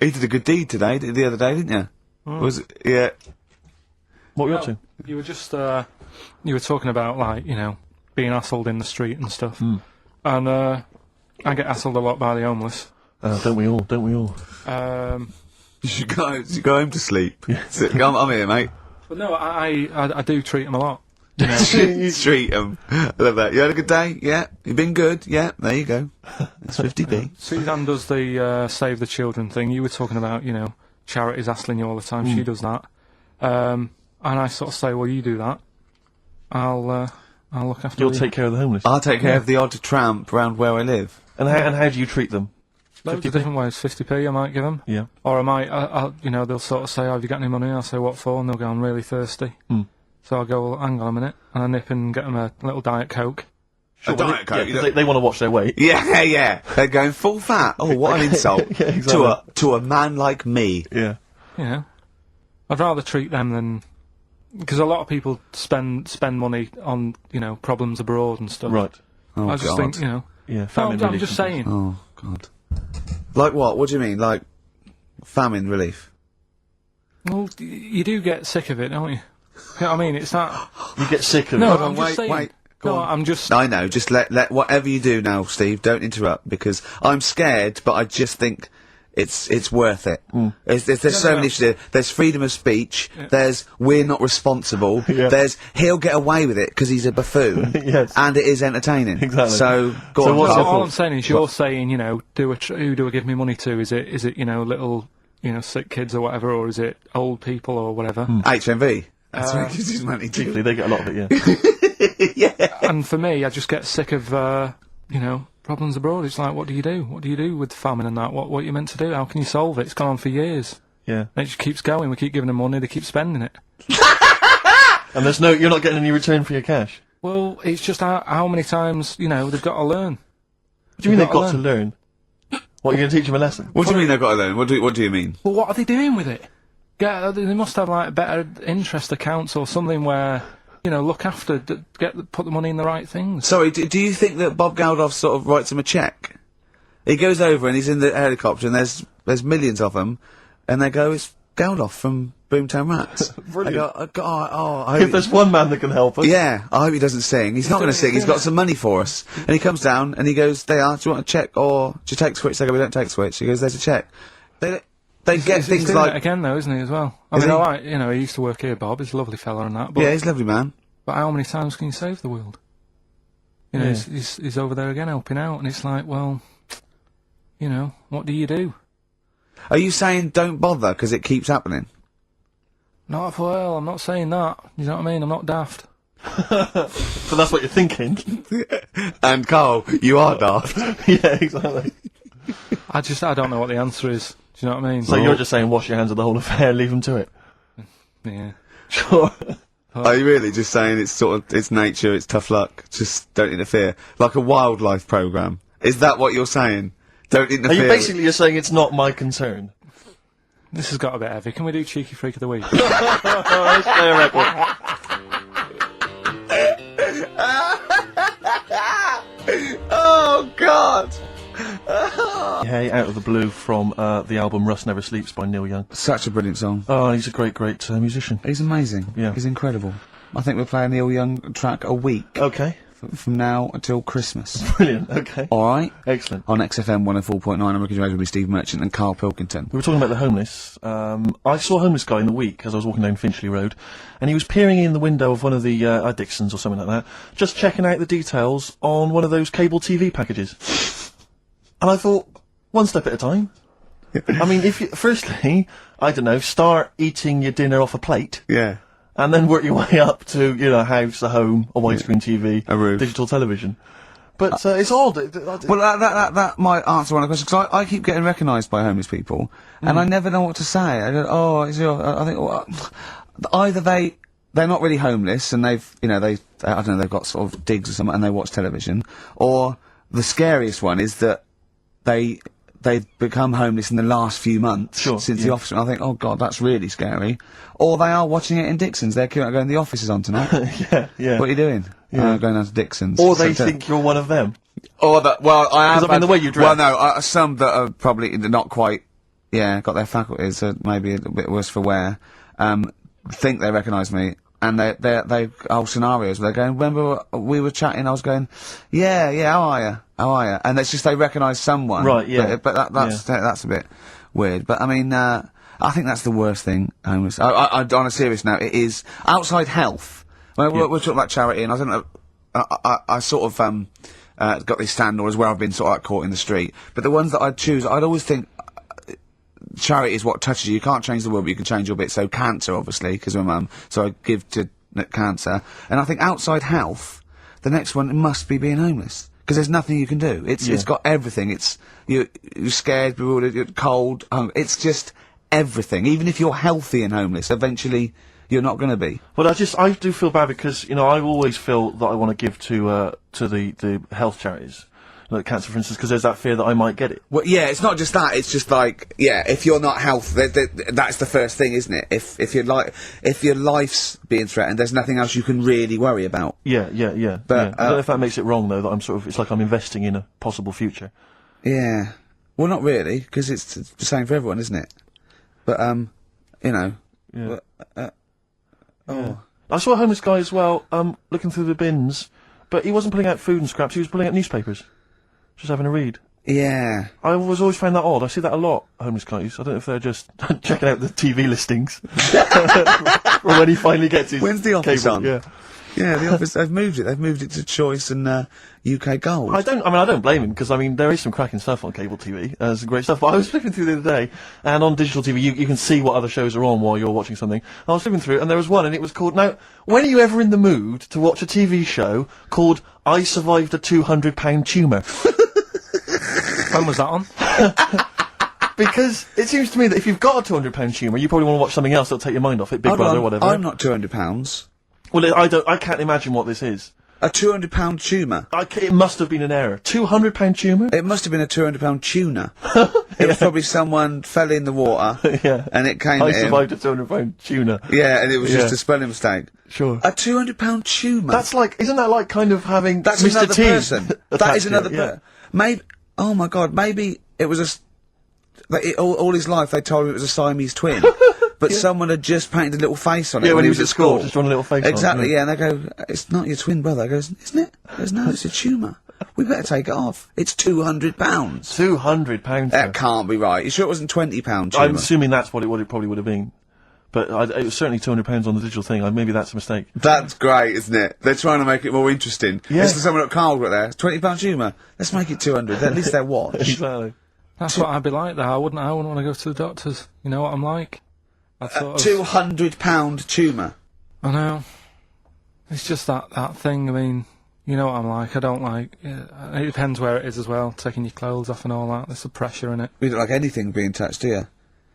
He did a good deed today, the other day, didn't you? Was it? Yeah. What were you up to? You were just, you were talking about, like, you know, being hassled in the street and stuff. And, I get hassled a lot by the homeless. Don't we all? You should go home to sleep. I'm here, mate. But no, I do treat them a lot. You know? You treat them. I love that. You had a good day? Yeah. You been good? Yeah. There you go. That's 50p. Suzanne does the Save the Children thing. You were talking about, you know, charities hassling you all the time. She does that. And I sort of say, well, you do that. I'll look after You'll take care of the homeless. I'll take care of the odd tramp around where I live. And how do you treat them? Loads of different ways. 50p I might give them. Yeah. Or I might, you know, they'll sort of say, oh, have you got any money? I'll say, what for? And they'll go, I'm really thirsty. So I'll go, well, hang on a minute. And I nip and get them a little Diet Coke. Sure, a Diet Coke? Yeah, they want to watch their weight. Yeah, yeah. They're going full fat. Oh, what an insult. Yeah, exactly. To a man like me. Yeah. You know, I'd rather treat them than... Because a lot of people spend money on, you know, problems abroad and stuff. Right. Oh, I just think, you know... Yeah, famine relief. I'm just saying. Oh, God. Like what? What do you mean? Like famine relief? Well, you do get sick of it, don't you? You know what I mean? It's that... You get sick of No, it. I'm just saying. Wait. Go on. I'm just... I know, just let whatever you do now, Steve, don't interrupt, because I'm scared, but I just think it's worth it. There's so many issues. There's freedom of speech, there's we're not responsible, there's he'll get away with it because he's a buffoon, Yes. and it is entertaining. Exactly. So, go So on, what's Carl. all I'm saying is you're saying, you know, who do I give me money to? Is it, you know, little, you know, sick kids or whatever, or is it old people or whatever? HMV. That's where he gives his money to. Chiefly, they get a lot of it, yeah. Yeah. And for me, I just get sick of, you know, problems abroad. It's like, what do you do? What do you do with famine and that? What are you meant to do? How can you solve it? It's gone on for years. Yeah. And it just keeps going. We keep giving them money. They keep spending it. And you're not getting any return for your cash. Well, it's just how many times, you know, they've got to learn. What do you mean they've got to learn? What, are you going to teach them a lesson? What do you mean they've got to learn? What do you mean? Well, what are they doing with it? Yeah, they must have, like, better interest accounts or something where, you know, look after, put the money in the right things. Sorry, do you think that Bob Geldof sort of writes him a cheque? He goes over and he's in the helicopter and there's millions of them, and they go, it's Geldof from Boomtown Rats. Brilliant. I If there's one man that can help us. Yeah, I hope he doesn't sing. He's not going to sing. He's got some money for us. And he comes down and he goes, do you want a cheque or do you take Switch? They go, we don't take Switch. He goes, there's a cheque. They get He's things doing like... it again, though, isn't he, as well? I Is mean, he? all right, you know, he used to work here, Bob. He's a lovely fella and that. But, Yeah, he's a lovely man. but how many times can you save the world? You know, Yeah. he's over there again helping out, and it's like, well, you know, what do you do? Are you saying don't bother because it keeps happening? Not well, I'm not saying that. You know what I mean? I'm not daft. But that's what you're thinking. And Carl, you are daft. Yeah, exactly. I don't know what the answer is. Do you know what I mean? So you're just saying wash your hands of the whole affair, leave them to it. Yeah. Sure. Are you really just saying it's nature, it's tough luck, just don't interfere? Like a wildlife programme. Is that what you're saying? Don't Are interfere. you basically saying it's not my concern? This has got a bit heavy. Can we do Cheeky Freak of the Week? Let's play a record. Oh, God! Hey, out of the blue from the album Rust Never Sleeps by Neil Young. Such a brilliant song. Oh, he's a great musician. He's amazing. Yeah. He's incredible. I think we're playing Neil Young track a week Okay. from now until Christmas. Brilliant, okay. Alright? Excellent. On XFM 104.9, I'm Ricky Gervais with Steve Merchant and Karl Pilkington. We were talking about the homeless. I saw a homeless guy in the week as I was walking down Finchley Road, and he was peering in the window of one of the Dixons or something like that, just checking out the details on one of those cable TV packages. And I thought, one step at a time. I mean, firstly, I don't know, start eating your dinner off a plate, Yeah. and then work your way up to, you know, a house, a home, a widescreen TV, A roof. digital television. But it's odd. Well, that might answer one of the questions, because I keep getting recognised by homeless people, and I never know what to say. I go, oh, it's your... I think, well, either they're not really homeless, and they've, you know, I don't know, they've got sort of digs or something, and they watch television, or the scariest one is that they've become homeless in the last few months since the office. And I think, oh God, that's really scary. Or they are watching it in Dixon's. They're going, the office is on tonight. yeah. What are you doing? Yeah. Going down to Dixon's. Or they think you're one of them. Or that. Well, I have. I mean, the way you dress. Well, no, some that are probably not quite got their faculties maybe a little bit worse for wear, think they recognise me, and they whole scenarios where they're going, remember we were chatting, I was going, yeah, how are you? And it's just they recognise someone. Right, yeah. But that's a bit weird. But I mean, I think that's the worst thing, homeless. On a serious note, it is outside health. We're talking about charity, and I don't know, I sort of, got these stand orders where I've been sort of like caught in the street. But the ones that I'd choose, I'd always think, charity is what touches you. You can't change the world, but you can change your bit. So cancer, obviously, because my mum, so I give to cancer. And I think outside health, the next one must be being homeless. Because there's nothing you can do. It's got everything. You're scared, bewildered, you're cold, hungry. It's just everything. Even if you're healthy and homeless, eventually you're not going to be. Well, I do feel bad because, you know, I always feel that I want to give to the health charities. Like cancer, for instance, because there's that fear that I might get it. Well, yeah, it's not just that. It's just like, if you're not healthy, that's the first thing, isn't it? If your life's being threatened, there's nothing else you can really worry about. Yeah. But I don't know if that makes it wrong though. That I'm sort of, it's like I'm investing in a possible future. Yeah. Well, not really, because it's the same for everyone, isn't it? But you know. Yeah. Oh. I saw a homeless guy as well, looking through the bins, but he wasn't putting out food and scraps. He was pulling out newspapers. Just having a read. Yeah. I always found that odd. I see that a lot, homeless guys. I don't know if they're just checking out the TV listings. Or when he finally gets his When's The Office cable, on? Yeah. Yeah, The Office, they've moved it. They've moved it to Choice and UK Gold. I don't blame him, because, I mean, there is some cracking stuff on cable TV. Some great stuff. But I was flipping through the other day, and on digital TV, you can see what other shows are on while you're watching something. I was flipping through, and there was one, and it was called, now, when are you ever in the mood to watch a TV show called I Survived a £200 Tumour? When was that on? Because it seems to me that if you've got a £200 tumour, you probably want to watch something else that'll take your mind off it, Big Brother or whatever. I'm not £200. Well, I can't imagine what this is. A £200 tumour. It must have been an error. £200 tumour? It must have been a £200 tuna. It was probably someone fell in the water. Yeah. And it came I at him. survived a £200 tuna. Yeah, and it was just a spelling mistake. Sure. A £200 tumour. That's like, isn't that like kind of having That's Mr. another T person. That is another person. person. Maybe. Oh my God. Maybe it was all his life they told him it was a Siamese twin. But someone had just painted a little face on it when he was at school. Just drawn a little face exactly, on it. Yeah, and they go, it's not your twin brother. He goes, isn't it? He goes, no, it's a tumour. We better take it off. It's £200. £200. That can't be right. You sure it wasn't £20 tumour? I'm assuming that's what it probably would have been. But it was certainly £200 on the digital thing. Maybe that's a mistake. That's great, isn't it? They're trying to make it more interesting. Yeah. It's someone at Carl got there. £20 tumour. Let's make it 200. At least they're watch. Exactly. That's what I'd be like though. I wouldn't want to go to the doctors. You know what I'm like? £200 tumour. I know. It's just that thing, I mean, you know what I'm like, I don't like, it depends where it is as well, taking your clothes off and all that, there's the pressure in it. We don't like anything being touched, do you?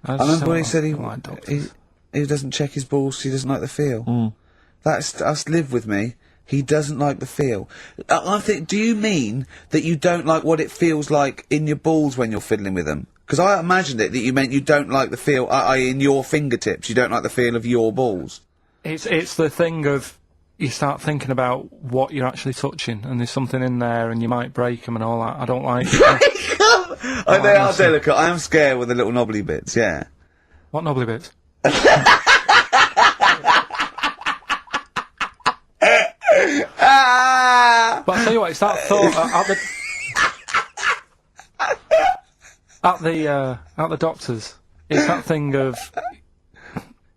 I remember when he said he doesn't check his balls, he doesn't like the feel. That's live with me. He doesn't like the feel. I think, do you mean that you don't like what it feels like in your balls when you're fiddling with them? Because I imagined it that you meant you don't like the feel, in your fingertips, you don't like the feel of your balls. It's the thing of, you start thinking about what you're actually touching, and there's something in there, and you might break them and all that. I don't like. Break them! They are delicate. I am scared with the little knobbly bits. Yeah. What knobbly bits? But I'll tell you what, it's that thought at the doctor's. It's that thing of,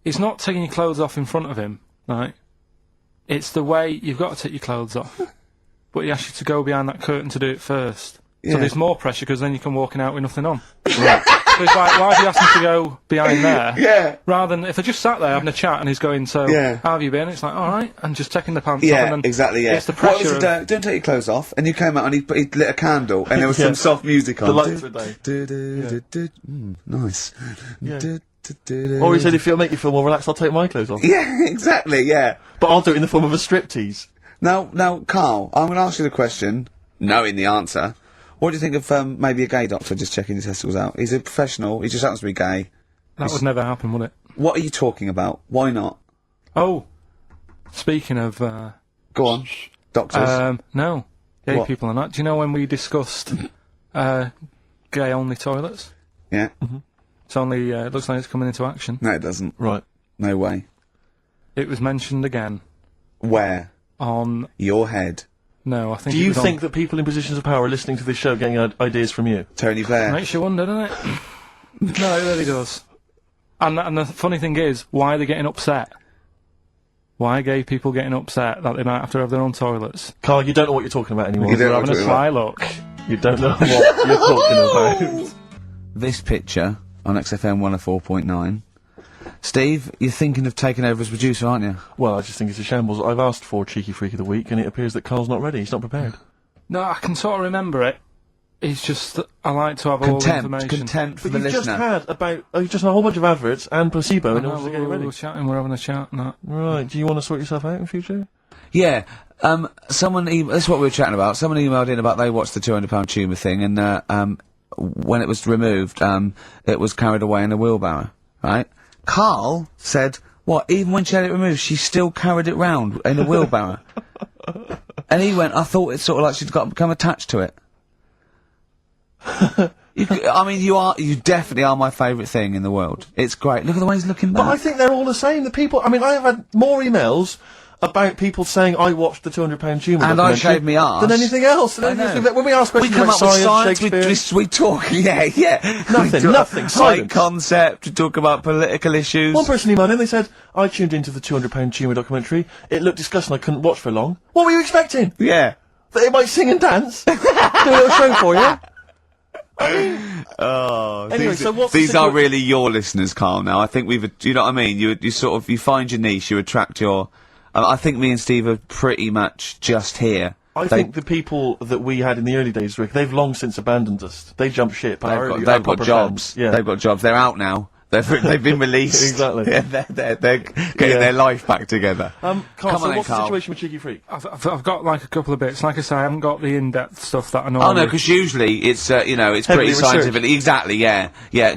it's not taking your clothes off in front of him, right? It's the way you've got to take your clothes off, but he asks you to go behind that curtain to do it first. Yeah. So there's more pressure because then you can walk out with nothing on. Right. So it's like, why have you asked me to go behind there? Yeah. Rather than if I just sat there having a chat and he's going, so how have you been? It's like, all right, and just taking the pants off. And then exactly. Yeah. It's the pressure. What was it? Don't take your clothes off. And you came out and he lit a candle and there was some soft music on. The lights were down. Nice. Yeah. Or he said, if it'll make you feel more relaxed, I'll take my clothes off. Yeah, exactly. Yeah. But I'll do it in the form of a striptease. Now, Carl, I'm going to ask you the question, knowing the answer. What do you think of maybe a gay doctor just checking his testicles out? He's a professional. He just happens to be gay. That would never happen, would it? What are you talking about? Why not? Oh, speaking of... Go on. Doctors. No. Gay people are not. Do you know when we discussed gay-only toilets? Yeah. It's only, it looks like it's coming into action. No, it doesn't. Right. No way. It was mentioned again Where? on... Your head. No, I think Do it you was think that people in positions of power are listening to this show getting ideas from you? Tony Blair. Makes you wonder, doesn't it? No, it really does. And the funny thing is, why are they getting upset? Why are gay people getting upset that they might have to have their own toilets? Carl, you don't know what you're talking about anymore. You don't They're know having a what sly look. You don't know what you're talking about. This picture on XFM 104.9. Steve, you're thinking of taking over as producer, aren't you? Well, I just think it's a shambles. I've asked for Cheeky Freak of the Week, and it appears that Carl's not ready. He's not prepared. No, I can sort of remember it. It's just that I like to have all the information. Contempt for But the you've just listener. had you've just had a whole bunch of adverts and placebo in No, order to get you ready. we're chatting, we're having a chat and that. Right, do you want to sort yourself out in future? Yeah, someone, that's what we were chatting about. Someone emailed in about they watched the £200 tumour thing, and, when it was removed, it was carried away in a wheelbarrow, right? Carl said, what, even when she had it removed, she still carried it round in a wheelbarrow? And he went, I thought it's sort of like she'd become attached to it. I mean, you definitely are my favourite thing in the world. It's great. Look at the way he's looking back. But I think they're all the same. The people, I mean, I have had more emails about people saying I watched the £200 tumour And I documentary shaved me arse. than anything else. I know. When we ask we questions come about up with science, science, Shakespeare... we talk, yeah. Nothing, High silence. concept, we talk about political issues. One person emailed in, they said, I tuned into the £200 tumour documentary. It looked disgusting, I couldn't watch for long. What were you expecting? Yeah. That it might sing and dance? Do a little show for you? Oh, Anyway, so what's these the are really your listeners, Carl, now. I think you know what I mean? You sort of, you find your niche, you attract your... I think me and Steve are pretty much just here. I think the people that we had in the early days, Rick, they've long since abandoned us. They jumped ship. They've got jobs. Yeah. They've got jobs. They're out now. They've been released. Exactly. Yeah, they're getting their life back together. Carl, Come so on then, what's the Carl. situation with Cheeky Freak? I've got like a couple of bits. Like I say, I haven't got the in-depth stuff that I know. Oh no, because usually it's it's Heavily pretty researched. scientific. Exactly, yeah.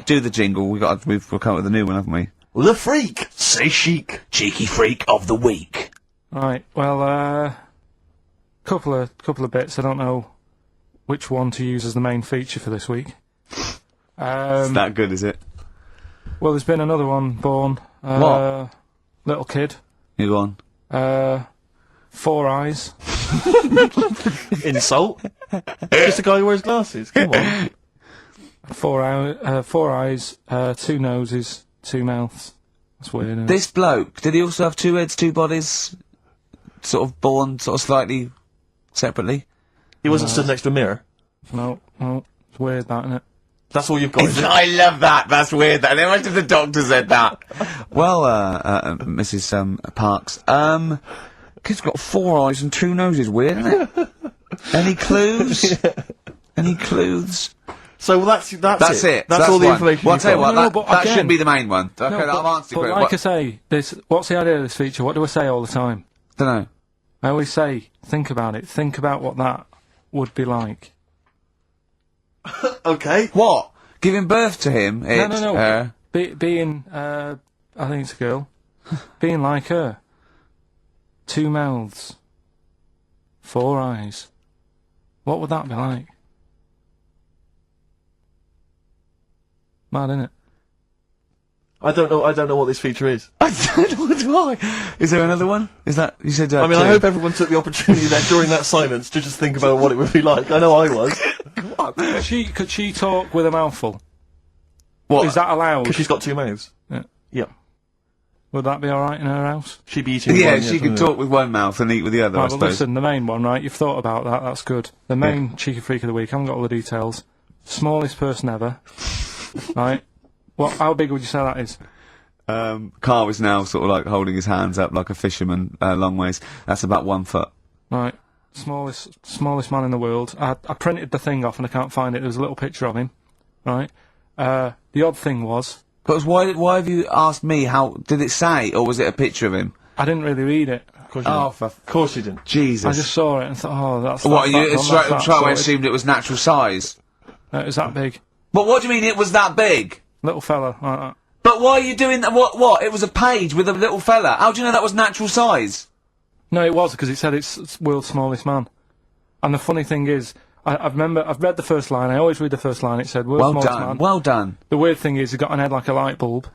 Do the jingle. We've come up with a new one, haven't we? The Freak! Say chic. Cheeky Freak of the Week. Right, well, couple of bits. I don't know which one to use as the main feature for this week. It's that good, is it? Well, there's been another one born. What? Little kid. You go on. 4 eyes. Insult? Just a guy who wears glasses. Come on. 4 eyes, 2 noses, 2 mouths. That's weird, isn't it? This bloke, did he also have 2 heads, 2 bodies? Sort of born sort of slightly separately? He wasn't stood next to a mirror. No, it's weird, that, isn't it? That's all you've got, is it? I love that. That's weird. And imagine if the doctor said that. Well, Mrs. Parks, kid's got 4 eyes and 2 noses. Weird, isn't it? Any clues? Any clues? So that's it. That's all the one. information Well, I'll you've tell you got. what, No, that, but that again- should be the main one. Okay, No, I've answered but it. like I say, what's the idea of this feature? What do I say all the time? Dunno. I always say, think about it. Think about what that would be like. Okay. What? Giving birth to him? No. Being, I think it's a girl. Being like her. 2 mouths. 4 eyes. What would that be like? Mad, innit? I don't know what this feature is. I don't know what do I. Is there another one? Is that, you said I mean, 2? I hope everyone took the opportunity there during that silence to just think about what it would be like. I know I was. Could she talk with a mouthful? What? Is that allowed? Because she's got 2 mouths. Yeah. Yeah. Would that be alright in her house? She'd be eating with Yeah, one, she could something talk with one mouth and eat with the other, I Right, but suppose. listen, the main one, right? You've thought about that, that's good. The main Cheeky Freak of the Week, I haven't got all the details. Smallest person ever. Right? How big would you say that is? Carl is now sort of like holding his hands up like a fisherman, long ways. That's about 1 foot. Right. Smallest man in the world. I printed the thing off and I can't find it. There's a little picture of him. Right? The odd thing was, Because why have you asked me how, did it say, or was it a picture of him? I didn't really read it. Of course you Oh, didn't. for Of course you didn't. Jesus. I just saw it and thought, oh, that's What, that, you straight away sorted. assumed it was natural size? It was that big. But what do you mean it was that big? Little fella, like that. But why are you doing that? What? It was a page with a little fella. How do you know that was natural size? No, it was, because it said it's world's smallest man. And the funny thing is, I've read the first line. I always read the first line. It said, "World's Well smallest done. man." Well done. The weird thing is, he got an head like a light bulb.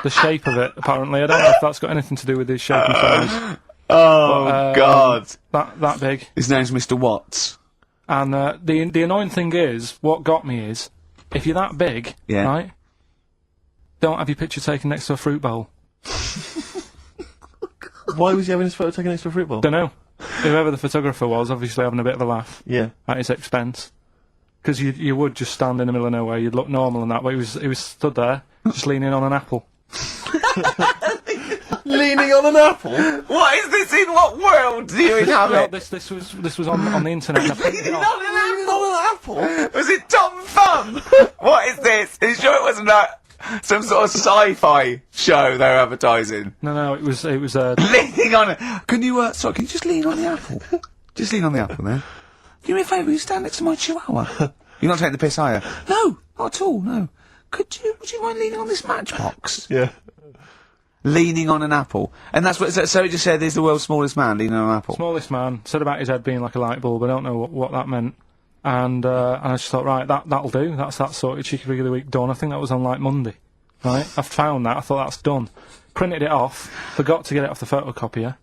The shape of it, apparently. I don't know if that's got anything to do with his shape and size. Oh, God. That big. His name's Mr. Watts. And the annoying thing is, what got me is, if you're that big, Yeah. right, don't have your picture taken next to a fruit bowl. Why was he having his photo taken next to a fruit bowl? Don't know. Whoever the photographer was, obviously having a bit of a laugh Yeah. at his expense. Because you would just stand in the middle of nowhere, you'd look normal and that, but he was stood there, just leaning on an apple. Leaning on an apple? What is this? In what world do you inhabit? This was on the internet. And I printed it off. Leaning on an apple? Was it Tom Thumb? What is this? Are you sure it wasn't some sort of sci-fi show they were advertising? No, it was Leaning on it. Can you just lean on the apple? Just lean on the apple there. Do me a favour, you stand next to my chihuahua. You're not taking the piss, are you? No, not at all, no. Would you mind leaning on this matchbox? Yeah. Leaning on an apple. And that's what, so it just said, he's the world's smallest man leaning on an apple. smallest man, said about his head being like a light bulb. I don't know what that meant. And I just thought, right, that'll do. That's that sorted. Cheeky Figure of the Week done. I think that was on like Monday. Right? I've found that. I thought that's done. Printed it off. Forgot to get it off the photocopier.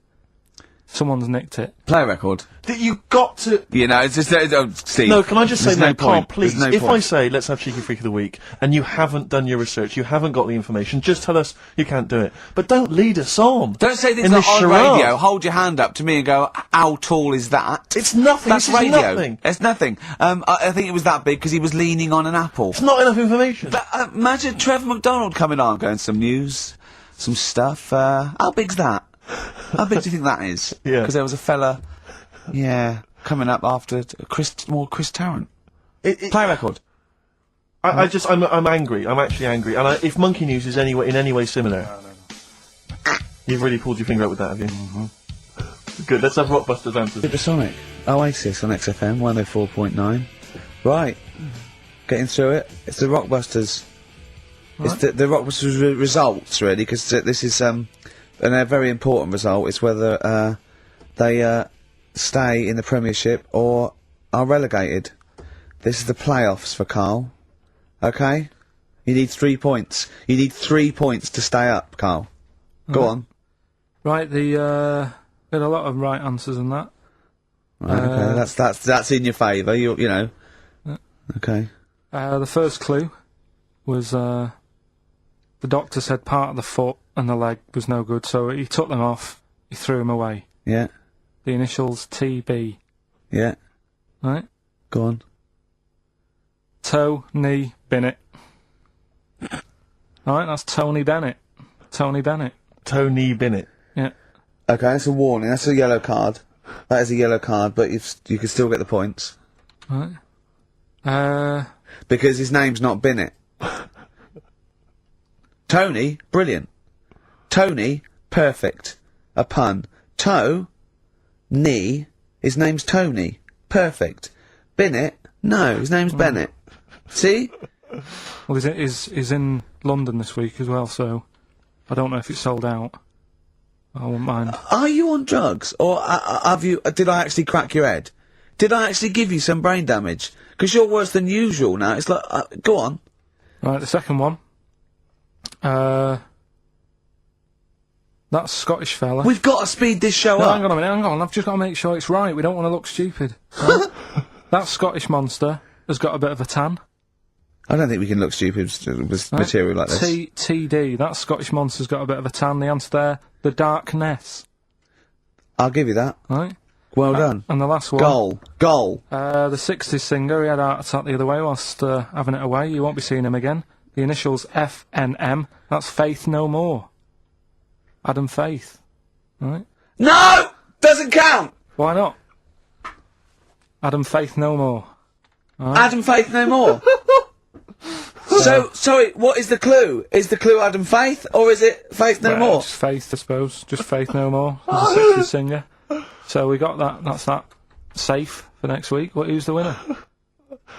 Someone's nicked it. Play a record. That you got to... You know, it's just, Steve. No, can I just say, there's no no, Carl, point. please, There's no if point. I say, let's have Cheeky Freak of the Week, and you haven't done your research, you haven't got the information, just tell us you can't do it. But don't lead us on. Don't say things in like this on charade. radio, hold your hand up to me and go, how tall is that? It's nothing. That's This is radio. nothing. It's nothing. I think it was that big because he was leaning on an apple. It's not enough information. But, imagine Trevor McDonald coming on, going, some news, some stuff, how big's that? How big do you think that is? Yeah. Because there was a fella, coming up after Chris Tarrant. Play a record. I'm angry. I'm actually angry. And if Monkey News is in any way similar, you've really pulled your finger out with that, have you? Mm-hmm. Good. Let's have Rockbusters answers. Supersonic. Oasis on XFM 104.9. Right. Getting through it. It's the Rockbusters. Right. It's the Rockbusters results, really, because this is and a very important result. It's whether they stay in the Premiership or are relegated. This is the playoffs for Karl. Okay? You need 3 points. You need 3 points to stay up, Karl. Go on. Right, got a lot of right answers in that. Right, okay, that's in your favour. You know. Okay. The first clue was the doctor said part of the foot and the leg was no good, so he took them off. He threw them away. Yeah. The initials TB. Yeah. Right. Go on. Tony Bennett. Alright, that's Tony Bennett. Tony Bennett. Tony Bennett. Yeah. Okay, that's a warning. That's a yellow card. That is a yellow card, but you can still get the points. Right. Because his name's not Bennett. Tony, brilliant. Tony, perfect. A pun. Knee, his name's Tony. Perfect. Bennett, no, his name's Bennett. See? Well, he's in London this week as well, so I don't know if it's sold out. I wouldn't mind. Are you on drugs? Or did I actually crack your head? Did I actually give you some brain damage? Because you're worse than usual now. It's like, go on. Right, the second one. That Scottish fella. We've got to speed this show No, up. hang on a minute, hang on. I've just got to make sure it's right. We don't want to look stupid. Right? That Scottish monster has got a bit of a tan. I don't think we can look stupid with material like this. TD. That Scottish monster's got a bit of a tan. The answer there, the darkness. I'll give you that. Right. Well done. And the last one. Goal. The 60s singer, he had a heart attack the other way whilst having it away. You won't be seeing him again. The initials FNM. That's Faith No More. Adam Faith. Right. No! Doesn't count! Why not? Adam Faith No More. Right. Adam Faith no more. So, sorry, what is the clue? Is the clue Adam Faith, or is it Faith no more? Just Faith, I suppose. Just Faith No More. He's a 60s singer. So we got that. That's that. Safe for next week. Who's the winner?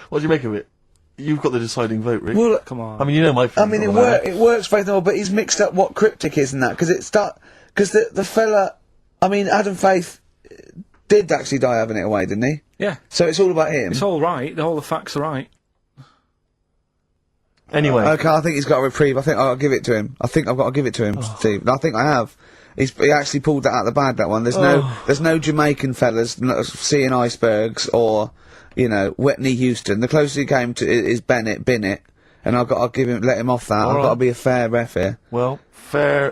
What do you make of it? You've got the deciding vote, Rick. Well, Come on. I mean, you know my I feelings mean, on that. it works Faith no more, but he's mixed up what cryptic is and that, because the fella, I mean, Adam Faith did actually die having it away, didn't he? Yeah. So it's all about him. It's all right. All the facts are right. Anyway. Okay, I think he's got a reprieve. I think I'll give it to him. I think I've got to give it to him, Steve. I think I have. He actually pulled that out of the bag, that one. There's no Jamaican fellas seeing icebergs or, you know, Whitney Houston. The closest he came to is Bennett, and I'll let him off that. I've got to be a fair ref here. Well, fair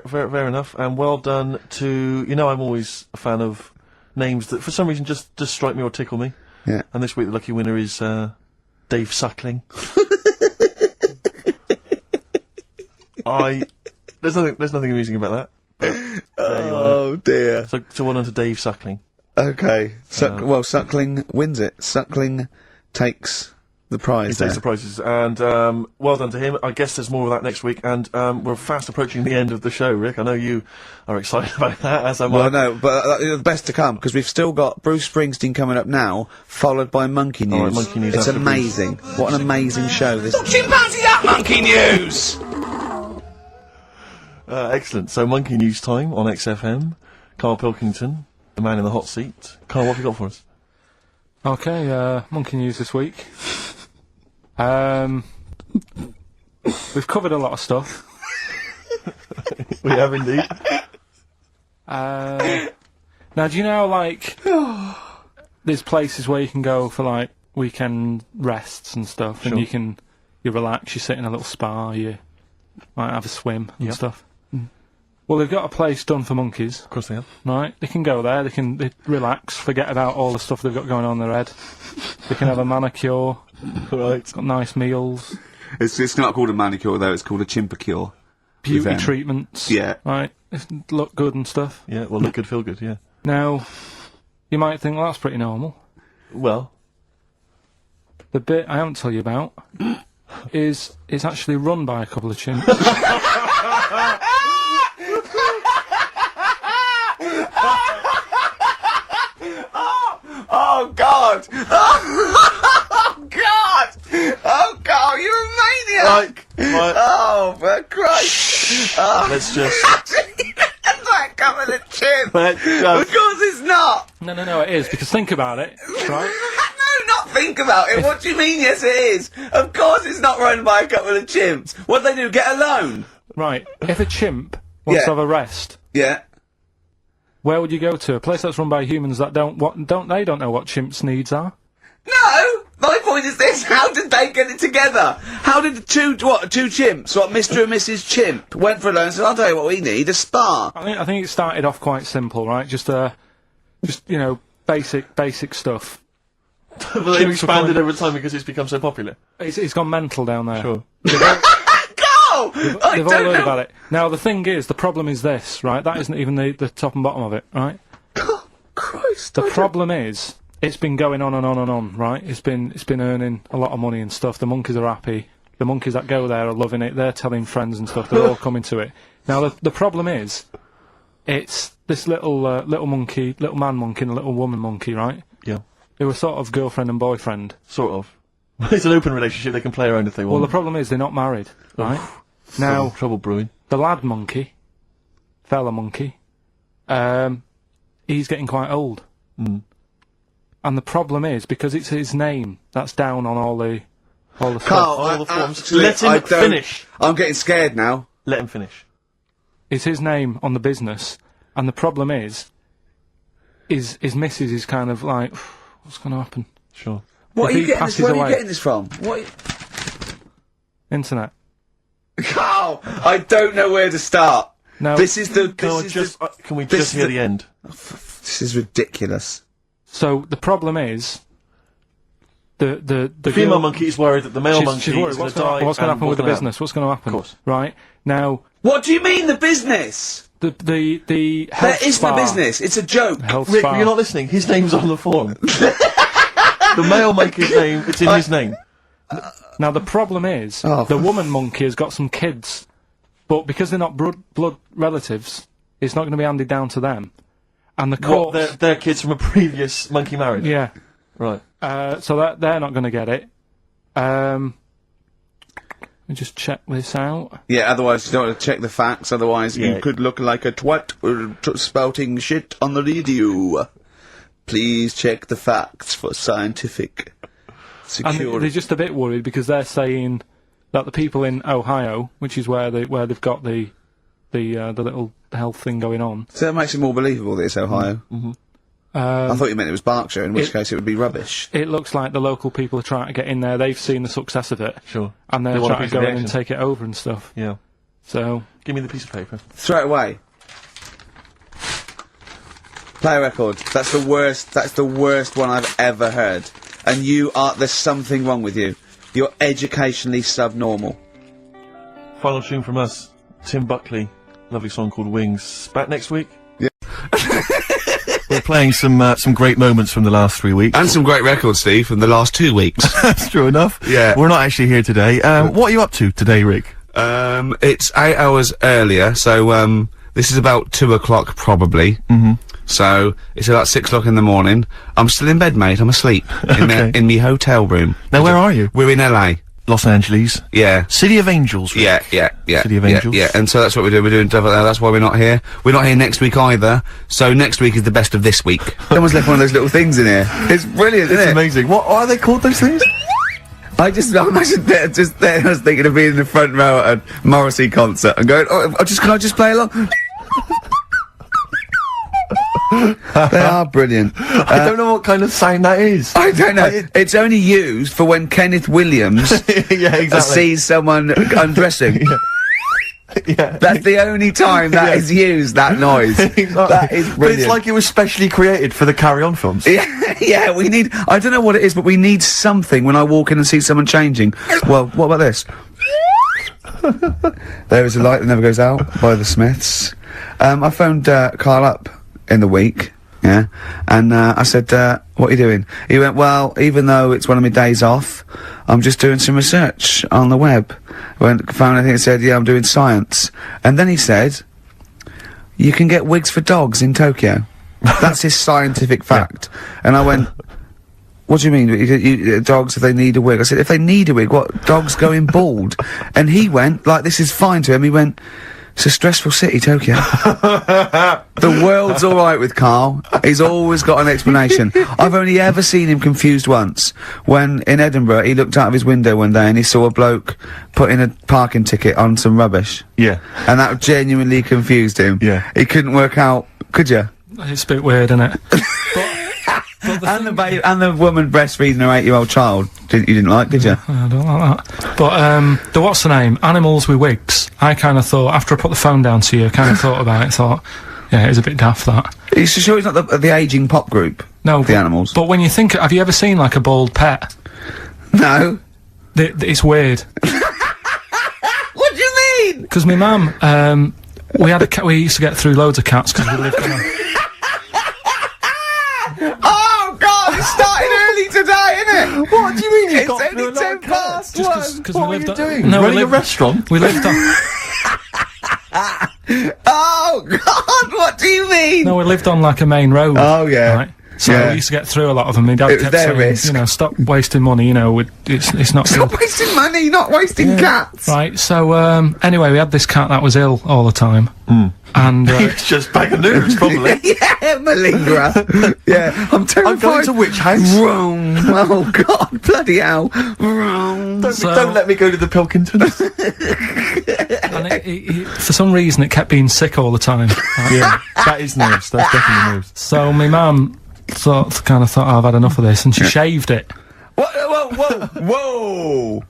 enough, and well done to, you know, I'm always a fan of names that for some reason just strike me or tickle me. Yeah. And this week the lucky winner is, Dave Suckling. There's nothing amusing about that. Oh dear. So well done to Dave Suckling. Okay. Well, Suckling wins it. Suckling takes the prize. He takes the prizes, and well done to him. I guess there's more of that next week, and we're fast approaching the end of the show, Rick. I know you are excited about that, as am I. Well, no, but the best to come, because we've still got Bruce Springsteen coming up now, followed by Monkey News. All right, Monkey News It's after amazing. What an amazing show this is. Chimpanzee that Monkey News! Excellent. So, Monkey News time on XFM. Karl Pilkington, the man in the hot seat. Karl, what have you got for us? Okay, Monkey News this week. We've covered a lot of stuff. We have indeed. Now, do you know, like, there's places where you can go for, like, weekend rests and stuff, Sure. and you relax, you sit in a little spa, you might have a swim and Yep. stuff. Well, they've got a place done for monkeys, Of course they have. right? They can go there, they relax, forget about all the stuff they've got going on in their head. They can have a manicure, Right. got nice meals, It's not called a manicure, though. It's called a chimpacure. beauty them. treatments, Yeah. right? Look good and stuff. Yeah, well, look good, feel good, yeah. Now, you might think, well, that's pretty normal. Well, The bit I haven't told you about is it's actually run by a couple of chimps. Oh, God! Oh, God! Oh, God, you're a maniac! right. Oh, for Christ! Oh, Let's just... that's like coming a chimp! Let's Of just... course it's not! No, it is, because think about it, right? No, not think about it. What do you mean, yes it is? Of course it's not run by a couple of chimps. What do they do, get a loan? Right, if a chimp wants Yeah. to have a rest, Yeah. where would you go to? A place that's run by humans that don't know what chimps' needs are? No! My point is this, how did they get it together? How did two chimps, Mr. and Mrs. Chimp, went for a loan and said, I'll tell you what we need, a spa. I think it started off quite simple, right? Just you know, basic stuff. But they've expanded over time because it's become so popular. It's gone mental down there. Sure. Go! I They've all don't heard know. about it. Now, the thing is, the problem is this, right? That isn't even the top and bottom of it, right? God, Christ. The problem is, it's been going on and on and on, right? It's been earning a lot of money and stuff. The monkeys are happy. The monkeys that go there are loving it. They're telling friends and stuff. They're all coming to it. Now, the problem is, it's this little monkey, little man monkey and a little woman monkey, right? Yeah. Who are sort of girlfriend and boyfriend. Sort of. It's an open relationship, they can play around if they want. Well, the problem is they're not married, right? Now, Trouble brewing. the lad monkey, fella monkey, he's getting quite old. Mm. And the problem is, because it's his name that's down on all the stuff. Carl, All the forms. actually, Let him I don't- finish. I'm getting scared now. Let him finish. It's his name on the business, and the problem is his missus is kind of like, what's going to happen? Sure. What If are he you getting passes this? Where are you away- getting this from? What? Internet. Carl, I don't know where to start. No. This is the. Can This we is just, the, can we this just is hear the- the end? this is ridiculous. So the problem is, the Female girl- monkey is worried that the male monkey she's worried. is going What's to die. going to happen with the gonna business? What's going to happen? Of course. Right now, What do you mean the business? the health There isn't a spa- business. It's a joke. Health Rick, spa. you're not listening. His name's on the form. The male monkey's name, it's in his name. Now the problem is, Oh. the woman monkey has got some kids, but because they're not blood relatives, it's not going to be handed down to them. And the What, courts, they're kids from a previous monkey marriage? yeah, Right. so that they're not going to get it. Let me just check this out. Yeah, otherwise you don't want to check the facts, otherwise Yeah. you could look like a twat spouting shit on the radio. Please check the facts for scientific And security. they're just a bit worried because they're saying that the people in Ohio, which is where they've got the little health thing going on. So that makes it more believable that it's Ohio. I thought you meant it was Berkshire, in which case it would be rubbish. It looks like the local people are trying to get in there. They've seen the success of it. Sure. And they're They want a trying piece to of go the in and action. take it over and stuff. Yeah. So, Give me the piece of paper. Throw it away. Play a record. That's the worst one I've ever heard. And there's something wrong with you. You're educationally subnormal. Final tune from us. Tim Buckley. Lovely song called Wings. Back next week? Yeah. We're playing some great moments from the last 3 weeks. And some great records, Steve, from the last 2 weeks. That's true enough. Yeah. We're not actually here today. What are you up to today, Rick? It's 8 hours earlier, so, this is about 2 o'clock, probably. So, it's about 6 o'clock in the morning. I'm still in bed, mate. I'm asleep. In me hotel room. Now, where are you? We're in LA. Los Angeles. Yeah. City of Angels, Rick. Yeah. City of Angels. Yeah, and so that's what we're doing. We're doing stuff like that. That's why we're not here. We're not here next week either. So next week is the best of this week. Someone's left one of those little things in here. It's brilliant, isn't It's it? amazing. What are they called, those things? I'm just there, I was thinking of being in the front row at a Morrissey concert and going, can I just play along? They are brilliant. I don't know what kind of sound that is. I don't know. It's only used for when Kenneth Williams Yeah, exactly. sees someone undressing. Yeah. That's the only time that is used, that noise. Exactly. That is But brilliant. it's like it was specially created for the Carry On films. Yeah, we need, I don't know what it is, but we need something when I walk in and see someone changing. Well, what about this? There is a light that never goes out by the Smiths. I phoned Karl up in the week, yeah, and I said, what are you doing? He went, well, even though it's one of my days off, I'm just doing some research on the web. Found anything that said, yeah, I'm doing science. And then he said, you can get wigs for dogs in Tokyo. That's his scientific fact. And I went, what do you mean, dogs, if they need a wig? I said, if they need a wig, what, dogs going bald? And he went, like, this is fine to him, he went, it's a stressful city, Tokyo. The world's alright with Karl. He's always got an explanation. I've only ever seen him confused once. When, in Edinburgh, he looked out of his window one day and he saw a bloke putting a parking ticket on some rubbish. Yeah. And that genuinely confused him. Yeah. He couldn't work out, could you? it's a bit weird, isn't it? And the woman breastfeeding her 8-year-old child. You didn't like, did you? I don't like that. But, what's the name? Animals with wigs. I kind of thought, after I put the phone down to you, kind of thought about it, thought, yeah, it's a bit daft, that. Are you sure it's not the ageing pop group? No. The Animals? But when you think, have you ever seen, like, a bald pet? No. It's weird. What do you mean? Because my mum, we had a cat, we used to get through loads of cats because we lived on a... Oh, God, it started early today, innit? What do you mean you It's got through only a lot 10 of cats? past Just one. because What we are lived you on... doing? No, Running a restaurant? We lived on... Oh, God, what do you mean? No, we lived on, like, a main road. Oh, yeah. Right? So Yeah. we used to get through a lot of them. My dad It was kept their saying, risk. you know, stop wasting money, you know, it's not Stop good. wasting money, not wasting cats. Right, so, anyway, we had this cat that was ill all the time. And, It's just bag of news, probably. Yeah, malingerer. Yeah, I'm terrified. I'm going to which house? Wrong. Oh, God, bloody hell. Wrong. Don't let me go to the Pilkingtons. and for some reason, it kept being sick all the time. Right? Yeah, that is news. That's definitely news. So my mum kind of thought, oh, I've had enough of this, and she shaved it. Whoa. Whoa.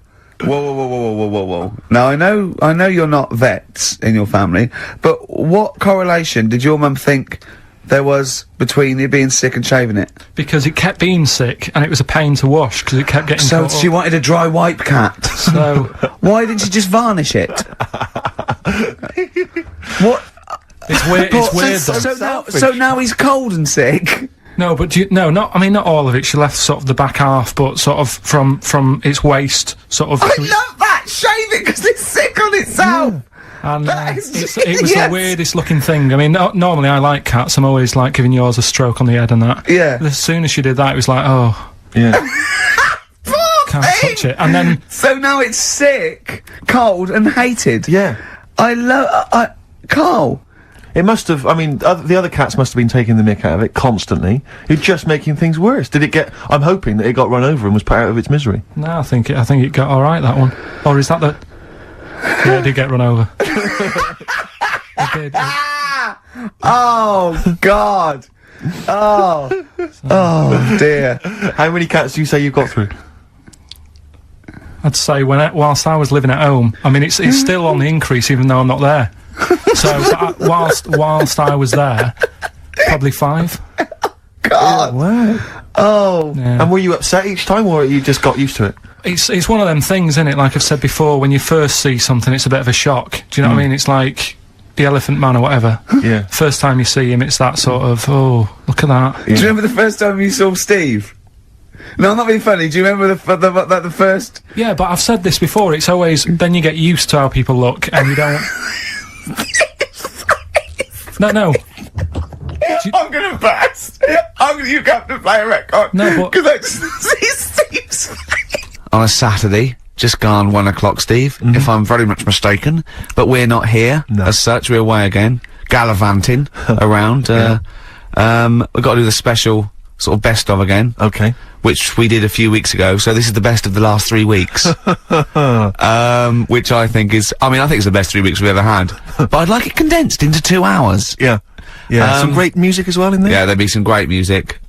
Now, I know you're not vets in your family, but what correlation did your mum think there was between you being sick and shaving it? Because it kept being sick, and it was a pain to wash, because it kept getting So caught she up. wanted a dry wipe cat. So, Why didn't she just varnish it? What? it's weird, it's weird though. So now he's cold and sick. No, but not all of it. She left sort of the back half, but sort of from its waist, sort of. I love that! Shave it because it's sick on itself! And That is it was genius. the weirdest looking thing. I mean, normally I like cats. I'm always like giving yours a stroke on the head and that. Yeah. But as soon as she did that, it was like, oh, Yeah. Poor can't thing! touch it. And then So now it's sick, cold and hated. Yeah. I love... Carl, It must have, I mean, the other cats must have been taking the mick out of it constantly. You're just making things worse. Did it get, I'm hoping that it got run over and was put out of its misery. No, I think it got alright, that one. Or is that the... Yeah, it did get run over. It did. Oh, God! Oh. Oh, dear. How many cats do you say you've got through? I'd say whilst I was living at home, I mean, it's still on the increase even though I'm not there. So whilst I was there, probably 5. God! Wow. Oh. Yeah. And were you upset each time, or you just got used to it? It's one of them things, isn't it? Like I've said before, when you first see something, it's a bit of a shock. Do you know what I mean? It's like the Elephant Man or whatever. Yeah. First time you see him, it's that sort of, oh, look at that. Do you remember the first time you saw Steve? No, I'm not being funny. Do you remember the first? Yeah, but I've said this before. It's always then you get used to how people look, and you don't. No. I'm gonna burst. You have to play a record. No, but because I just see Steve's on a Saturday. Just gone 1 o'clock, Steve, if I'm very much mistaken. But we're not here, as such, we're away again, gallivanting around. We've got to do the special sort of best of again. Okay. Which we did a few weeks ago, so this is the best of the last 3 weeks. Which I think is, I think it's the best 3 weeks we've ever had. But I'd like it condensed into 2 hours. Yeah. Yeah, some great music as well in there? Yeah, there'll be some great music,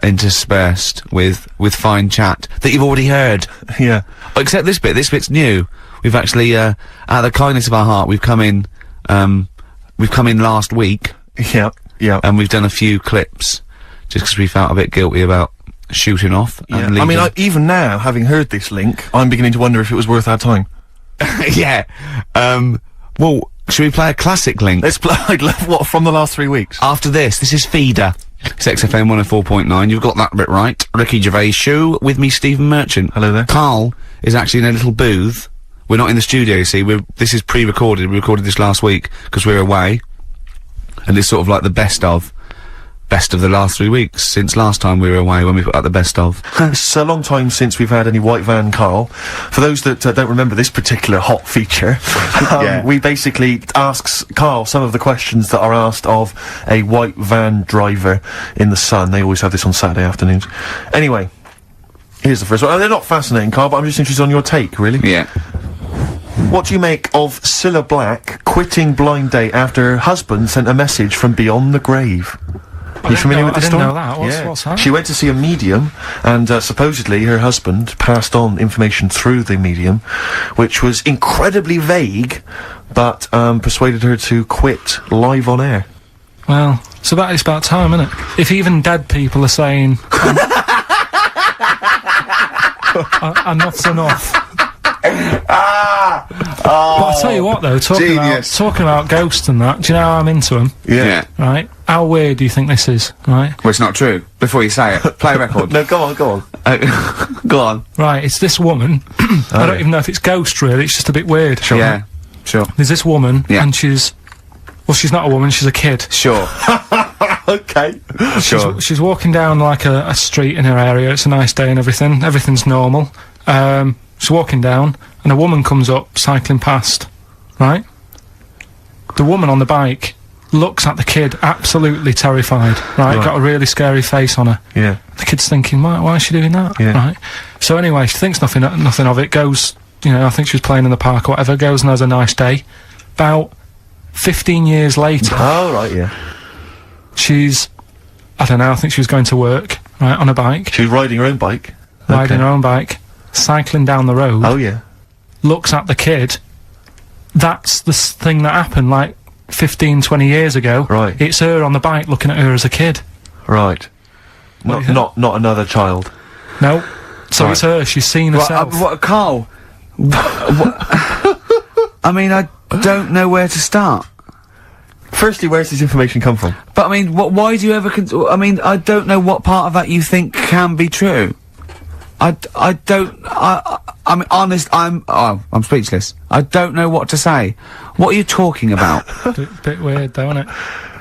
interspersed with fine chat that you've already heard. Yeah. Except this bit's new. We've actually, out of the kindness of our heart, we've come in last week. Yeah, yeah. And we've done a few clips, just because we felt a bit guilty about shooting off. Yeah. And leaving. Even now, having heard this link, I'm beginning to wonder if it was worth our time. Yeah. Well, should we play a classic link? Let's play, what, from the last 3 weeks? After this is Feeder. It's XFM 104.9, you've got that bit right. Ricky Gervais show, with me, Stephen Merchant. Hello there. Karl is actually in a little booth. We're not in the studio, you see, this is pre-recorded, we recorded this last week, because we're away. And it's sort of like the best of the last 3 weeks, since last time we were away, when we put out the best of. It's a long time since we've had any White Van Karl. For those that don't remember this particular hot feature, we basically asks Karl some of the questions that are asked of a white van driver in the Sun. They always have this on Saturday afternoons. Anyway, here's the first one. They're not fascinating, Karl, but I'm just interested on your take, really. Yeah. What do you make of Cilla Black quitting Blind Date after her husband sent a message from beyond the grave? Are you familiar with this story? I didn't know that. What's that? She went to see a medium, and supposedly her husband passed on information through the medium, which was incredibly vague, but persuaded her to quit live on air. Well, it's about time, isn't it? If even dead people are saying, enough's enough. But I'll tell you what, though, talking about ghosts and that, do you know how I'm into them? Yeah. Right? How weird do you think this is, right? Well, it's not true. Before you say it, play a record. No, go on. Go on. Right, it's this woman. I don't even know if it's ghost, really, it's just a bit weird. Sure. Yeah, sure. There's this woman, Yeah. and she's not a woman, she's a kid. Sure. Okay. Sure. She's walking down, like, a street in her area, it's a nice day and everything, everything's normal. She's walking down, and a woman comes up, cycling past, right? The woman on the bike looks at the kid, absolutely terrified, right? Got a really scary face on her. Yeah. The kid's thinking, why is she doing that? Yeah. Right? So anyway, she thinks nothing of it, goes, I think she was playing in the park or whatever, goes and has a nice day. About 15 years later... Oh, right, yeah. She's, I don't know, I think she was going to work, right, on a bike. She was riding her own bike. Riding her own bike, cycling down the road. Oh, yeah. Looks at the kid. That's the thing that happened, like, 15, 20 years ago. Right. It's her on the bike looking at her as a kid. Right. Not another child. No. So Right. it's her, she's seen herself. Karl? I mean, I don't know where to start. Firstly, where's this information come from? But, I mean, why do you ever I mean, I don't know what part of that you think can be true. I'm honest, I'm speechless. I don't know what to say. What are you talking about? Bit weird, though, isn't it?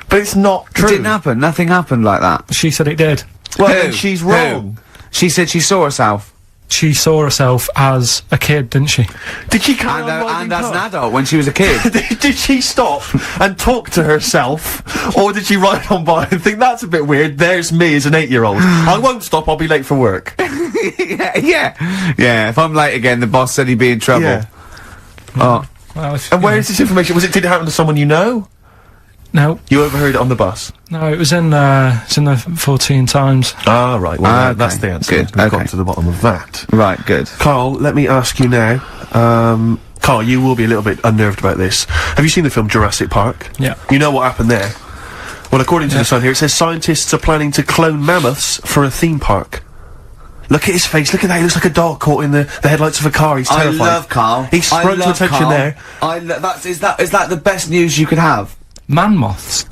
But it's not true. It didn't happen. Nothing happened like that. She said it did. Well, Who? then she's wrong. Who? She said she saw herself. she saw herself as a kid, didn't she? Did she carry on riding And as an cars? adult, when she was a kid. Did she stop and talk to herself, or did she ride on by and think that's a bit weird? There's me as an 8-year-old. I won't stop. I'll be late for work. yeah. If I'm late again, the boss said he'd be in trouble. Yeah. Oh. Well, if, And where is this information? Did it happen to someone you know? No, You overheard it on the bus. no, it was in the 14 Times. Ah, right. Well, Okay. that's the answer. Good. We've Okay. got to the bottom of that. Right, good. Carl, let me ask you now. Carl, you will be a little bit unnerved about this. Have you seen the film Jurassic Park? Yeah. You know what happened there? Well, according to the Sun here, it says scientists are planning to clone mammoths for a theme park. Look at his face. Look at that. He looks like a dog caught in the headlights of a car. He's terrified. I love Carl. He sprung to attention Carl. there. Is that the best news you could have? Man moths.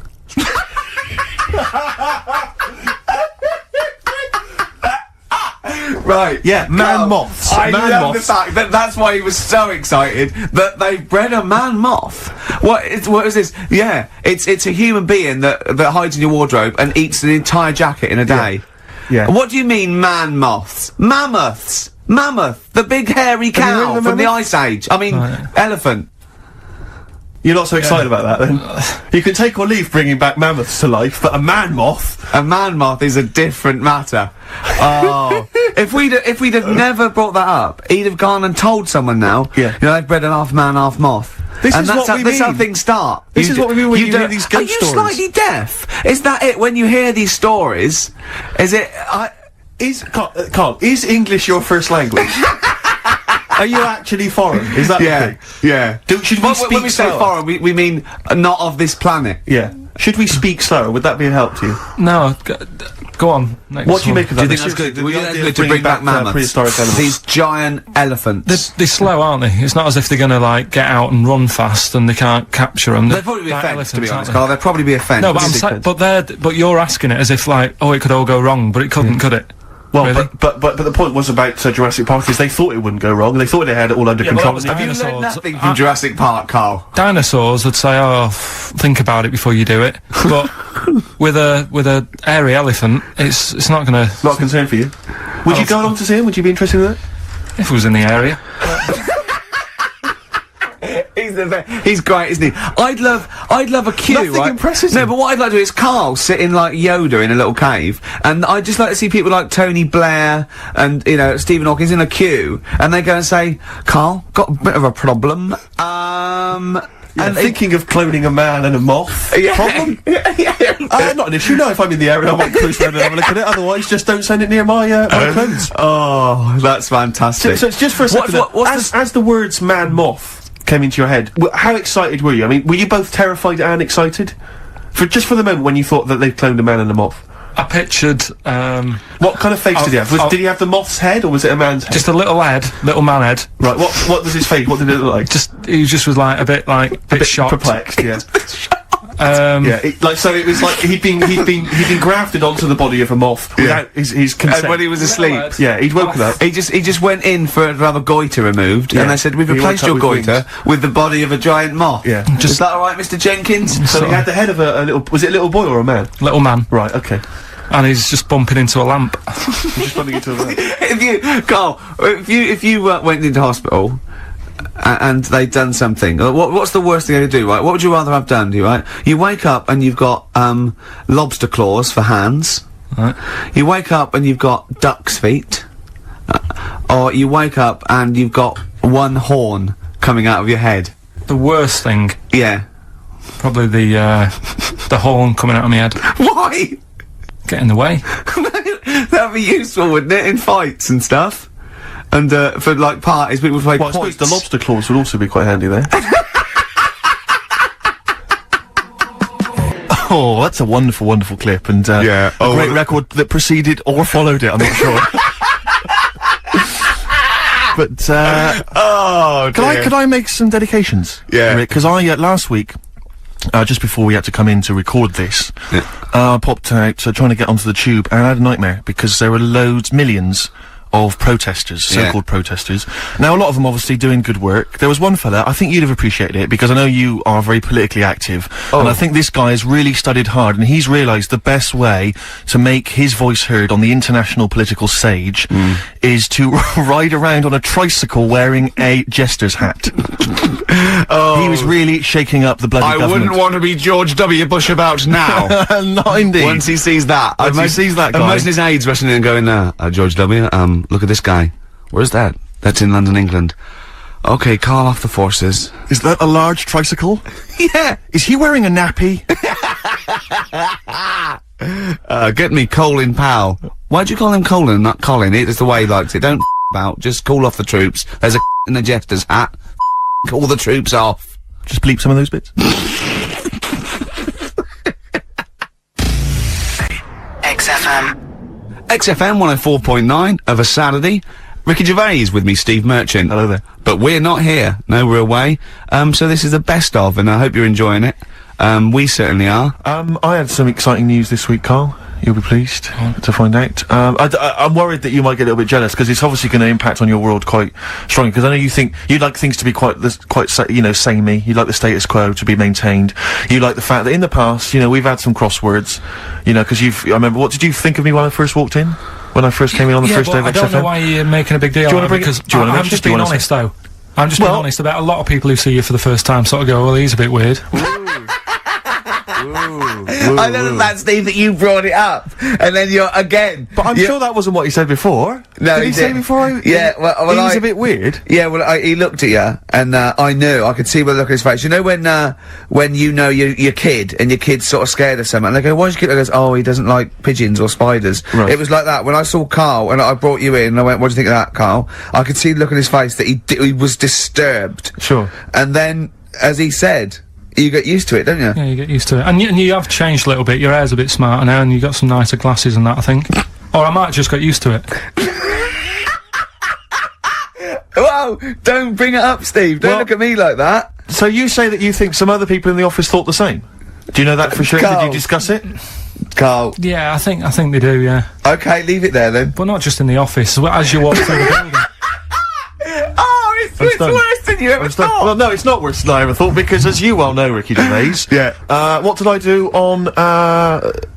Right. Yeah, man Carl, moths. I Man love moths. the fact that that's why he was so excited that they bred a man moth. What is this? Yeah, it's a human being that hides in your wardrobe and eats an entire jacket in a day. Yeah. What do you mean, man moths? Mammoths. Mammoth, the big hairy you heard cow of a from the mammoth? Ice Age. I mean, elephant. You're not so excited about that, then? You can take or leave bringing back mammoths to life, but a man moth? A man moth is a different matter. Oh, if we'd have never brought that up, he'd have gone and told someone now. Yeah. You know, they've bred an half man, half moth. This and is that's what how, we this is how mean. things start. This is what we mean when you hear these ghost Are you stories. slightly deaf? Is that it? When you hear these stories, is it? Carl, is English your first language? Are you actually foreign? Is that the Yeah, thing? yeah. Should we When speak we say slower? foreign, we mean not of this planet. Yeah. Should we speak slower? Would that be a help to you? No, go on. Next What do you one. make of Do that? you think that's good? The Would you think idea that's of good to bring back mammoths? prehistoric animals. These giant elephants. They're slow, aren't they? It's not as if they're going to like get out and run fast and they can't capture them. They'd probably be a fence, to be honest, aren't they? Carl. They'd probably be a fence. No, but I'm saying, but you're asking it as if like, oh, it could all go wrong, but it couldn't, could it? Well, Really? but the point was about Jurassic Park is they thought it wouldn't go wrong, and they thought they had it all under Yeah, well, control. that was Have you learned Dinosaurs. nothing from Jurassic Park, Carl? Dinosaurs would say, "Oh, think about it before you do it." But with a airy elephant, it's not going to. Not a concern for you. Would you go along to see him? Would you be interested in that? If it was in the area, He's great, isn't he? I'd love a queue, Nothing right? impresses No, him. but what I'd like to do is Carl sitting like Yoda in a little cave, and I'd just like to see people like Tony Blair and, you know, Stephen Hawkins in a queue, and they go and say, Carl, got a bit of a problem, And thinking of cloning a man and a moth. yeah. Problem? yeah. Not an issue. No, if I'm in the area, I might cruise around and have a look at it. Otherwise, just don't send it near my clones. Oh, that's fantastic. So it's just for a second. As the words "man moth" came into your head, how excited were you? I mean, were you both terrified and excited? For the moment when you thought that they'd cloned a man and a moth. I pictured What kind of face did he have? Did he have the moth's head, or was it a man's head? just a little man head. Right. What was his face? What did it look like? He just was like a bit shocked. Perplexed. Yeah. Yeah. It was like he'd been grafted onto the body of a moth without his consent. And when he was asleep. Yeah, he'd woken up. He just went in to have a goiter removed, Yeah. and they said, we've He replaced woke your up with goiter with the body of a giant moth. Yeah. Is that alright, Mr. Jenkins? So he had the head of a little. Was it a little boy or a man? Little man, Right. Okay. and he's just bumping into a lamp. Just running into a man. If you went into hospital and they'd done something, what's the worst thing they could do, right? What would you rather have done, right? You wake up and you've got lobster claws for hands. Right. You wake up and you've got duck's feet. Or you wake up and you've got one horn coming out of your head. The worst thing, Yeah. probably the horn coming out of my head. Why? Get in the way. That'd be useful, wouldn't it, in fights and stuff? And for like parties, people play Well, I points. suppose the lobster claws would also be quite handy there. Oh, that's a wonderful, wonderful clip, and Yeah. a great record that preceded or followed it. I'm not sure. But Oh, could I make some dedications? Yeah. Because I last week. Just before we had to come in to record this, I popped out trying to get onto the tube, and I had a nightmare because there were millions of protesters, Yeah. so-called protesters. Now, a lot of them obviously doing good work. There was one fella, I think you'd have appreciated it, because I know you are very politically active, and I think this guy has really studied hard, and he's realised the best way to make his voice heard on the international political stage is to ride around on a tricycle wearing a jester's hat. He was really shaking up the bloody I government. wouldn't want to be George W. Bush about now. Not indeed. Once he sees that. Once he sees that guy. Imagine his aides rushing in and going, George W., look at this guy. Where's that? That's in London, England. Okay, call off the forces. Is that a large tricycle? Yeah! Is he wearing a nappy? Get me Colin Powell. Why'd you call him Colin, not Colin? It's the way he likes it. Don't about. Just call off the troops. There's a in the jester's hat. All the troops off. Just bleep some of those bits. XFM. XFM 104.9 of a Saturday. Ricky Gervais with me, Steve Merchant. Hello there. But we're not here. No, we're away. So this is the best of, and I hope you're enjoying it. We certainly are. I had some exciting news this week, Carl. You'll be pleased to find out. I'm worried that you might get a little bit jealous, because it's obviously going to impact on your world quite strongly, because I know you think you'd like things to be quite samey. You'd like the status quo to be maintained. You like the fact that in the past, we've had some crosswords, because I remember, what did you think of me when I first walked in? When I first came in on the first day of XFM? I don't know why you're making a big deal Do you out wanna of it, bring it- do you wanna I'm mention it? just Do you being wanna honest, though. I'm just being honest about a lot of people who see you for the first time sort of go, well, he's a bit weird. I know that, Steve, that you brought it up, and then you're again. But I'm sure that wasn't what he said before. No, did he say before? Yeah, well, he was a bit weird. Yeah, well, he looked at you, and I knew. I could see by the look on his face. You know when you know your kid, and your kid's sort of scared of something, and they go, "Why's your kid?" I goes, "Oh, he doesn't like pigeons or spiders." Right. It was like that when I saw Carl, and I brought you in, and I went, "What do you think of that, Carl?" I could see the look on his face that he was disturbed. Sure. And then, as he said, you get used to it, don't you? Yeah, you get used to it. And you have changed a little bit. Your hair's a bit smarter now, and you've got some nicer glasses and that, I think. Or I might have just got used to it. Whoa! Don't bring it up, Steve. Don't Well- look at me like that. So you say that you think some other people in the office thought the same? Do you know that for sure? Did Carl. you discuss it? Carl. Yeah, I think they do, yeah. Okay, leave it there then. But not just in the office, as you walk through the building. Oh, it's done. worse than you ever thought. Well, no, it's not worse than I ever thought, because as you well know, Ricky Gervais, Yeah. what did I do on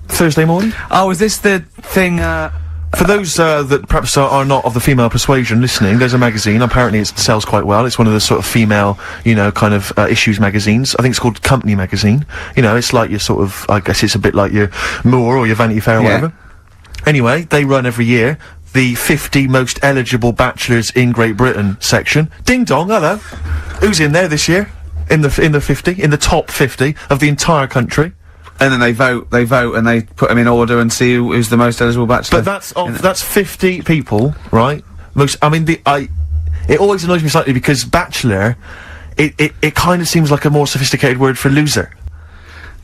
Thursday morning? Oh, is this the thing, For those that perhaps are not of the female persuasion listening, there's a magazine. Apparently it sells quite well. It's one of the sort of female, kind of issues magazines. I think it's called Company Magazine. It's like your sort of, I guess it's a bit like your Moore or your Vanity Fair or Yeah. whatever. Anyway, they run every year the 50 most eligible bachelors in Great Britain section. Ding dong, hello. Who's in there this year? In the 50, in the top 50 of the entire country. and then they vote, and they put them in order and see who's the most eligible bachelor. But that's 50 people, right? It always annoys me slightly, because bachelor, it kind of seems like a more sophisticated word for loser.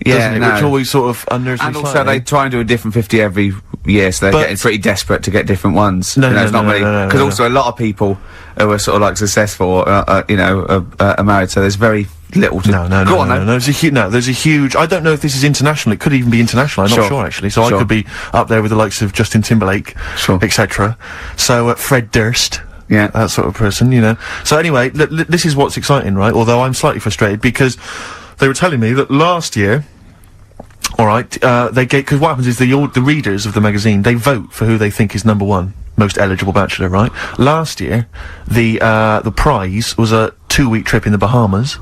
Yeah, doesn't it? no. Which always sort of unnerves me And also slightly. they try and do a different 50 every year, so they're But- getting pretty desperate to get different ones. No, You know, no, it's not no, really, no, no, because no, also a lot of people who are sort of like successful, are married, so there's very little to... No, Go on, then. there's a huge, I don't know if this is international, it could even be international, I'm Sure. not sure actually, so I Sure. could be up there with the likes of Justin Timberlake, Sure. etc. So, Fred Durst, Yeah. that sort of person, So anyway, this is what's exciting, right? Although I'm slightly frustrated, because they were telling me that last year, alright, because what happens is the readers of the magazine, they vote for who they think is number one most eligible bachelor, right? Last year, the prize was a 2-week trip in the Bahamas,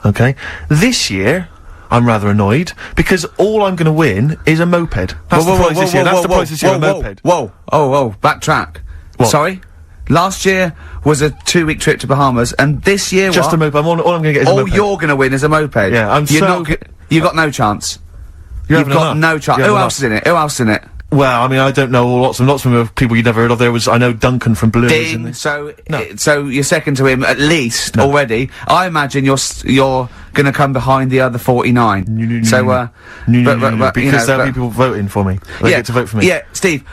okay? This year, I'm rather annoyed, because all I'm gonna win is a moped. That's the prize this year, that's the prize this year, a moped. Whoa, backtrack. What? Sorry? Last year was a 2-week trip to Bahamas, and this year Just what? a moped, all I'm gonna get is a All moped. you're gonna win is a moped. Yeah, you got no chance. You're You've having got enough. no chance. You're Who having else is in it? Who else is in it? Well, I mean, I don't know, lots of them are people you'd never heard of. I know Duncan from Blue is in Ding. this. So, No. so you're second to him at least already. I imagine you're gonna come behind the other 49. So, but you because know, there'll but- be people voting for me. They get to vote for me. Yeah, Steve.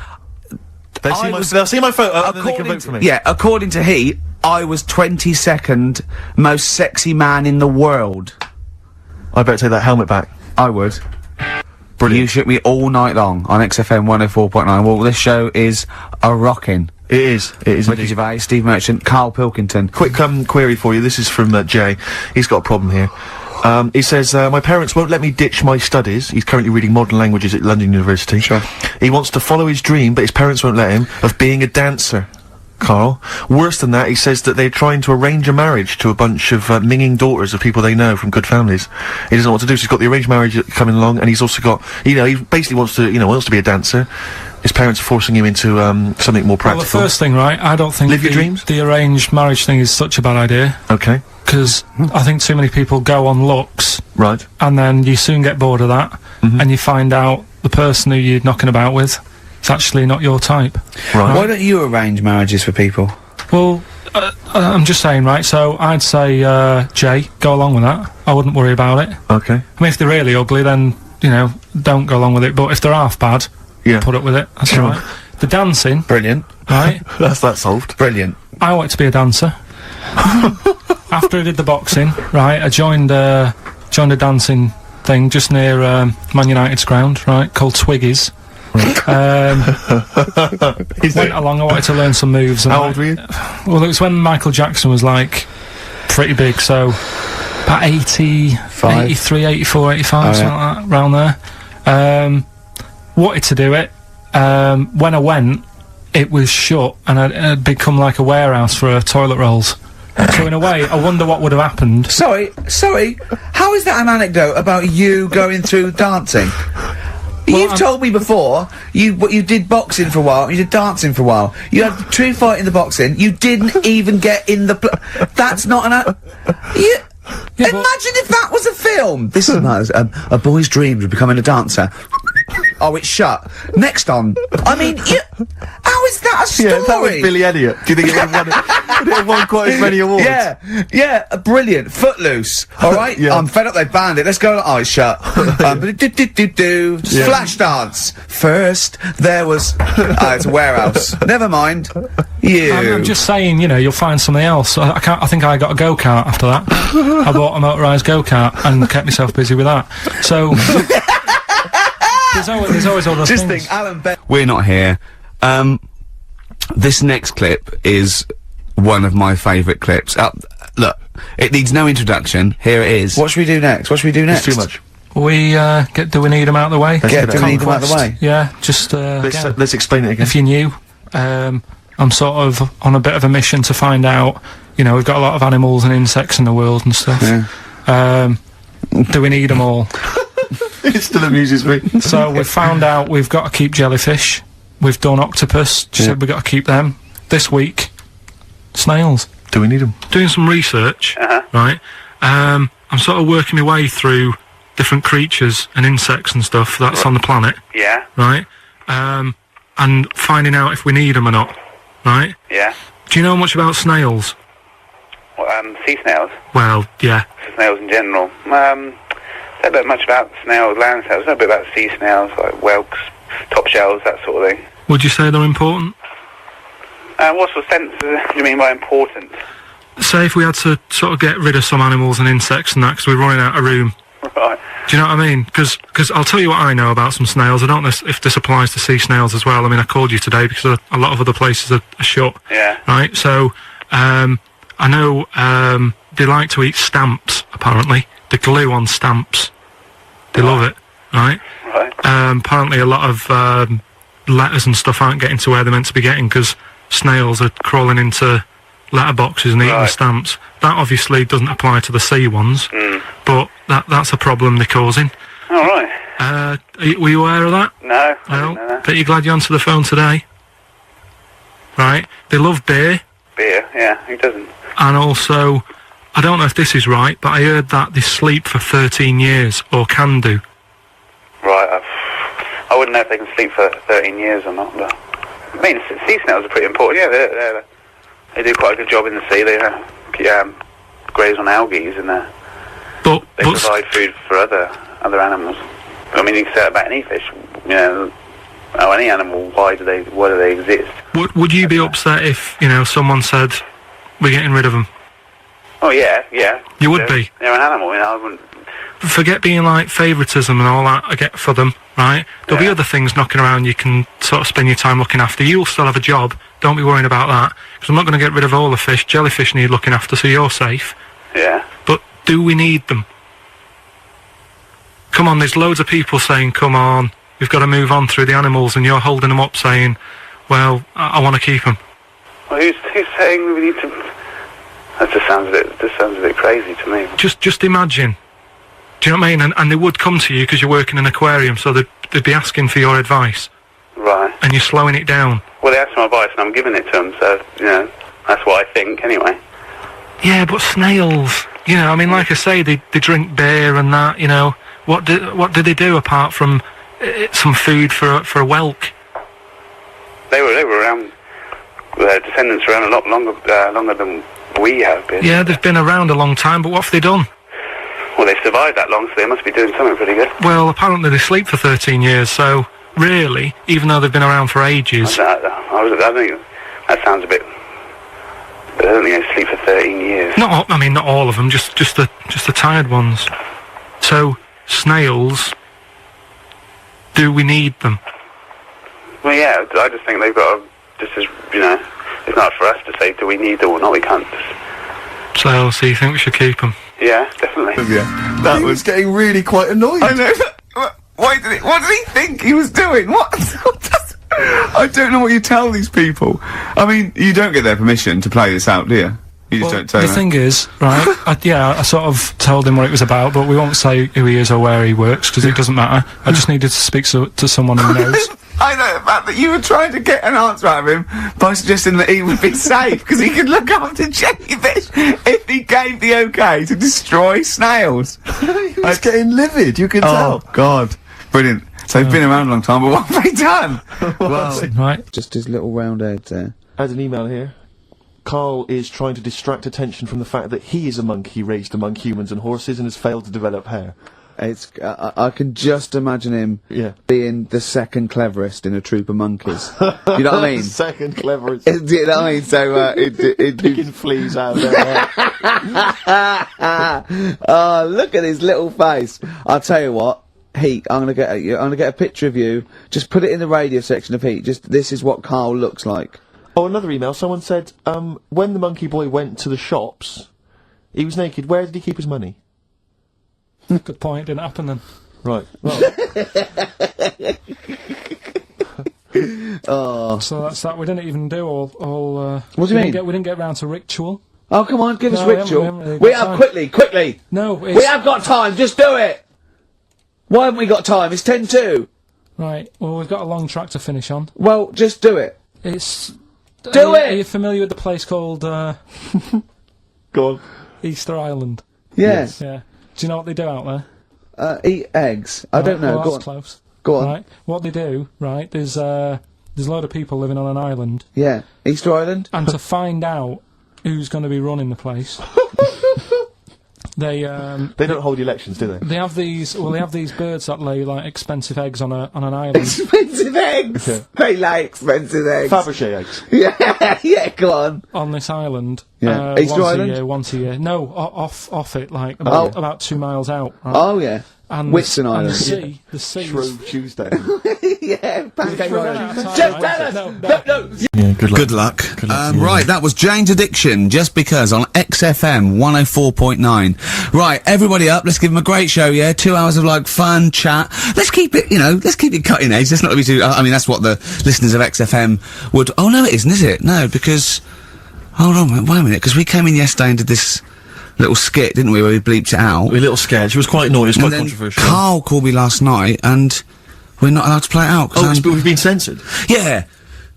They'll see my photo and then they can vote for me. Yeah, according to he, I was 22nd most sexy man in the world. I better take that helmet back. I would. Brilliant. You shook me all night long on XFM 104.9. Well, this show is a rockin'. It is Ricky indeed. Gervais, Steve Merchant, Karl Pilkington. Quick query for you. This is from Jay. He's got a problem here. He says, my parents won't let me ditch my studies. He's currently reading modern languages at London University. Sure. He wants to follow his dream, but his parents won't let him, of being a dancer. Carl. Worse than that, he says that they're trying to arrange a marriage to a bunch of minging daughters of people they know from good families. He doesn't know what to do, so he's got the arranged marriage coming along, and he's also got, he basically wants to be a dancer. His parents are forcing him into something more practical. Well, the first thing, right, I don't think Live your dreams? the arranged marriage thing is such a bad idea. Okay. Because I think too many people go on looks, Right. and then you soon get bored of that, and you find out the person who you're knocking about with is actually not your type. Right. Why don't you arrange marriages for people? Well, I'm just saying, right, so I'd say, Jay, go along with that. I wouldn't worry about it. Okay. I mean, if they're really ugly, then, don't go along with it, but if they're half bad, Yeah. put up with it. That's Sure. all right. The dancing, Brilliant. right, That's that solved. Brilliant. I wanted to be a dancer. After I did the boxing, right, I joined a dancing thing just near Man United's ground, right, called Twiggies. Went along, I wanted to learn some moves. And How old were you? Well, it was when Michael Jackson was, like, pretty big, so about 83, 84, 85, something like that, around there. Wanted to do it. When I went, it was shut, and I'd become like a warehouse for toilet rolls. So in a way, I wonder what would have happened. Sorry, how is that an anecdote about you going through dancing? You've told me before, you did boxing for a while, you did dancing for a while. You had the true fight in the boxing, you didn't even get in the that's not an imagine if that was a film! This is nice, a boy's dreams of becoming a dancer. Oh, it's shut. Next on. I mean, how is that a story? Yeah, that was Billy Elliot. Do you think it would have won quite as many awards? Yeah, brilliant. Footloose. All right, Yeah. I'm fed up. They banned it. Let's go. Oh, it's shut. Flash dance. First, there was. It's a warehouse. Never mind. I'm just saying, you'll find something else. I think I got a go-kart after that. I bought a motorised go-kart and kept myself busy with that. So. There's always other Just things. think, Alan Beck. We're not here. This next clip is one of my favourite clips. Look, it needs no introduction. Here it is. What should we do next? It's too much. Do we need them out of the way? Yeah, do we need them out of the way? Yeah, just, again, Let's explain it again. if you're new, I'm sort of on a bit of a mission to find out, we've got a lot of animals and insects in the world and stuff. Yeah. Do we need them all? It still amuses me. So we've found out we've got to keep jellyfish. We've done octopus. Just said we've got to keep them. This week, snails. Do we need them? Doing some research, right? I'm sort of working my way through different creatures and insects and stuff that's on the planet, Yeah, right? And finding out if we need them or not, right? yeah. Do you know much about snails? Well, sea snails, Well, yeah. snails in general. Don't know much about snails, land snails. Know a bit about sea snails, like whelks, top shells, that sort of thing. Would you say they're important? What sort of sense do you mean by important? Say if we had to sort of get rid of some animals and insects and that because we're running out of room. Right. Do you know what I mean? Because I'll tell you what I know about some snails. I don't know if this applies to sea snails as well. I mean, I called you today because a lot of other places are shut. Yeah. Right? So, I know they like to eat stamps, apparently. The glue on stamps. They love it, right? Right. Apparently a lot of letters and stuff aren't getting to where they're meant to be getting because snails are crawling into letterboxes and eating the stamps. That obviously doesn't apply to the sea ones, but that's a problem they're causing. All right. Were you aware of that? No. I No? didn't know that. Bet you're glad you answered the phone today. Right? They love beer, Beer. Yeah. Who doesn't? and also, I don't know if this is right, but I heard that they sleep for 13 years, or can do. Right. I wouldn't know if they can sleep for 13 years or not. But I mean, sea snails are pretty important. Yeah, they do quite a good job in the sea. They graze on algae, and But they provide food for other animals. I mean, you can say that about any fish. Any animal. Why do they exist? would you be upset if, someone said, we're getting rid of them? Oh yeah. You would be? They're an animal. I forget being like favouritism and all that I get for them, right? There'll be other things knocking around you can sort of spend your time looking after. You'll still have a job, don't be worrying about that, because I'm not going to get rid of all the fish. Jellyfish need looking after, so you're safe. Yeah. But do we need them? Come on, there's loads of people saying, come on, we've got to move on through the animals, and you're holding them up saying, well, I want to keep them. Well, who's saying we need to... That just sounds a bit crazy to me. Just imagine. Do you know what I mean? And they would come to you because you're working in an aquarium, so they'd be asking for your advice. Right. And you're slowing it down. Well, they asked for my advice and I'm giving it to them, so, you know, that's what I think, anyway. Yeah, but snails, you know, I mean, like I say, they drink beer and that, you know. What do they do apart from some food for a whelk? They were around, their descendants around a lot longer than we have been. Yeah, they've been around a long time, but what have they done? Well, they survived that long, so they must be doing something pretty good. Well, apparently they sleep for 13 years, so really, even though they've been around for ages... I think that sounds a bit... I don't think they sleep for 13 years. Not all of them, just the tired ones. So, snails, do we need them? Well, yeah, I just think they've got to, just as, you know, it's not for us to say, do we need them or not, we can't just... So you think we should keep them? Yeah, definitely. Yeah, that was getting really quite annoyed. I know. What did he think he was doing? What? I don't know what you tell these people. I mean, you don't get their permission to play this out, do you? You just don't tell the them. thing is, right, I sort of told him what it was about, but we won't say who he is or where he works, because it doesn't matter. I just needed to speak to someone who knows. I know the fact that you were trying to get an answer out of him by suggesting that he would be safe, because he could look after jellyfish if he gave the okay to destroy snails. He was getting livid, you can tell. Oh, God. Brilliant. So they've been around a long time, but what have they done? Well, Right. Just his little round head there. I had an email here. Carl is trying to distract attention from the fact that he is a monkey raised among humans and horses and has failed to develop hair. It's I can just imagine him being the second cleverest in a troop of monkeys. You know what I mean? Second cleverest. Do you know what I mean? So Picking fleas out of their hair. oh, look at his little face. I'll tell you what. Heat, I'm gonna get a picture of you. Just put it in the radio section of Heat. This is what Carl looks like. Oh, another email. Someone said, when the monkey boy went to the shops, he was naked. Where did he keep his money? Good point, didn't happen then. Right. Oh. So that's that. We didn't even do all What do you mean? We didn't get round to ritual. Oh, come on, give us No, we ritual. haven't really We got have time. quickly. No, We have got time. Just do it. Why haven't we got time? It's 10:02. Right, well, we've got a long track to finish on. Well, just do it. It's... Do it! Are you familiar with the place called, Go on. Easter Island? Yes. Yeah. Do you know what they do out there? Eat eggs. I don't know. Well, Go that's on. close. Go on. Right, what they do, right, there's a load of people living on an island, Yeah. Easter Island. and to find out who's going to be running the place, they don't hold elections, do they? they have these birds that lay like expensive eggs on an island. Expensive eggs. Yeah. They like expensive eggs. Fabergé eggs. Yeah. Go on. On this island, Yeah. Easter Island? once a year. No, off it, like Oh. about 2 miles out. Right? Oh yeah. And Whitsun and Island. the sea. Shrove Tuesday. Yeah. Pancake Run Island. out of time, Just right? tell us. No. Yeah, good luck. Good luck. Right, that was Jane's Addiction, Just Because, on XFM 104.9. Right, everybody up, let's give them a great show, yeah? 2 hours of, like, fun, chat. Let's keep it, let's keep it cutting edge. Let's not be too... I mean, that's what the listeners of XFM would... Oh, no, it isn't, is it? No, because... Hold on, wait a minute, because we came in yesterday and did this little skit, didn't we, where we bleeped it out. We a little scared. She was quite naughty. It was And quite then controversial. Carl called me last night, and we're not allowed to play it out. 'Cause Oh, but we've been censored. yeah.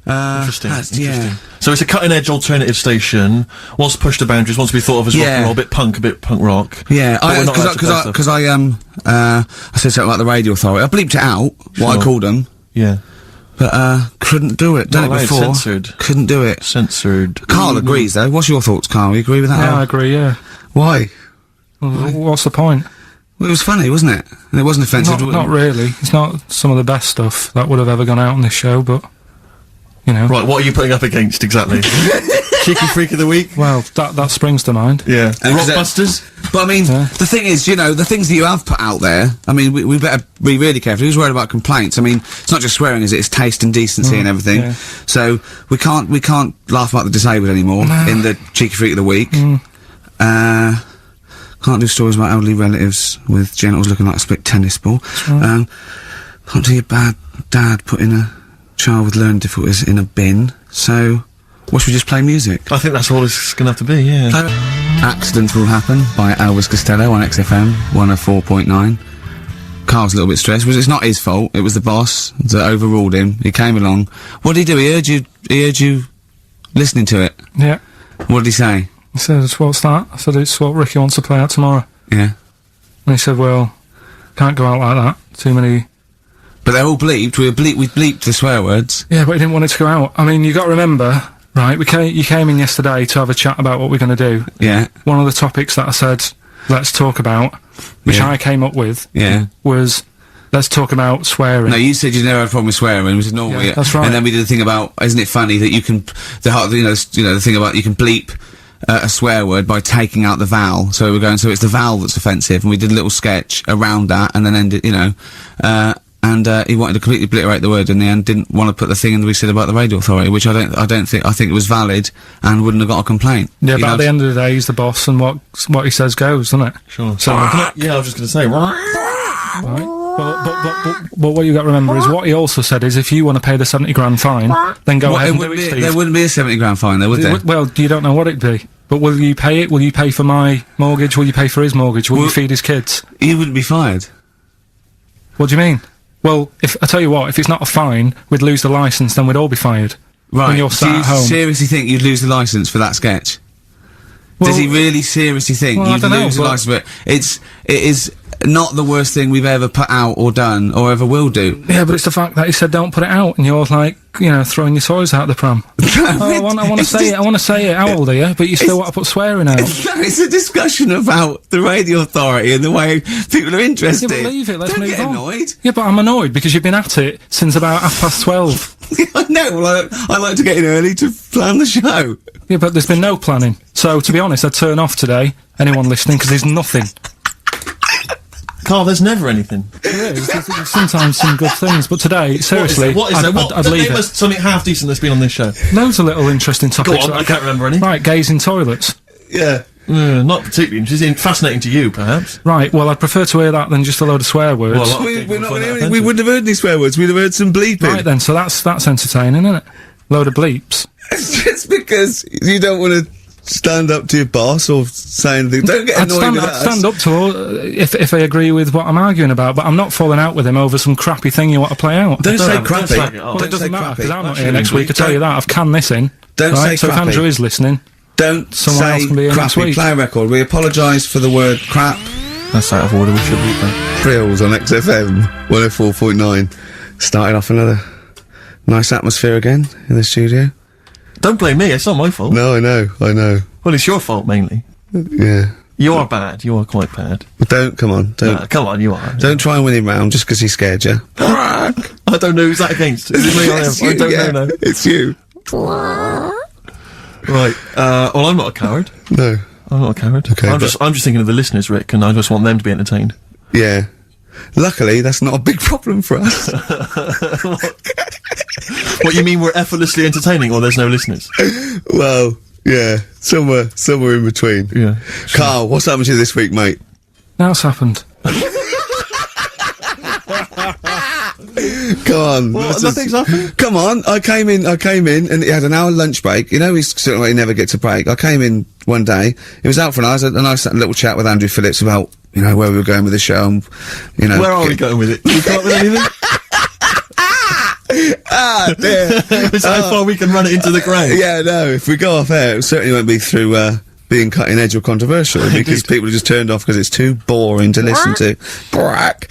Interesting. That's- Interesting. yeah. So it's a cutting-edge alternative station. Wants to push the boundaries. Wants to be thought of as rock Yeah. and roll, a bit punk rock. Yeah, But we're not allowed to play stuff. because I said something about the radio authority. I bleeped it out, what I Sure. called them, Yeah. but couldn't do it. Done Not it allowed, before. censored. Couldn't do it. Censored. Carl agrees though. What's your thoughts, Carl? You agree with that? Yeah, I agree. Yeah. Why? Well, what's the point? Well, it was funny, wasn't it? And it wasn't offensive. Not really. It's not some of the best stuff that would have ever gone out on this show, but You know. Right, what are you putting up against exactly? Cheeky freak of the week? Well, that springs to mind. Yeah. And 'cause Rockbusters? But I mean, the thing is, you know, the things that you have put out there, I mean, we better be really careful. Who's worried about complaints? I mean, it's not just swearing, is it? It's taste and decency and everything. yeah. So, we can't laugh about the disabled anymore in the Cheeky Freak of the Week. Can't do stories about elderly relatives with genitals looking like a split tennis ball. Can't do your bad dad putting a child with learning difficulties in a bin. So, what should we just play music? I think that's all it's gonna have to be, yeah. Accidents Will Happen by Elvis Costello on XFM 104.9. Carl's a little bit stressed, because it's not his fault, it was the boss that overruled him. He came along. What did he do? He heard you listening to it. Yeah. What did he say? He said, what's that? I said, it's what Ricky wants to play out tomorrow. Yeah. And he said, well, can't go out like that. Too many... But they're all bleeped. We bleeped the swear words. Yeah, but he didn't want it to go out. I mean, you got to remember, right, you came in yesterday to have a chat about what we're going to do. Yeah. One of the topics that I said, let's talk about, which Yeah. I came up with, Yeah. was, let's talk about swearing. No, you said you never had a problem with swearing, which is normal. Yeah, that's right. And then we did the thing about, isn't it funny that you can, the thing about you can bleep a swear word by taking out the vowel. So we're going, so it's the vowel that's offensive, and we did a little sketch around that, and then ended, and he wanted to completely obliterate the word in the end, didn't want to put the thing in that we said about the radio authority, which I think it was valid and wouldn't have got a complaint. Yeah, You but know, at the end of the day, he's the boss, and what he says goes, doesn't it? Sure. So, Yeah, I was just gonna say, right. But what you got to remember is what he also said is if you want to pay the 70 grand fine, then go ahead and do it, Steve. there wouldn't be a 70 grand fine there, would there? Well, you don't know what it'd be. But will you pay it? Will you pay for my mortgage? Will you pay for his mortgage? Will you feed his kids? You wouldn't be fired. What do you mean? Well, if I tell you what, if it's not a fine, we'd lose the licence, then we'd all be fired. Right. When you're Do sat you at home. seriously think you'd lose the licence for that sketch? Well, Does he really seriously think well, I you'd don't know, lose the but- licence? But it is not the worst thing we've ever put out or done or ever will do. Yeah, but it's the fact that he said don't put it out, and you're like, throwing your toys out the pram. I want to say it. I want to say it. How old are you? But you still want to put swearing out. It's a discussion about the radio authority and the way people are interested. Yeah, but leave it. Let's Don't move get on. annoyed. Yeah, but I'm annoyed because you've been at it since about 12:30. I know. Well, I like to get in early to plan the show. Yeah, but there's been no planning. So to be honest, I'd turn off today. Anyone listening, because there's nothing. Carl, there's never anything. There's sometimes some good things, but today, seriously, What is there? I'd leave name it. us something half decent that's been on this show. Loads of little interesting Go topics. on, I can't remember any. Right, gays in toilets. Yeah. Not particularly interesting. Fascinating to you, perhaps. Right, well, I'd prefer to hear that than just a load of swear words. Well, a lot of We're people not find gonna that hear we offensive. wouldn't have heard any swear words. We'd have heard some bleeping. Right then, so that's entertaining, isn't it? Load of bleeps. It's because you don't want to stand up to your boss or say anything. Don't get annoyed with I'd us. stand up to her if I agree with what I'm arguing about, but I'm not falling out with him over some crappy thing you want to play out. Don't say Don't crappy. slag it off. Well, Don't it doesn't say matter, crappy. because I'm not That's here next really week, I tell you that. I've canned this in. Don't right? say So if crappy. Andrew is listening, Don't Someone else say can be here next crappy. week. Play a record. We apologise for the word crap. That's out of order. We should leave that. Frills on XFM 104.9. Started off another nice atmosphere again in the studio. Don't blame me. It's not my fault. No, I know. Well, it's your fault mainly. Yeah. You are bad. You are quite bad. Come on. Come on, you are. Don't try and win him round just because he scared you. I don't know who's that against. Is it me or him? It's I you, don't yeah. know. No. It's you. Right. Well, I'm not a coward. No. I'm not a coward. Okay, I'm but- just thinking of the listeners, Rick, and I just want them to be entertained. Yeah. Luckily, that's not a big problem for us. What, you mean we're effortlessly entertaining, or there's no listeners? Well, yeah. Somewhere in between. Yeah. Carl, what's happened to you this week, mate? now it's happened. Come on. What, let's just- nothing's happened? Come on. I came in, and he had an hour lunch break. You know, he's sort of like he never gets a break. I came in one day. He was out for an hour. I had a nice little chat with Andrew Phillips about, where we were going with the show and, Where are we going with it? Did you come up with anything? Ah, dear. Is that how far we can run it into the grave? Yeah, no, if we go off air, it certainly won't be through, being cutting edge or controversial, because people are just turned off because it's too boring to listen to. Brack.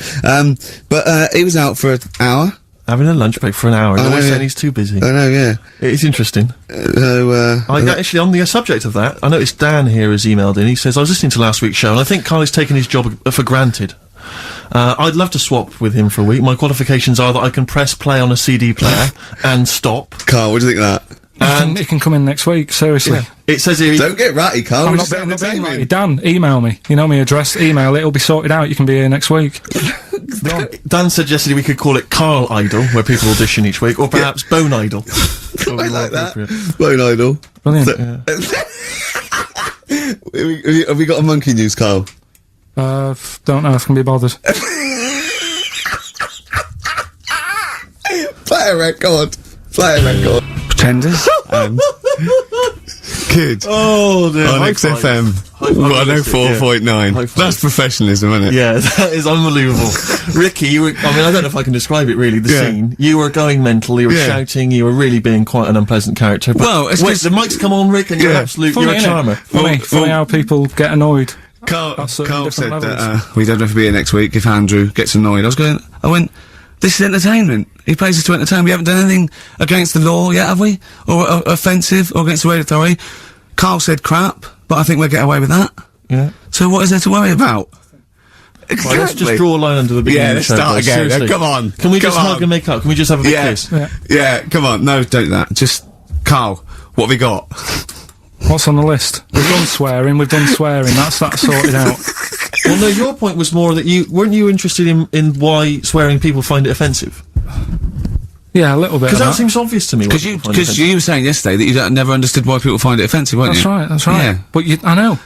But he was out for an hour. Having a lunch break for an hour. I know, Always yeah. saying he's too busy. I know, yeah. It's interesting. So, Actually, on the subject of that, I noticed Dan here has emailed in. He says, I was listening to last week's show, and I think Carl is taking his job for granted. I'd love to swap with him for a week. My qualifications are that I can press play on a CD player and stop. Carl, what do you think of that? He can come in next week, seriously. It says here... Don't get ratty, Carl. I'm We're not just being entertaining. ratty. Dan, email me. You know my address. Email, it'll be sorted out. You can be here next week. Dan suggested we could call it Carl Idol, where people audition each week, or perhaps Bone Idol. I like that. Bone Idol. Brilliant. Have we got a monkey news, Carl? Don't know if I can be bothered. Play a record. Play a record. Pretenders. Good. Oh, dear. On High five. XFM High five. 104.9. High five. That's professionalism, isn't it? Yeah, that is unbelievable. Ricky, you were, I mean, I don't know if I can describe it really, the scene. You were going mental, you were shouting, you were really being quite an unpleasant character. But Well, it's wait, 'cause- the mic's come on, Rick, and you're Funny, you're a innit? charmer. Funny how people get annoyed. Carl At certain said different that levels. we don't have to be here next week if Andrew gets annoyed. I went, this is entertainment. He pays us to entertain. We haven't done anything against the law yet, have we? Or offensive, or against the radio authority. Carl said crap, but I think we'll get away with that. Yeah. So what is there to worry about? Well, let's just draw a line under the beginning Yeah, of the let's show. start guys. again. Seriously. Come on. Can we just Come hug on. and make up? Can we just have a big kiss? Yeah, come on. No, don't do that. Just, Carl, what have we got? What's on the list? We've done swearing. That's sorted out. Well, no, your point was more that weren't you interested in why swearing people find it offensive? Yeah, a little bit. Because of that that. seems obvious to me. Because you were saying yesterday that you never understood why people find it offensive, weren't That's you? right. That's right. Yeah. But I know.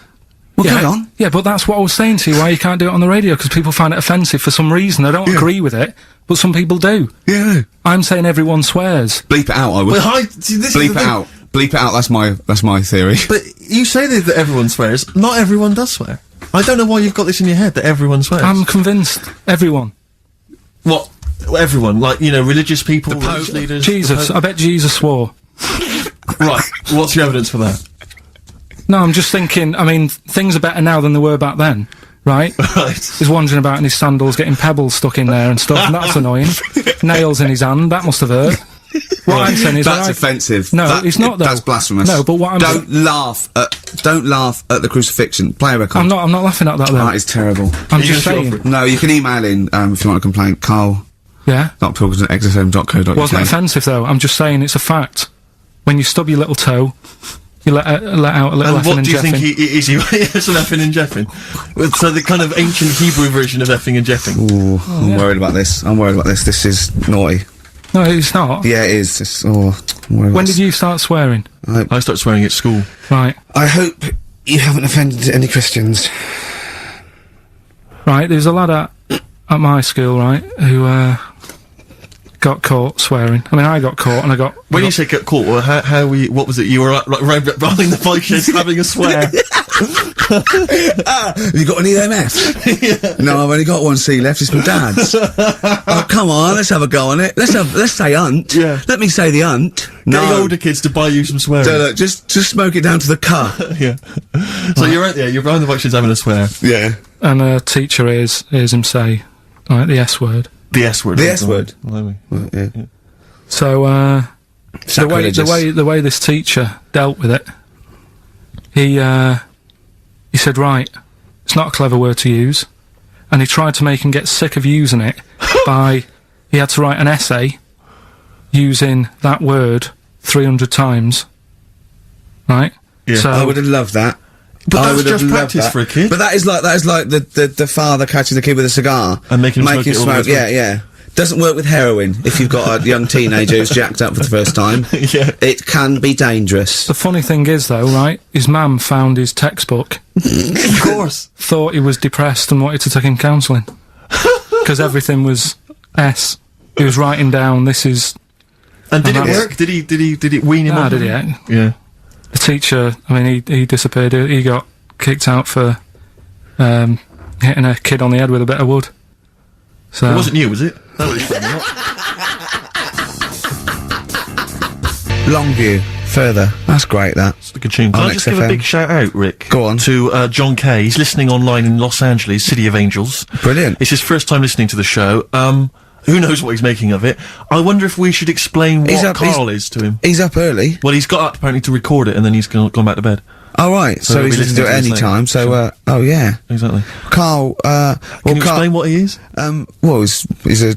Well, yeah, carry on. Yeah, but that's what I was saying to you. Why you can't do it on the radio? Because people find it offensive for some reason. I don't agree with it, but some people do. Yeah. I'm saying everyone swears. Bleep it out, I would. Well, see, this is Bleep the it thing. out. Bleep it out, that's my theory. But you say that everyone swears. Not everyone does swear. I don't know why you've got this in your head that everyone swears. I'm convinced. Everyone. What? Everyone, like, you know, religious people, religious leaders. Jesus. I bet Jesus swore. Right. What's your evidence for that? No, I'm just thinking, I mean, things are better now than they were back then, right? Right. He's wandering about in his sandals, getting pebbles stuck in there and stuff, and that's annoying. Nails in his hand, that must have hurt. What I'm saying is... That's offensive. No, it's not, though. That's blasphemous. No, but what I'm... Don't laugh at the crucifixion. Play a record. I'm not laughing at that, though. That is terrible. I'm just saying. No, you can email in, if you want a complaint. Carl, Yeah? .pilkington@xfm.co.uk. Wasn't offensive, though. I'm just saying it's a fact. When you stub your little toe, you let out a little And effing what and do you think jeffing. is he? Yes, an effing and jeffing. So the kind of ancient Hebrew version of effing and jeffing. Ooh, I'm worried about this. This is naughty. No, it's not. Yeah, it is. I'm worried about When this. did you start swearing? I started swearing at school. Right. I hope you haven't offended any Christians. Right, there's a lad at my school, right, who, got caught swearing. I mean, I got caught and I got... When you say get caught, well, what was it? You were right behind the bike shed having a swear. Have you got any MF? No, I've only got one C left. It's my dad's. Oh, come on, let's have a go on it. Let's say hunt. Yeah. Let me say the hunt. Getting No. older kids to buy you some swearing. So look, just smoke it down to the car. Yeah. So you're right there. You're behind the bike sheds having a swear. Yeah. And a teacher hears him say, right, the S word. The S word. The S word. Well, Yeah. So, the way this teacher dealt with it, he said, right, it's not a clever word to use, and he tried to make him get sick of using it he had to write an essay using that word 300 times, right? Yeah. So, I would have loved that. But I that's would have just loved practice that. for a kid. But that is like the father catching the kid with a cigar And making him smoke it all the way through. Yeah. Doesn't work with heroin if you've got a young teenager who's jacked up for the first time. Yeah. It can be dangerous. the funny thing is, though, right, his mum found his textbook, Of course. thought he was depressed and wanted to take him counselling. Because everything was S. He was writing down, this is... And did it that's- work? Did it wean him Nah, off? did it? Yeah. The teacher, I mean, he disappeared. He got kicked out for hitting a kid on the head with a bit of wood. So It wasn't you, was it? That was Longview. Further. That's great, that. It's a good tune. Can On I just give a XFM. big shout out, Rick? Go on. To John Kay. He's listening online in Los Angeles, City of Angels. Brilliant. It's his first time listening to the show. Who knows what he's making of it? I wonder if we should explain what Carl is to him. He's up early. Well, he's got up apparently to record it, and then he's gone back to bed. Oh, right. So he'll he's be listening to it listening any to this time. later. So, oh, yeah. Exactly. Carl, Can you explain what he is? well, he's a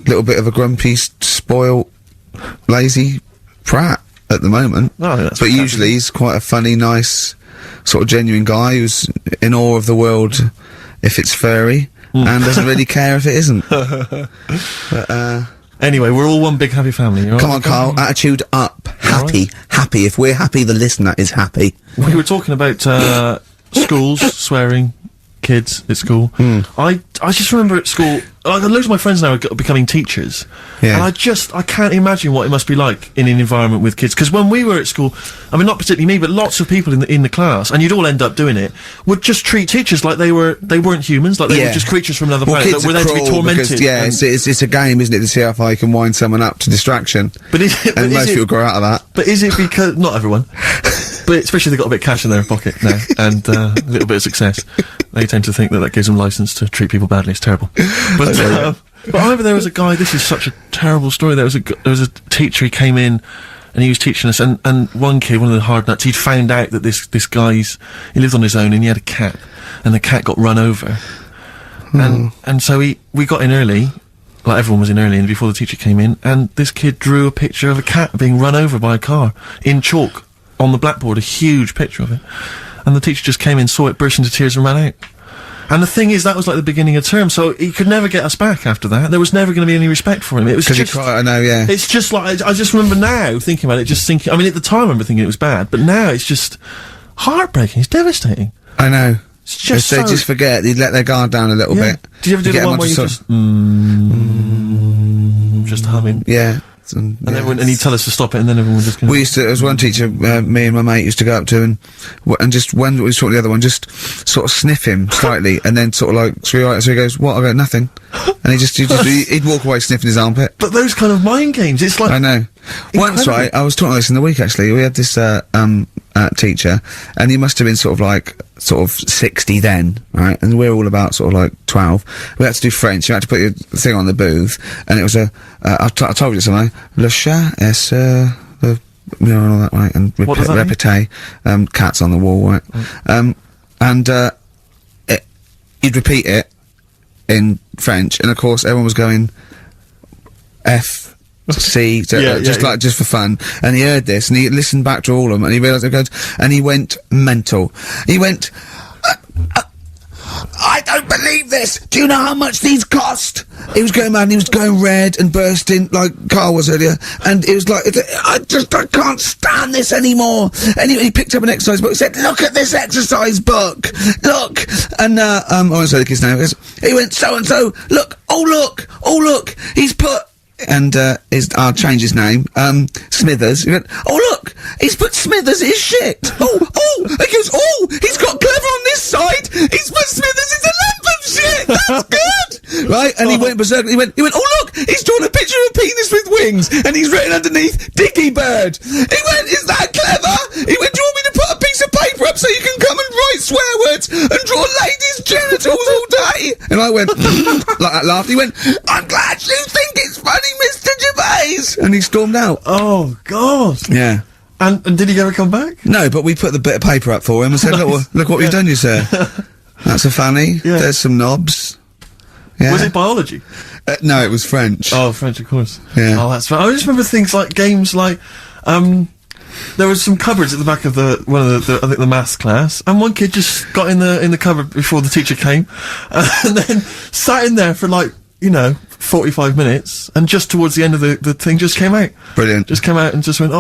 little bit of a grumpy, spoiled, lazy prat at the moment. Oh, that's but fantastic. usually he's quite a funny, nice, sort of genuine guy who's in awe of the world if it's furry and doesn't really care if it isn't. But, Anyway, we're all one big happy family. come on, Carl, attitude up. Happy. Happy. If we're happy, the listener is happy. We were talking about schools, swearing, kids at school. I just remember at school, loads of my friends now are becoming teachers. Yeah. And I can't imagine what it must be like in an environment with kids. Because when we were at school, I mean, not particularly me, but lots of people in the class, and you'd all end up doing it, would just treat teachers like they weren't humans, like they were just creatures from another planet that were there to be tormented. Because, it's a game, isn't it, to see how far you can wind someone up to distraction. But and most people grow out of that. But is it because, not everyone, but especially if they've got a bit of cash in their pocket now, and a little bit of success, they tend to think that gives them license to treat people badly. It's terrible. But I remember there was a guy, this is such a terrible story, there was a teacher, he came in, and he was teaching us, and one kid, one of the hard nuts, he'd found out that this guy, he lived on his own, and he had a cat, and the cat got run over. And so we got in early, like everyone was in early, and before the teacher came in, and this kid drew a picture of a cat being run over by a car, in chalk, on the blackboard, a huge picture of it. And the teacher just came in, saw it, burst into tears, and ran out. And the thing is, that was like the beginning of term, so he could never get us back after that. There was never going to be any respect for him. It was just... I know, yeah. It's just like, I just remember now, thinking about it, just thinking, I mean, at the time I remember thinking it was bad, but now it's just heartbreaking, it's devastating. I know. It's just They just forget, they'd let their guard down a little bit. Did you ever do the one where you just humming? Yeah. And he'd tell us to stop it, and then everyone would just go... We used to, there was one teacher, me and my mate used to go up to and just, when we saw the other one, just sort of sniff him slightly, and then sort of like, so he goes, what? I go, nothing. And he'd walk away sniffing his armpit. But those kind of mind games, it's like... I know. Once, right, I was talking about this in the week, actually, we had this, teacher, and he must have been sort of 60 then, right? And we're all about sort of like 12. We had to do French, you had to put your thing on the booth, and it was I told you something, le chat est, you know, and all that, right? And What does that mean? Cats on the wall, right? And you'd repeat it in French, and of course everyone was going F, C, just for fun, and he heard this, and he listened back to all of them, and he realised it goes, and he went mental. He went, I don't believe this! Do you know how much these cost? He was going mad, and he was going red and bursting, like Carl was earlier, and it was like, I can't stand this anymore! And he picked up an exercise book, and said, look at this exercise book! Look! And, I won't say the kid's name, he went, so-and-so, look, oh look, he's put, and I'll change his name, Smithers. He went, oh look, he's put Smithers his shit. He goes, he's got Clever on this side. He's put Smithers as a lump of shit. That's good, right? And he went berserk. He went, oh look, he's drawn a picture of a penis with wings, and he's written underneath Dicky Bird. He went, is that clever? He went, do you want me to put a piece of paper up so you can come and write swear words and draw ladies' genitals all day? And I went, like that laughed. He went, I'm glad you think it's funny, Mr. Gervais! And he stormed out. Oh, God! Yeah. And did he ever come back? No, but we put the bit of paper up for him and said, look what we've done, you sir. That's a fanny. Yeah. There's some knobs. Yeah. Was it biology? No, it was French. Oh, French, of course. Yeah. Oh, that's fine. I just remember things like games like, there was some cupboards at the back of I think the maths class, and one kid just got in the cupboard before the teacher came, and then sat in there for like, 45 minutes, and just towards the end of the thing just came out. Brilliant. Just came out and just went,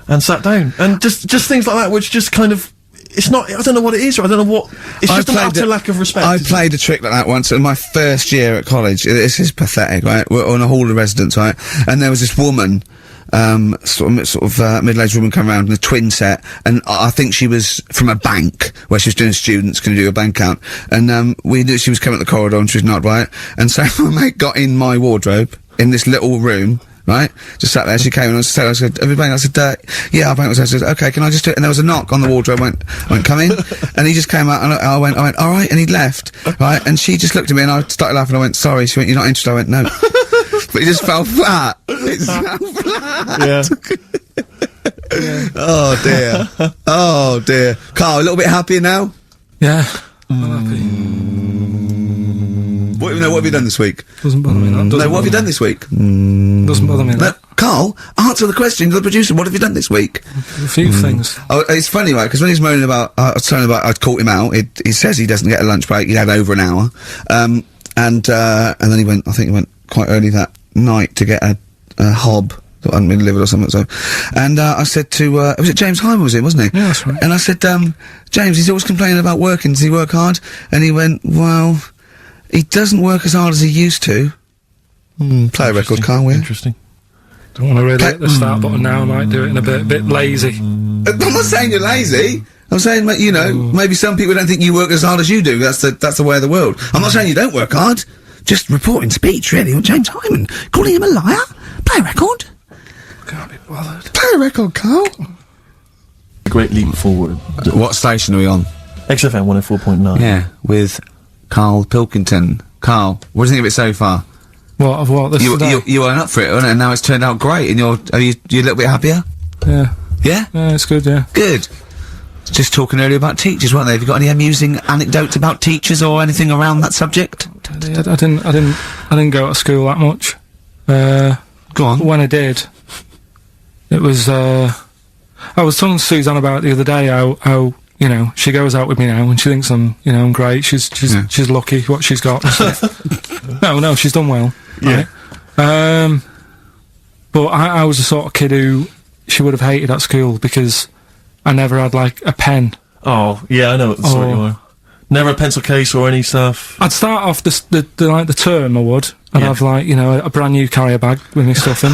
and sat down. And just things like that, which just kind of, it's not, I don't know what it is, or I don't know what, it's just an utter lack of respect. I played a trick like that once in my first year at college. This is pathetic, right? We're on a hall of residence, right? And there was this woman, sort of middle-aged woman come around in a twin set, and I think she was from a bank where she was doing students going to do a bank account, and we knew she was coming up the corridor and she was not right, and so my mate got in my wardrobe in this little room, right, just sat there. She came and I said, have you banked? I said, yeah, I banked. I said, okay, can I just do it? And there was a knock on the wardrobe. I went, come in. And he just came out, and I went, all right, and he left, right, and she just looked at me, and I started laughing. I went, sorry. She went, you're not interested? I went, no. But it just fell flat. It fell flat. Yeah. Oh dear. Oh dear. Carl, a little bit happier now? Yeah. I'm happy. What have you done this week? Doesn't bother me that. No, Doesn't what have you bother done me. this week? Doesn't bother me No, that. Carl, answer the question to the producer. What have you done this week? A few things. Oh, it's funny, right? Because when he's moaning about, I was telling him about, I'd caught him out. He says he doesn't get a lunch break. He had over an hour, and then he went. I think he went quite early that night to get a hob that hadn't been delivered or something. So, and I said to, was it James Hyman? Was it, wasn't he? Yeah, that's right. And I said, James, he's always complaining about working. Does he work hard? And he went, well, he doesn't work as hard as he used to. Play a record, can't we? Interesting. Don't want to really hit the start button now. I might do it in a bit lazy. I'm not saying you're lazy. I'm saying, you know, maybe some people don't think you work as hard as you do. That's the way of the world. I'm not saying you don't work hard. Just reporting speech, really, on James Hyman. Calling him a liar. Play a record. Can't be bothered. Play a record, Carl. A great leap forward. What station are we on? XFM 104.9. Yeah, with Karl Pilkington. Carl, what do you think of it so far? What? Of what? This today? You weren't up for it, weren't it? And now it's turned out great, and you're a little bit happier? Yeah. Yeah? Yeah, it's good, yeah. Good. Just talking earlier about teachers, weren't they? Have you got any amusing anecdotes about teachers or anything around that subject? I didn't go to school that much. Go on. When I did, it was, I was telling Suzanne about it the other day how, you know, she goes out with me now and she thinks I'm great. She's lucky what she's got and stuff. No, she's done well. Yeah. Right? But I was the sort of kid who she would have hated at school because I never had, like, a pen. Oh, yeah, I know what sort you are. Never a pencil case or any stuff. I'd start off the term, I would. I'd have, like, you know, a brand new carrier bag with my stuff in.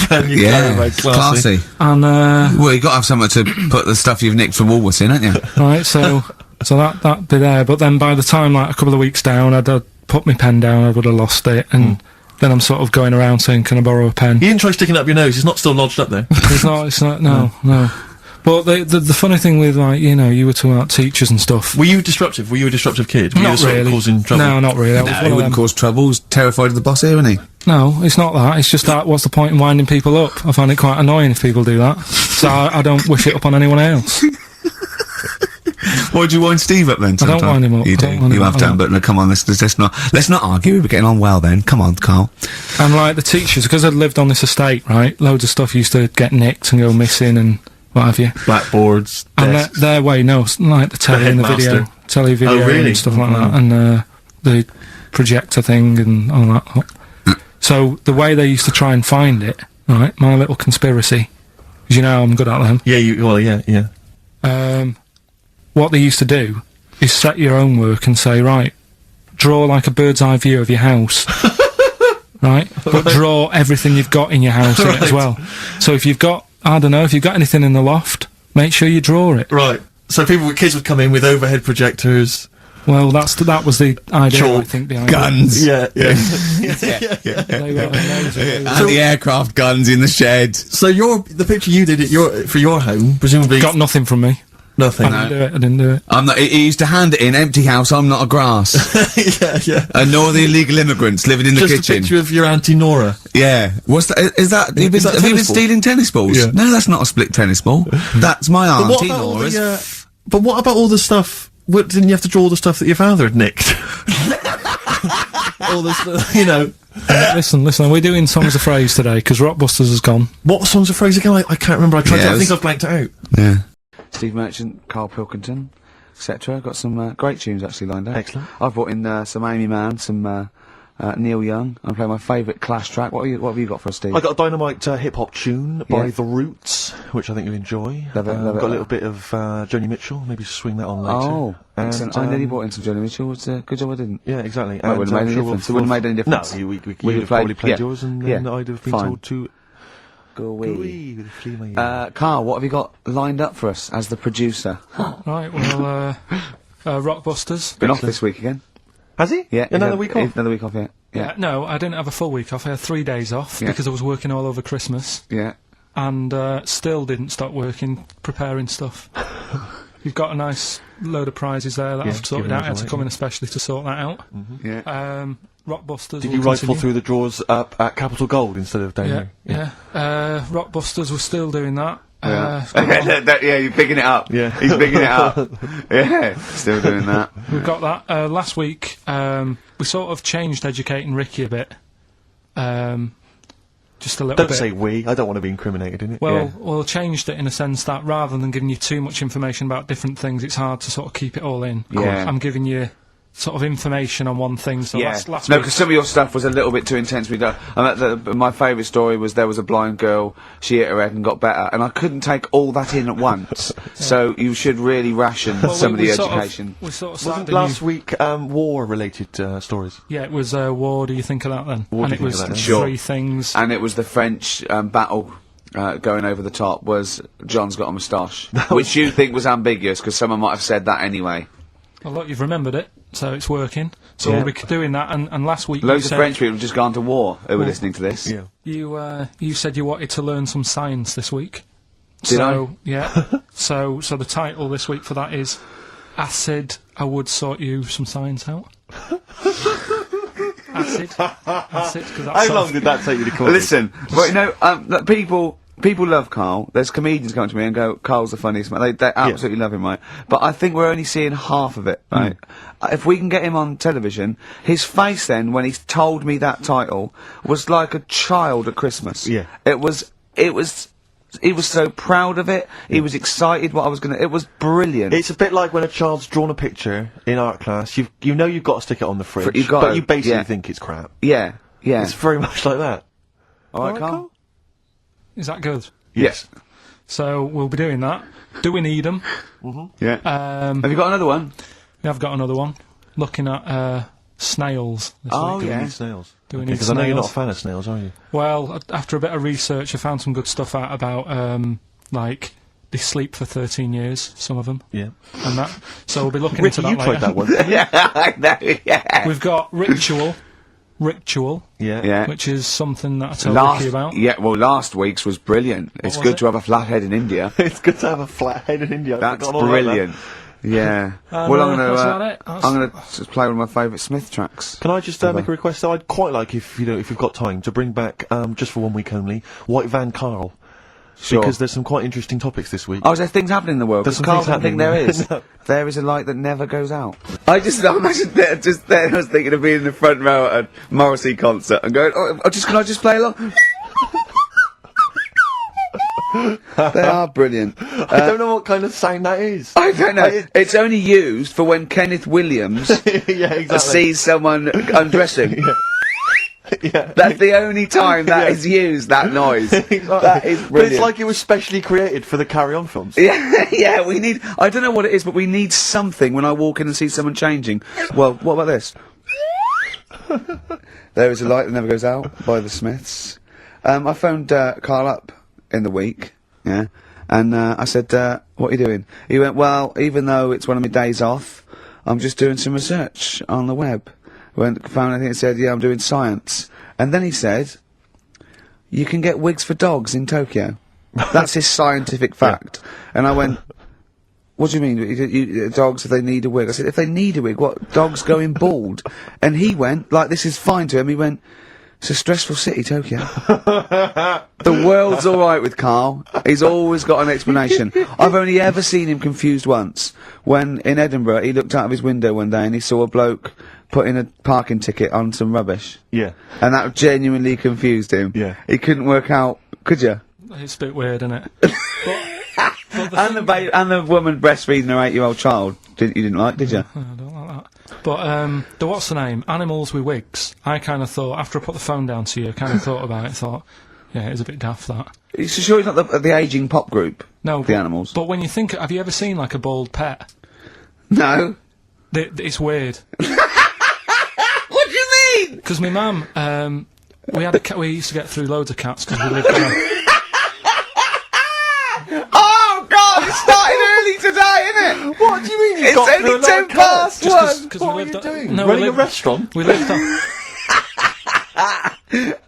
Brand new Yeah, carry bag, classy. And, Well, you got to have somewhere to put the stuff you've nicked from Woolworths in, haven't you? right, so that'd be there. But then by the time, like, a couple of weeks down, I'd put my pen down, I would have lost it, and then I'm sort of going around saying, can I borrow a pen? You didn't try sticking up your nose, it's not still lodged up there. It's not, no. But the funny thing with, like, you know, you were talking about teachers and stuff. Were you disruptive? Were you a disruptive kid? Were you Not the sort of really. causing trouble? No, not really. I was No, one he of wouldn't them. cause trouble. He's terrified of the boss here, isn't he? No, it's not that. It's just that, what's the point in winding people up? I find it quite annoying if people do that. So I don't wish it up on anyone else. Why do you wind Steve up then? I don't sometime? wind him up. You I do. don't wind You him have up, done, I but no, come on, let's not argue. We're getting on well then. Come on, Carl. And, like, the teachers, because I'd lived on this estate, right, loads of stuff used to get nicked and go missing and what have you. Blackboards, And desks. their way, no, like the telly and the video, Oh, really? and stuff like that, and the projector thing and all that. So the way they used to try and find it, right, my little conspiracy, because you know I'm good at them. Yeah, yeah. What they used to do is set your own work and say, right, draw like a bird's eye view of your house. Right? But draw everything you've got in your house in it as well. So if you've got, I don't know, if you've got anything in the loft, make sure you draw it. Right. So kids would come in with overhead projectors. Well, that was the idea, Chalk. I think, behind Guns. Yeah. it. They were amazing. And the aircraft guns in the shed. So the picture you did for your home, presumably Got nothing from me. nothing. I didn't do it. I'm not. He used to hand it in empty house. I'm not a grass. yeah. And nor the illegal immigrants living in the Just a kitchen. picture of your Auntie Nora. Yeah. What's that? Is that? Have you been tennis ball? stealing tennis balls? Yeah. No, that's not a split tennis ball. That's my auntie Nora's. But what about all the stuff? What, didn't you have to draw all the stuff that your father had nicked? All this, you know. Listen, we're doing Songs of Phrase today, because Rockbusters has gone. What songs of phrase again? I can't remember. I tried Yeah, to. I it think was- I've blanked it out. Yeah. Steve Merchant, Karl Pilkington, etc. Got some great tunes actually lined up. Excellent. I've brought in some Amy Mann, some Neil Young. I'm playing my favourite Clash track. What have you got for us, Steve? I got a dynamite hip hop tune by Yeah. The Roots, which I think you'll enjoy. Love it, love it. Got a little bit of Joni Mitchell. Maybe swing that on later. Oh, excellent. I nearly brought in some Joni Mitchell. It's a good job I didn't. Yeah, exactly. Well, it wouldn't have made any difference. It wouldn't have made any difference. No, we We'd would have have probably played- played yeah. yours, and Yeah. then I'd have been Fine. told to Go go away. away with a flea in my ear. Carl, what have you got lined up for us as the producer? Right, well, Rockbusters. Been off this week again? Has he? Yeah. Another week off. Another week off, yeah. Yeah. No, I didn't have a full week off. I had 3 days off Yeah. because I was working all over Christmas, Yeah. and still didn't stop working, preparing stuff. You've got a nice load of prizes there that Yeah, I've sorted give out. I them had to away, come yeah. in especially to sort that out. Yeah. Rockbusters. Did will you rifle continue. through the drawers up at Capital Gold instead of down Yeah, here? yeah. Rockbusters, we're still doing that. Yeah. Yeah, you're picking it up. Yeah. He's picking it up. Yeah, still doing that. We've got that. Last week, we sort of changed educating Ricky a bit. Just a little Don't bit. say we. I don't want to be incriminated in it. Well, changed it in a sense that rather than giving you too much information about different things, it's hard to sort of keep it all in. Yeah. I'm giving you sort of information on one thing. So last No, week, because some of your stuff was a little bit too intense. My favourite story was there was a blind girl, she hit her head and got better, and I couldn't take all that in at once. So you should really ration some of the education. We sort of Wasn't started last week war-related stories? Yeah, it was War. Do you think of that then? What And do it you was think of that? Sure. 3 things. And it was the French battle. Going over the top was John's got a moustache, which you think was ambiguous because someone might have said that anyway. Well, look, you've remembered it, so it's working. So Yeah. we'll be doing that. And last week, Loads you of said, French people have just gone to war who were listening to this. Yeah. you said you wanted to learn some science this week. Did so, yeah. so the title this week for that is Acid. I would sort you some science out. Acid. Cause that's How long did that take you to come? Listen, but you know, look, people love Karl. There's comedians come to me and go, "Karl's the funniest man." They absolutely love him, right? But I think we're only seeing half of it, right? If we can get him on television, his face then, when he told me that title, was like a child at Christmas. Yeah. He was so proud of it. He was excited what I was gonna. It was brilliant. It's a bit like when a child's drawn a picture in art class. You know you've got to stick it on the fridge, you've got but to, you basically yeah. think it's crap. Yeah. It's very much like that. All right, Karl. Is that good? Yes. So we'll be doing that. Do we need them? Yeah. Have you got another one? We have got another one. Looking at snails this Oh, week. yeah. You need snails. Do we need Because I know you're not a snails? fan of snails, are you? Well, after a bit of research, I found some good stuff out about like they sleep for 13 years, some of them, Yeah. and that. So we'll be looking Ricky, into you that tried later. that one. Yeah, I know. Yeah. We've got ritual, Yeah. Yeah. which is something that I told Ricky about. Yeah, well, last week's was brilliant. It's was good it? to have a flat head in India. It's good to have a flat head in India. I've That's forgotten all about that. brilliant. Yeah. And, well, I'm that's about gonna it. That's- I'm gonna just play one of my favourite Smith tracks. Can I just make a request? Though? I'd quite like if you've got time to bring back just for 1 week only White Van Karl. Sure. Because there's some quite interesting topics this week. Oh, is there things happening in the world? There's Because some Karl things doesn't think happening. there is. No. There is a light that never goes out. I imagine just there, I was thinking of being in the front row at a Morrissey concert and going, can I just play along? They are brilliant. I don't know what kind of sound that is. I don't know. It's only used for when Kenneth Williams Yeah, exactly. sees someone undressing. Yeah. That's the only time that is used, that noise. That is But brilliant. it's like it was specially created for the Carry On films. Yeah, we need, I don't know what it is, but we need something when I walk in and see someone changing. Well, what about this? There is a light that never goes out by the Smiths. I phoned Karl up in the week, yeah, and I said, what are you doing? He went, well, even though it's one of my days off, I'm just doing some research on the web. Found anything that said, yeah, I'm doing science. And then he said, you can get wigs for dogs in Tokyo. That's his scientific fact. And I went, what do you mean? Dogs, if they need a wig? I said, if they need a wig, what? Dogs going bald? And he went, like, this is fine to him. He went, it's a stressful city, Tokyo. The world's alright with Karl. He's always got an explanation. I've only ever seen him confused once. When, in Edinburgh, he looked out of his window one day and he saw a bloke putting a parking ticket on some rubbish. Yeah. And that genuinely confused him. Yeah. He couldn't work out, could you? It's a bit weird, isn't it? And the woman breastfeeding her 8-year-old child. You didn't like, did you? I don't like that. But the what's the name? Animals with wigs. I kind of thought after I put the phone down to you, I kind of thought about it. Thought, yeah, it's a bit daft that. You sure it's not the ageing pop group? No, The Animals. But when you think, have you ever seen like a bald pet? No. It's weird. What do you mean? Because my mum, we had a cat. We used to get through loads of cats because we lived there. Oh God! It started early today, innit? What do you mean? It's only 10 past one. Because What we are you lived doing? No, Running we a lived, restaurant? we lived on.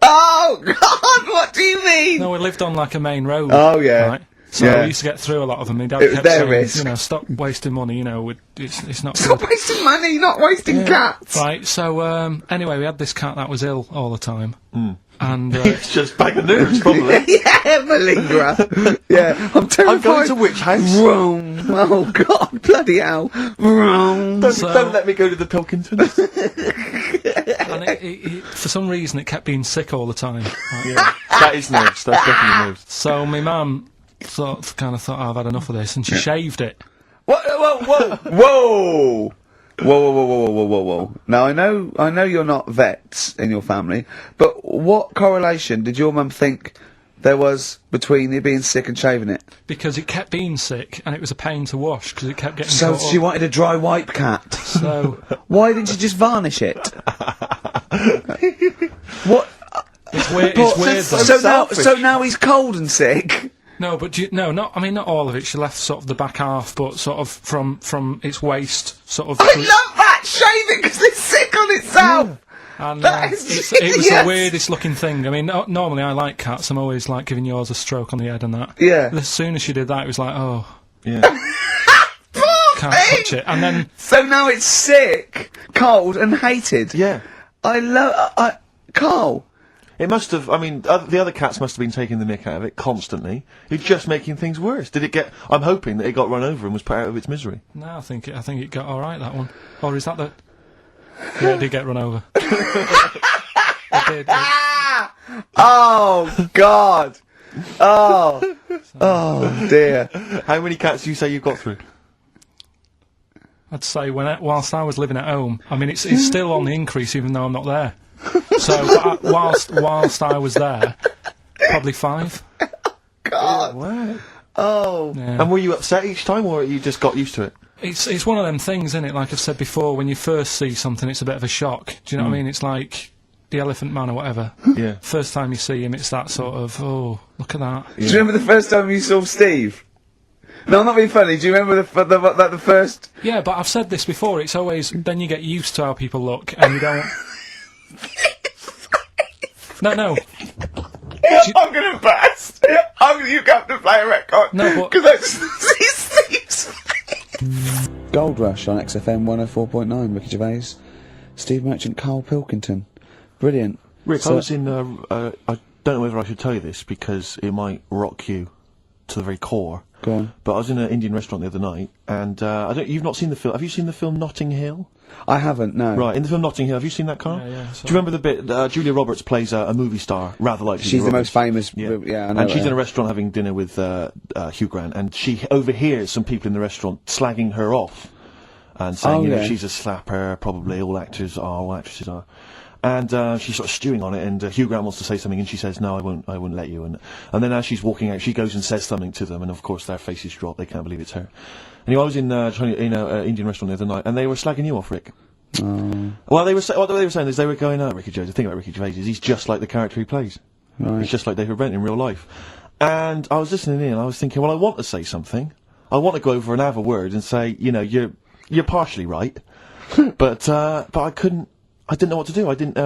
Oh God! What do you mean? No, we lived on like a main road. Oh, yeah. Right? So Yeah. we used to get through a lot of them. My dad It was kept their saying, risk. you know, stop wasting money. You know, it's not Stop good. wasting money, not wasting cats. Right. So anyway, we had this cat that was ill all the time. And It's just bag of nerves, probably. Yeah, malingerer. Yeah, I'm terrified. I'm going to which house? Rome. Oh, God, bloody hell. Rome. Don't let me go to the Pilkingtons. and for some reason, it kept being sick all the time. Like, Yeah, that is nerves. That's definitely nerves. so my mum kind of thought, oh, I've had enough of this, and she shaved it. Whoa, whoa, whoa, whoa. Whoa. Now, I know you're not vets in your family, but what correlation did your mum think there was between you being sick and shaving it? Because it kept being sick, and it was a pain to wash, because it kept getting So caught she up. wanted a dry wipe cat. So, Why didn't you just varnish it? What? it's weird, though. So now he's cold and sick. No, but not all of it. She left sort of the back half, but sort of from its waist, sort of. I love that! Shave it because it's sick on itself! And That is it was the genius. weirdest looking thing. I mean, normally I like cats. I'm always like giving yours a stroke on the head and that. Yeah. As soon as she did that, it was like, oh, Yeah. can't touch it. And then So now it's sick, cold, and hated. Yeah. I love. Carl. It must have. I mean, the other cats must have been taking the mick out of it constantly. It's just making things worse. Did it get? I'm hoping that it got run over and was put out of its misery. no, I think it got all right, that one. Or is that the? Yeah, it did get run over. It did. Oh God. Oh dear. How many cats do you say you've got through? I'd say whilst I was living at home, I mean, it's still on the increase even though I'm not there. So whilst I was there, probably 5. God. Wow. Oh. Yeah. And were you upset each time, or you just got used to it? It's one of them things, isn't it? Like I've said before, when you first see something, it's a bit of a shock. Do you know what I mean? It's like the Elephant Man or whatever. Yeah. First time you see him, it's that sort of, oh, look at that. Do you remember the first time you saw Steve? No, I'm not being funny. Do you remember the first? Yeah, but I've said this before. It's always then you get used to how people look, and you don't. No. I'm gonna burst. You have to play a record. No, but- because I just see Steve's face. Gold Rush on XFM 104.9. Ricky Gervais, Steve Merchant, Karl Pilkington. Brilliant. Rick, So- I was in. I don't know whether I should tell you this because it might rock you to the very core. Go on. But I was in an Indian restaurant the other night, and you've not seen the film. Have you seen the film Notting Hill? I haven't. No. Right, in the film Notting Hill, have you seen that, Carl? Yeah, Do you remember the bit? Julia Roberts plays a movie star, rather like She's Julia the Roberts. most famous. Yeah, I know. and she's her. in a restaurant having dinner with Hugh Grant, and she overhears some people in the restaurant slagging her off and saying, Oh, you know, yeah. she's a slapper. Probably all actresses are. And she's sort of stewing on it, and Hugh Grant wants to say something, and she says, "No, I won't let you." And then as she's walking out, she goes and says something to them, and of course their faces drop. They can't believe it's her. Anyway, I was in an Indian restaurant the other night, and they were slagging you off, Rick. Well, what they were saying is they were going, Ricky Gervais, the thing about Ricky Gervais is he's just like the character he plays. Right. He's just like David Brent in real life. And I was listening in, and I was thinking, well, I want to say something. I want to go over and have a word and say, you know, you're partially right, but I couldn't. I didn't know what to do. I didn't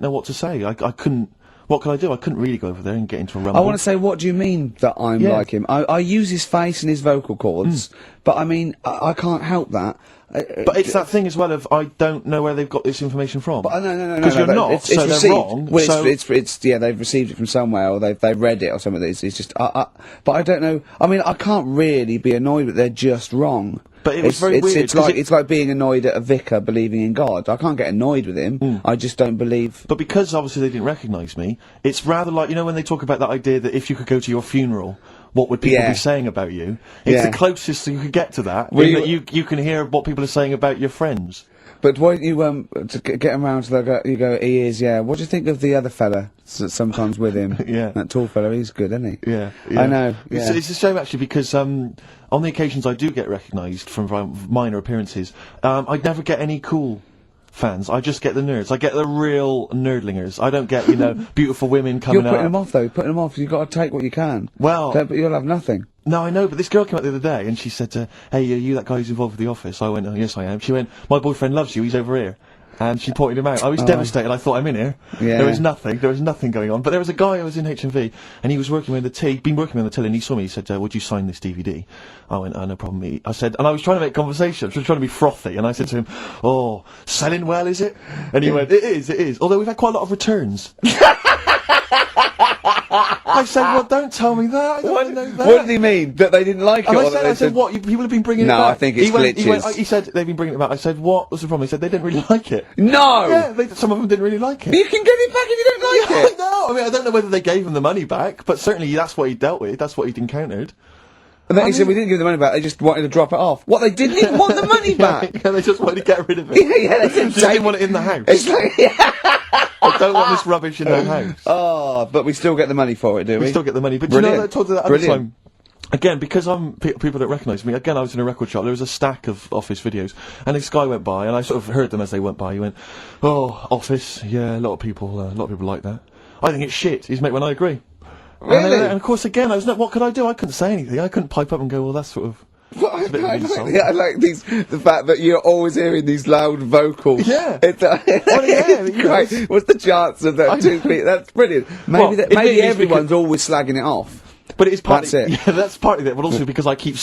know what to say. I couldn't. What could I do? I couldn't really go over there and get into a rumble. I want to say, what do you mean that I'm Yeah. like him? I use his face and his vocal cords, but I mean, I can't help that. But it's that thing as well of I don't know where they've got this information from. No. Because you're but not, it's so they're received. wrong. Well, so it's yeah, they've received it from somewhere, or they've read it or something. It's just, but I don't know. I mean, I can't really be annoyed that they're just wrong. But it was very weird, It's 'cause like it's like being annoyed at a vicar believing in God. I can't get annoyed with him. I just don't believe. But because obviously they didn't recognise me, it's rather like, you know, when they talk about that idea that if you could go to your funeral, what would people Yeah. be saying about you? It's Yeah. the closest you could get to that. Well, in you- that you can hear what people are saying about your friends. But won't you to get him round to the you go? He is, yeah. What do you think of the other fella that's sometimes with him? Yeah. That tall fella. He's good, isn't he? Yeah, I know. It's, Yeah. it's a shame actually because on the occasions I do get recognised from minor appearances, I never get any cool fans. I just get the nerds. I get the real nerdlingers. I don't get, you know, beautiful women coming You're putting out. them off though. Putting them off. You've got to take what you can. Well- but you'll have nothing. No, I know, but this girl came out the other day and she said, "Hey, are you that guy who's involved with The Office?" I went, "Oh, yes, I am." She went, "My boyfriend loves you. He's over here." and she pointed him out. I was devastated. I thought, I'm in here. Yeah. There was nothing going on. But there was a guy who was in HMV, and he was working with the T, been working on the till, and he saw me. He said, "Would you sign this DVD?" I went, "Oh, no problem." I said, and I was trying to make conversation. I was trying to be frothy, and I said to him, "Oh, selling well, is it?" And he went, "It is. Although we've had quite a lot of returns." I said, "Well, don't tell me that. I don't want to know that." What did he mean? That they didn't like it? And or I that they said, "What? People have been bringing it back." No, I think it's glitches. He said they've been bringing it back. I said, "What was the problem?" He said they didn't really like it. No! Yeah, some of them didn't really like it. You can get it back if you don't like it! No, I mean, I don't know whether they gave him the money back, but certainly that's what he dealt with. That's what he'd encountered. And then he said we didn't give them the money back, they just wanted to drop it off. What, they didn't even want the money back? Yeah, they just wanted to get rid of it. Yeah, they They just didn't want it in the house. It's like, I don't want this rubbish in the house. Oh, but we still get the money for it, do we? We still get the money, but Brilliant. you know, I told you that at the time. Again, because people don't recognise me, again, I was in a record shop, there was a stack of Office videos, and this guy went by, and I sort of heard them as they went by. He went, "Oh, Office, yeah, a lot of people like that. I think it's shit." He's mate when I agree. Really? And of course, again, what could I do? I couldn't say anything. I couldn't pipe up and go, "Well, that's sort of." Well, a bit of an insult. I like the fact that you're always hearing these loud vocals. Yeah. It's, Well, yeah, you know, great. What's the chance of that two people? That's brilliant. Maybe, Well, maybe it is everyone's always slagging it off. But it is part That's of it. Yeah, that's part of it, but also because I keep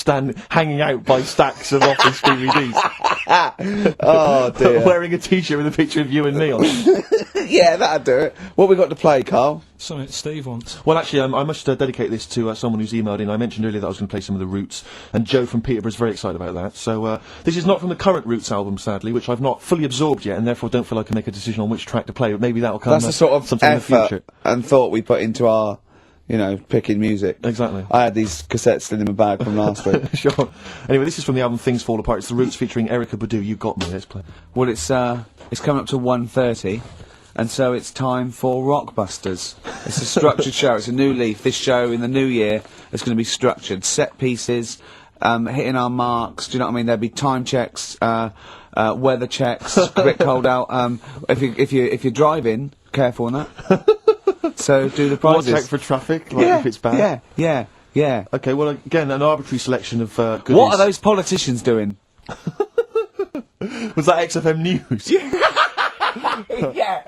hanging out by stacks of Office DVDs. Oh dear. Wearing a t-shirt with a picture of you and me on it. Yeah, that'd do it. What we got to play, Carl? Something that Steve wants. Well, actually, I must dedicate this to someone who's emailed in. I mentioned earlier that I was going to play some of the Roots, and Joe from Peterborough's very excited about that. So, this is not from the current Roots album, sadly, which I've not fully absorbed yet, and therefore don't feel I can make a decision on which track to play, but maybe that'll come That's the sort of sometime in the effort future. and thought we put into our, picking music. Exactly. I had these cassettes still in my bag from last week. Sure. Anyway, this is from the album Things Fall Apart. It's the Roots featuring Erykah Badu. You got me. Let's play. Well, it's coming up to 1:30, and so it's time for Rockbusters. It's a structured show. It's a new leaf. This show in the new year is going to be structured. Set pieces, hitting our marks. Do you know what I mean? There'll be time checks, weather checks. A bit cold out. If you're driving, careful on that. So do the prizes. Check for traffic, like if it's bad. Yeah. Okay, well, again, an arbitrary selection of goodies. What are those politicians doing? Was that XFM News? Yeah.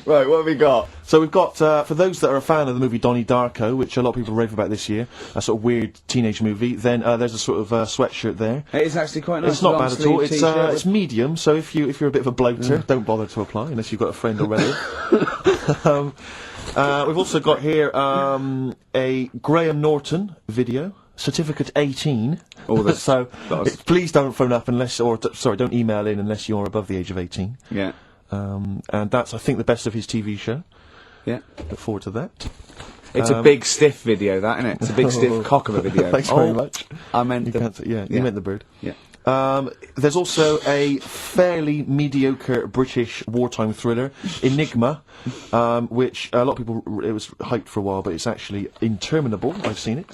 Right, what have we got? So we've got, for those that are a fan of the movie Donnie Darko, which a lot of people rave about this year, a sort of weird teenage movie, then there's a sort of sweatshirt there. It is actually quite nice. It's not bad at all. Long-sleeve t-shirt It's medium, so if you're a bit of a bloater, don't bother to apply unless you've got a friend already. We've also got here a Graham Norton video. Certificate 18. So please don't phone up don't email in unless you're above the age of 18. Yeah. And that's, I think, the best of his TV show. Yeah. Look forward to that. It's a big stiff video, that, isn't it? It's a big stiff cock of a video. Thanks very much. I meant you meant the bird. Yeah. There's also a fairly mediocre British wartime thriller, Enigma, which a lot of people, it was hyped for a while, but it's actually interminable. I've seen it.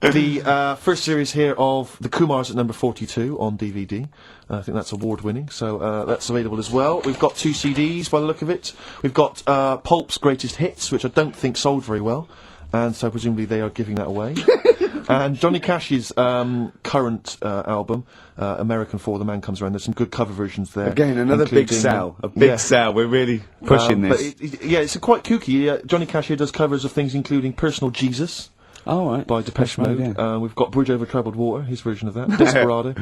The first series here of The Kumars at number 42 on DVD. I think that's award-winning, so that's available as well. We've got 2 CDs by the look of it. We've got Pulp's Greatest Hits, which I don't think sold very well, and so presumably they are giving that away. And Johnny Cash's current album, American For the Man Comes Around, there's some good cover versions there. Again, another big sell. A big sell. We're really pushing this. But it's quite kooky. Johnny Cash here does covers of things including Personal Jesus. Oh, right. By Depeche Mode. Yeah. We've got Bridge Over Troubled Water, his version of that. Desperado.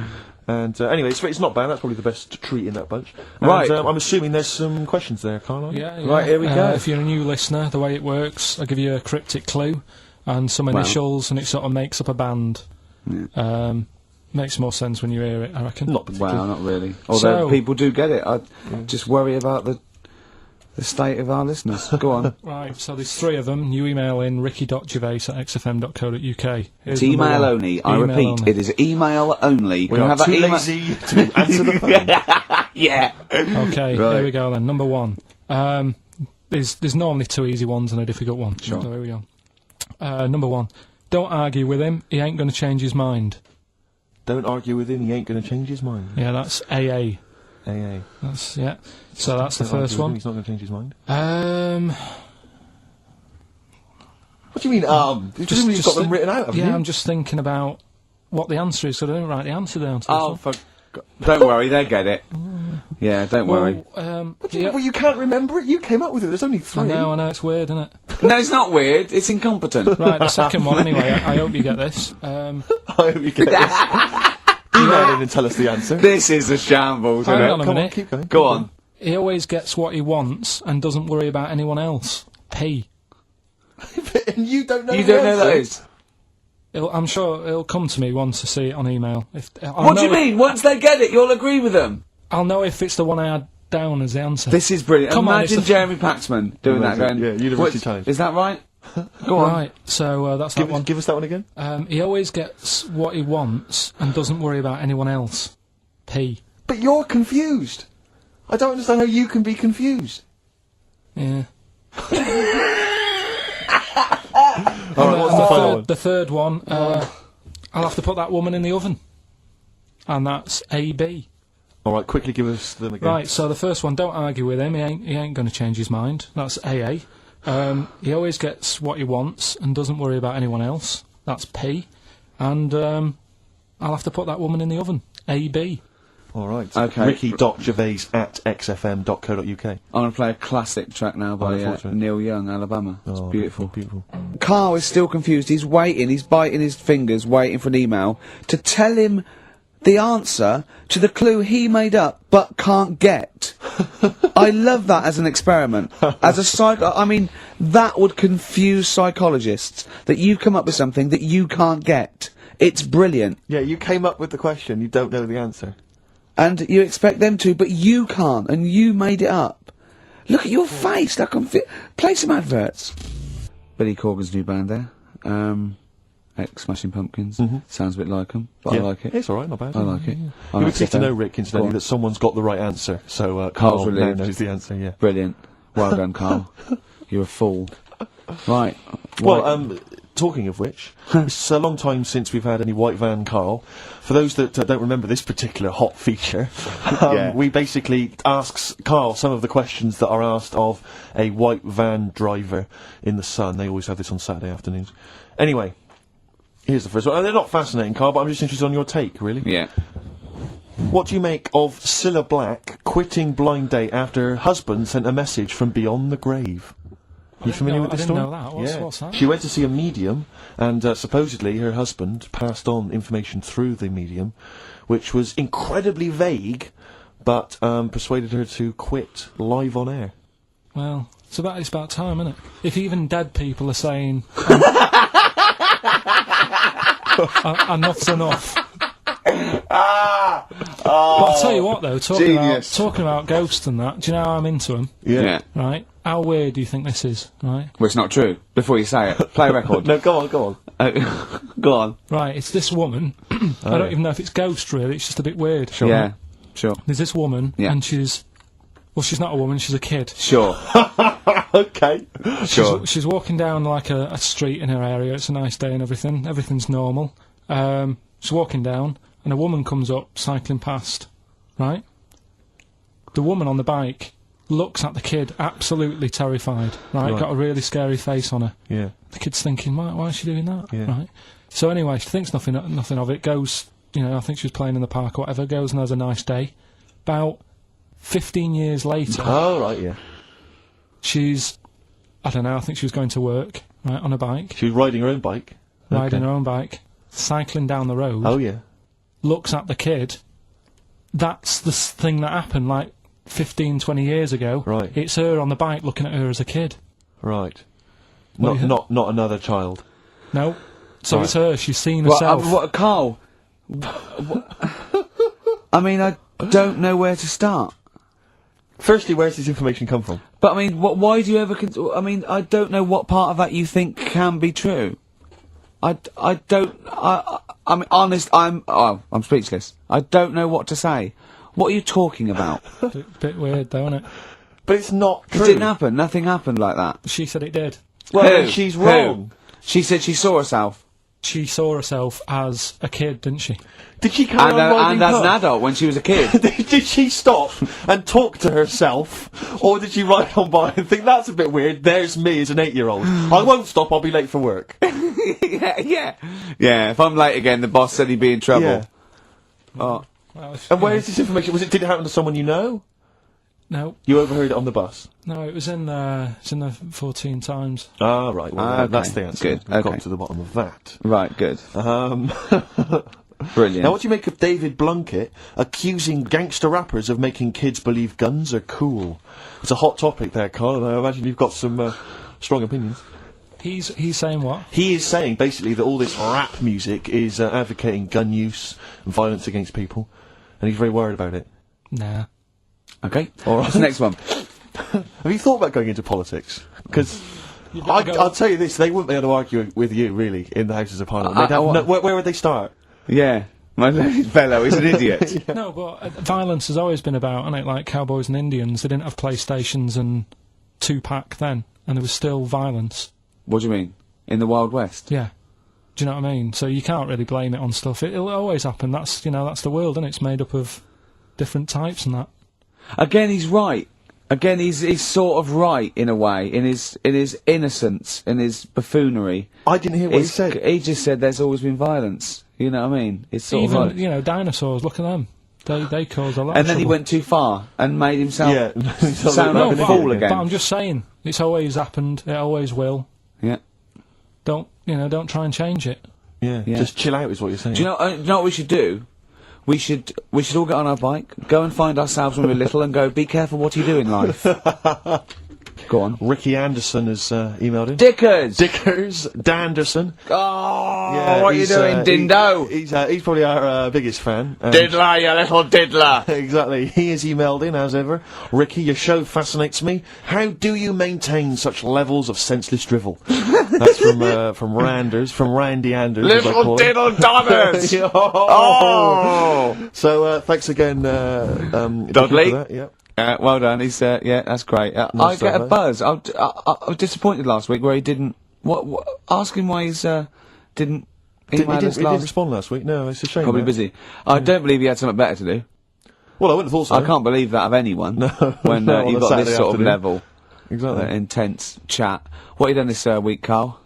And anyway, it's not bad. That's probably the best treat in that bunch. And, Right. I'm assuming there's some questions there, Carl. Yeah. Right, here we go. If you're a new listener, the way it works, I'll give you a cryptic clue and some initials, and it sort of makes up a band. Yeah. Makes more sense when you hear it, I reckon. Not particularly. Well, not really. Although people do get it. I just worry about the state of our listeners. Go on. Right, so there's 3 of them. You email in ricky.gervais@xfm.co.uk. It's email only. I repeat, it is email only. We are too lazy to answer the phone. Yeah. Okay, Right. here we go then. Number 1. There's normally 2 easy ones and a difficult one. Sure. So here we go. Number 1. Don't argue with him. He ain't going to change his mind. Don't argue with him. He ain't going to change his mind. Yeah, that's AA. AA. That's So that's the Don't argue first with him, one. He's not going to change his mind. What do you mean, You've got them written out, haven't you? I'm just thinking about what the answer is, so I don't write the answer down. Oh, for Don't worry, they get it. Yeah, don't worry. Well, you can't remember it. You came up with it. There's only 3. I know, it's weird, isn't it? No, it's not weird. It's incompetent. Right, the second one, anyway, I hope you get this. I hope you get this. Email in and tell us the answer. This is a shambles, isn't Hang it? on a Come on, minute. keep going. Go on. He always gets what he wants and doesn't worry about anyone else. P. And you don't know You the don't know answer. that is? I'm sure it'll come to me once I see it on email. What do you mean? Once they get it, you'll agree with them. I'll know if it's the one I had down as the answer. This is brilliant. Come on, Imagine it's Jeremy Paxman doing that. Imagine, Going, yeah, University "What- Times." Is that right? Go on. Right, so that's that one. Give us that one again. He always gets what he wants and doesn't worry about anyone else. P. But you're confused. I don't understand how you can be confused. Yeah. Alright, what's the final one? The third one, I'll have to put that woman in the oven. And that's AB. Alright, quickly give us them again. Right, so the first one, don't argue with him, he ain't going to change his mind. That's AA. He always gets what he wants and doesn't worry about anyone else. That's P. And I'll have to put that woman in the oven. AB. Alright. Okay. Ricky.gervais@xfm.co.uk. I'm going to play a classic track now by unfortunate. Neil Young, Alabama. It's beautiful. Beautiful. Carl is still confused. He's waiting. He's biting his fingers, waiting for an email to tell him the answer to the clue he made up but can't get. I love that as an experiment. As a I mean, that would confuse psychologists, that you come up with something that you can't get. It's brilliant. Yeah, you came up with the question, you don't know the answer. And you expect them to, but you can't, and you made it up. Look at your face, like play some adverts. Billy Corgan's new band there. Ex-Smashing Pumpkins. Sounds a bit like them, but I like it. It's alright, not bad. I like it. You would pleased to know, Rick, incidentally, that someone's got the right answer. So, Carl's Carl now relieved. knows the answer, yeah. Brilliant. Well done, Carl. You're a fool. Right. Well, talking of which, it's a long time since we've had any White Van Carl. For those that don't remember this particular hot feature, we basically asks Carl some of the questions that are asked of a white van driver in the Sun. They always have this on Saturday afternoons. Anyway, here's the first one. They're not fascinating, Carl, but I'm just interested on your take, really. Yeah. What do you make of Cilla Black quitting Blind Date after her husband sent a message from beyond the grave? Are you familiar with this story? I didn't know that. What's that? She went to see a medium, and supposedly her husband passed on information through the medium, which was incredibly vague, but persuaded her to quit live on air. Well, it's about time, isn't it? If even dead people are saying enough's enough. But I'll tell you what, though, talking about ghosts and that, do you know how I'm into them? Yeah. Right? How weird do you think this is, right? Well, it's not true. Before you say it, play a record. No, go on. Go on. Right, it's this woman. I don't even know if it's ghost, really. It's just a bit weird. Sure. Yeah, sure. There's this woman, Yeah. and she's not a woman, she's a kid. Sure. Okay. Sure. She's walking down, like, a street in her area. It's a nice day and everything. Everything's normal. She's walking down, and a woman comes up, cycling past, right? The woman on the bike looks at the kid, absolutely terrified, right? Got a really scary face on her. Yeah. The kid's thinking, why is she doing that? Yeah. Right? So anyway, she thinks nothing of it, goes, I think she was playing in the park or whatever, goes and has a nice day. About 15 years later, Oh, right, yeah. she's, I don't know, I think she was going to work, right, on a bike, She was riding her own bike. riding Okay. her own bike, cycling down the road, Oh, yeah. looks at the kid. That's the thing that happened, like, 15, 20 years ago. Right. It's her on the bike looking at her as a kid. Right. What do you Not another child. No. So Right. it's her, she's seen Well, herself. Carl. I mean, I don't know where to start. Firstly, where's this information come from? But I mean, why do you ever? I mean, I don't know what part of that you think can be true. I don't. I'm honest. I'm speechless. I don't know what to say. What are you talking about? Bit weird, though, isn't it? But it's not It true. didn't happen. Nothing happened like that. She said it did. Well, Who? then she's wrong. She said she saw herself. She saw herself as a kid, didn't she? Did she carry on riding And as an her? adult when she was a kid. Did she stop and talk to herself, or did she ride on by and think that's a bit weird? There's me as an 8-year-old. I won't stop. I'll be late for work. Yeah. If I'm late again, the boss said he'd be in trouble. Yeah. Oh. Well, And where is this information? Did it happen to someone you know? No, You overheard it on the bus? no, it was in the 14 Times. Ah, right. Well, Okay. that's the answer. Good. We've Okay. got to the bottom of that. Right, good. Brilliant. Now, what do you make of David Blunkett accusing gangster rappers of making kids believe guns are cool? It's a hot topic there, Carl, and I imagine you've got some strong opinions. He's saying what? He is saying, basically, that all this rap music is advocating gun use and violence against people, and he's very worried about it. Nah. Okay. All right. What's the next one? Have you thought about going into politics? Because I'll tell you this, they wouldn't be able to argue with you, really, in the Houses of Parliament. They'd have where would they start? Yeah. My fellow is an idiot. No, but violence has always been about, isn't it? Like cowboys and Indians, they didn't have PlayStations and Tupac then, and there was still violence. What do you mean? In the Wild West? Yeah. Do you know what I mean? So you can't really blame it on stuff. It'll always happen. That's the world, and it's made up of different types and that. Again, he's right. Again, he's sort of right in a way, in his innocence, in his buffoonery. I didn't hear what he said. He just said there's always been violence. You know what I mean? It's sort Even of like, dinosaurs. Look at them. They caused a lot. and of then he trouble. went too far and made himself sound No, like a but, fool but again. I'm just saying, it's always happened. It always will. Yeah. Don't try and change it. Yeah, Yeah. just chill out is what you're saying. Do you know what we should do? We should all get on our bike, go and find ourselves when we're little, and go. Be careful what you do in life. Go on. Ricky Anderson has emailed in. Dickers. Dickers Danderson. Oh, what are you doing, Dindo? He's probably our biggest fan. Diddler, you little diddler. Exactly. He has emailed in, as ever. Ricky, your show fascinates me. How do you maintain such levels of senseless drivel? That's from Randy Anders. as I Little call him. diddle dummers. Oh. So thanks again, Ricky, Dudley. for that, yep. Well done. He's yeah, that's great. I Nice get stuff, a buzz. I was disappointed last week where he didn't. What? Ask him why he's didn't email He us didn't last. respond last week. No, it's a shame. Probably that. busy. I don't believe he had something better to do. Well, I wouldn't have thought so. I can't believe that of anyone. No, when no, on you've a got this Saturday sort of afternoon. level, Exactly. intense chat. What have you done this week, Carl?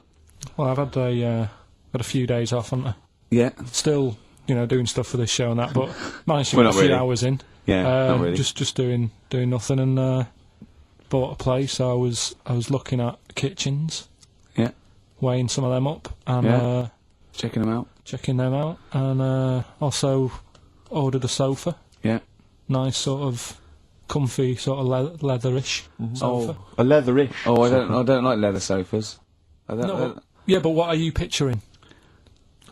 Well, I've had a few days off, haven't I? Yeah. Still, doing stuff for this show and that, but managed to Well, get a not few really. hours in. Yeah, not really. Just doing nothing, and bought a place. So I was looking at kitchens, Yeah. weighing some of them up, and Yeah. Checking them out. checking them out, and also ordered a sofa. Yeah. Nice sort of comfy sort of leatherish sofa. A leatherish. Oh, I don't like leather sofas. I don't. No, yeah, but what are you picturing?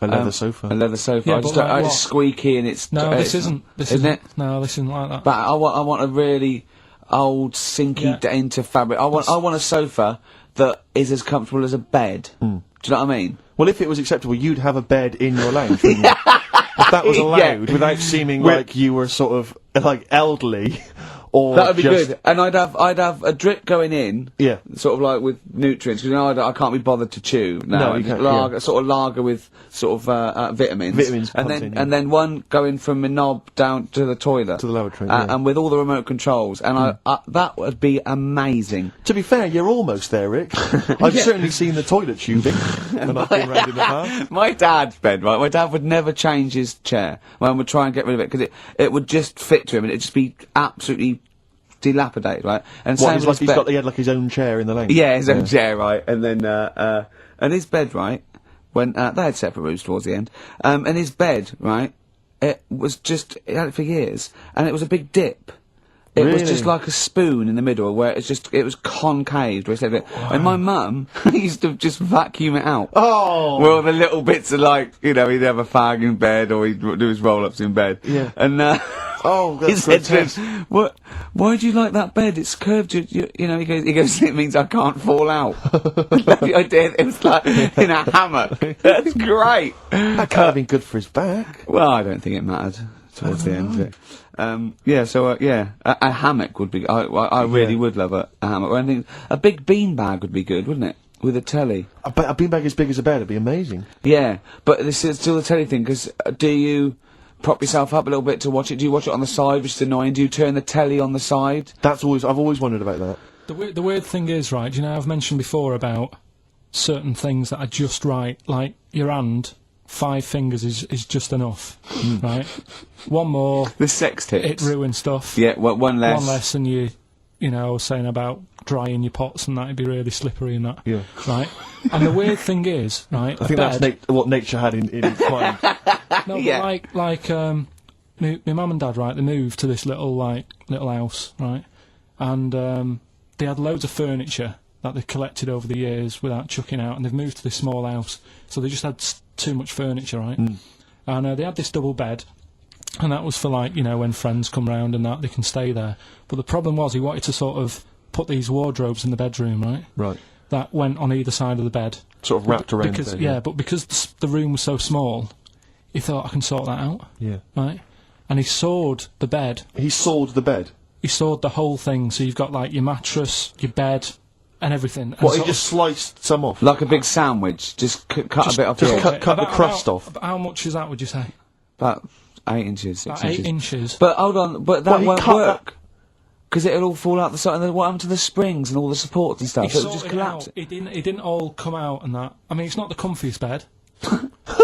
A leather sofa. A leather sofa. Yeah, I just but don't, like it's what? squeaky and it's. No, it's, this isn't. This isn't isn't. it? No, this isn't like that. But I want a really old, sinky, Yeah. dainty fabric. I want a sofa that is as comfortable as a bed. Do you know what I mean? Well, if it was acceptable, you'd have a bed in your lounge, wouldn't you? If that was allowed, without seeming like you were sort of like elderly, or That would be just- good. And I'd have a drip going in. Yeah. Sort of like with nutrients, because I can't be bothered to chew. No, you just can't, lager, sort of lager with sort of vitamins. Vitamins and pumped then in, yeah. and then one going from my knob down to the toilet. To the lavatory, yeah. And with all the remote controls. And that would be amazing. To be fair, you're almost there, Rick. I've certainly seen the toilet tubing when I've been round in the past. My dad's bed, right? My dad would never change his chair. Mum would try and get rid of it because it would just fit to him and it'd just be absolutely dilapidated, right? And What, same he's with like, his bed. he had like his own chair in the lounge. Yeah, his own chair, right? And then and his bed, right? When they had separate rooms towards the end, and his bed, right? It had it for years, and it was a big dip. It was Really? just like a spoon in the middle, where it was concaved. Where it said, and my mum used to just vacuum it out. Oh! Well, the little bits are like, he'd have a fag in bed, or he'd do his roll-ups in bed. Yeah. And Oh, he that's said to grotesque. him, "What? Why do you like that bed? It's curved. You know." He goes. It means I can't fall out. The idea it was like in a hammock. That's great. That can't have been good for his back. Well, I don't think it mattered towards the end of it. Yeah. So a hammock would be. I really would love a hammock. I think a big beanbag would be good, wouldn't it? With a telly. A beanbag as big as a bed would be amazing. Yeah, but this is still the telly thing. Because do you prop yourself up a little bit to watch it? Do you watch it on the side, which is annoying? Do you turn the telly on the side? I've always wondered about that. The weird thing is, right, I've mentioned before about certain things that are just right, like your hand 5 fingers is just enough, right? One more, The sex tips. it ruins stuff. Yeah, one less. One less, and you know, I was saying about drying your pots and that, it'd be really slippery and that. Yeah. Right? And the weird thing is, right, I think that's what nature had in mind. no, Yeah. but like, my mum and dad, right, they moved to this little house, right? And, they had loads of furniture that they collected over the years without chucking out, and they've moved to this small house. So they just had too much furniture, right? And they had this double bed, and that was for, like, you know, when friends come round and that, they can stay there. But the problem was he wanted to sort of put these wardrobes in the bedroom, right? Right. That went on either side of the bed. Sort of wrapped around Because, the bed. yeah, but because the room was so small, he thought, I can sort that out, Yeah. right? And he sawed the bed. He sawed the bed. He sawed the whole thing, so you've got, like, your mattress, your bed, and everything. And What, he sort just sliced some off? Like a big sandwich. Just cut a bit off just the edge. cut the crust off. About how much is that, would you say? About 8 inches, 6 About 8 inches. inches. But hold on, but Well, that he won't cut work. Because it'll all fall out the side, and then what happened to the springs and all the supports and stuff? He It'll just sorted it collapse. out. It didn't all come out and that. I mean, it's not the comfiest bed.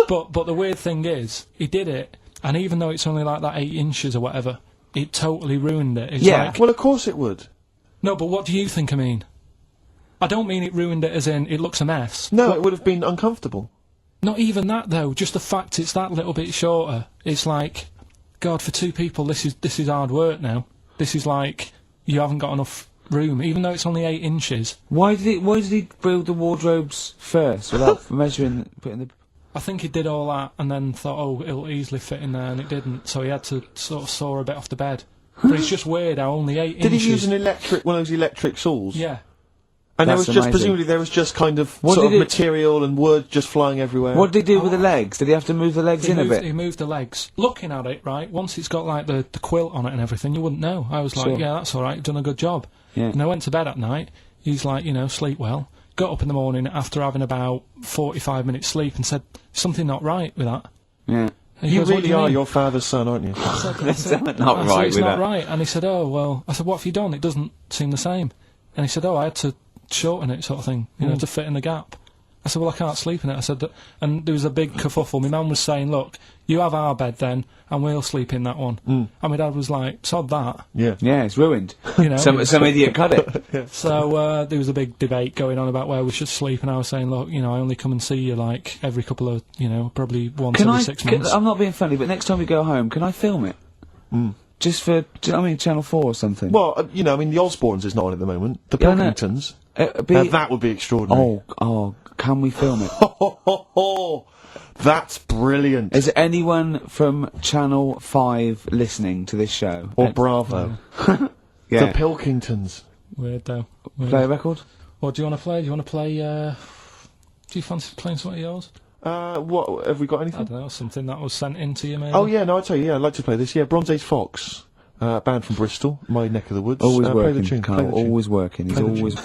but the weird thing is, he did it, and even though it's only like that 8 inches or whatever, it totally ruined it. It's Yeah. like, Well, of course it would. no, but what do you think I mean? I don't mean it ruined it as in it looks a mess. No, it would have been uncomfortable. Not even that though. Just the fact it's that little bit shorter. It's like, God, for 2 people, this is hard work now. This is like you haven't got enough room, even though it's only 8 inches. Why did he build the wardrobes first without measuring, putting the... I think he did all that and then thought, oh, it'll easily fit in there, and it didn't. So he had to sort of saw a bit off the bed. But it's just weird how only 8 Did inches. he use one of those electric saws? Yeah. And there That's was just, amazing. presumably there was just kind of What sort of did it- material and wood just flying everywhere. What did he do with the legs? Did he have to move the legs He in a moved, bit? he moved the legs. Looking at it, right, once it's got like the quilt on it and everything, you wouldn't know. I was like, Sure. yeah, that's alright, you've done a good job. Yeah. And I went to bed at night, he's like, you know, sleep well. Got up in the morning after having about 45 minutes sleep and said, something not right with that. Yeah. And he You goes, "What do really are mean?" your father's son, aren't you? I said, Not I said, right it's with not that. right. And he said, oh, well, I said, what have you done? It doesn't seem the same. And he said, oh, I had to shorten it, sort of thing, you know, to fit in the gap. I said, well, I can't sleep in it. I said, and there was a big kerfuffle. My mum was saying, look, you have our bed then, and we'll sleep in that one. And my dad was like, sod that, Yeah. Yeah, it's ruined. you know. Some idiot cut it. So there was a big debate going on about where we should sleep, and I was saying, look, you know, I only come and see you like every couple of, you know, probably once every 6 months. I'm not being funny, but next time we go home, can I film it? Just for, do you know what I mean, Channel 4 or something? Well, you know, I mean, the Osbournes is not on at the moment. The Yeah, I know. Pilkingtons. Be- That would be extraordinary. oh, can we film it? That's brilliant. Is anyone from Channel 5 listening to this show? Or Bravo. Yeah. The Pilkingtons. Weird though. Weird. Play a record? What do you want to play? Do you want to play? Do you fancy playing some of yours? What, have we got I anything? don't know, something that was sent in to you, maybe. Oh, yeah, no, I tell you, yeah, I'd like to play this. Yeah, Bronze Age Fox. Band from Bristol, my neck of the woods. Always play working, the tune, Carl, play the tune. always working. He's Play the always...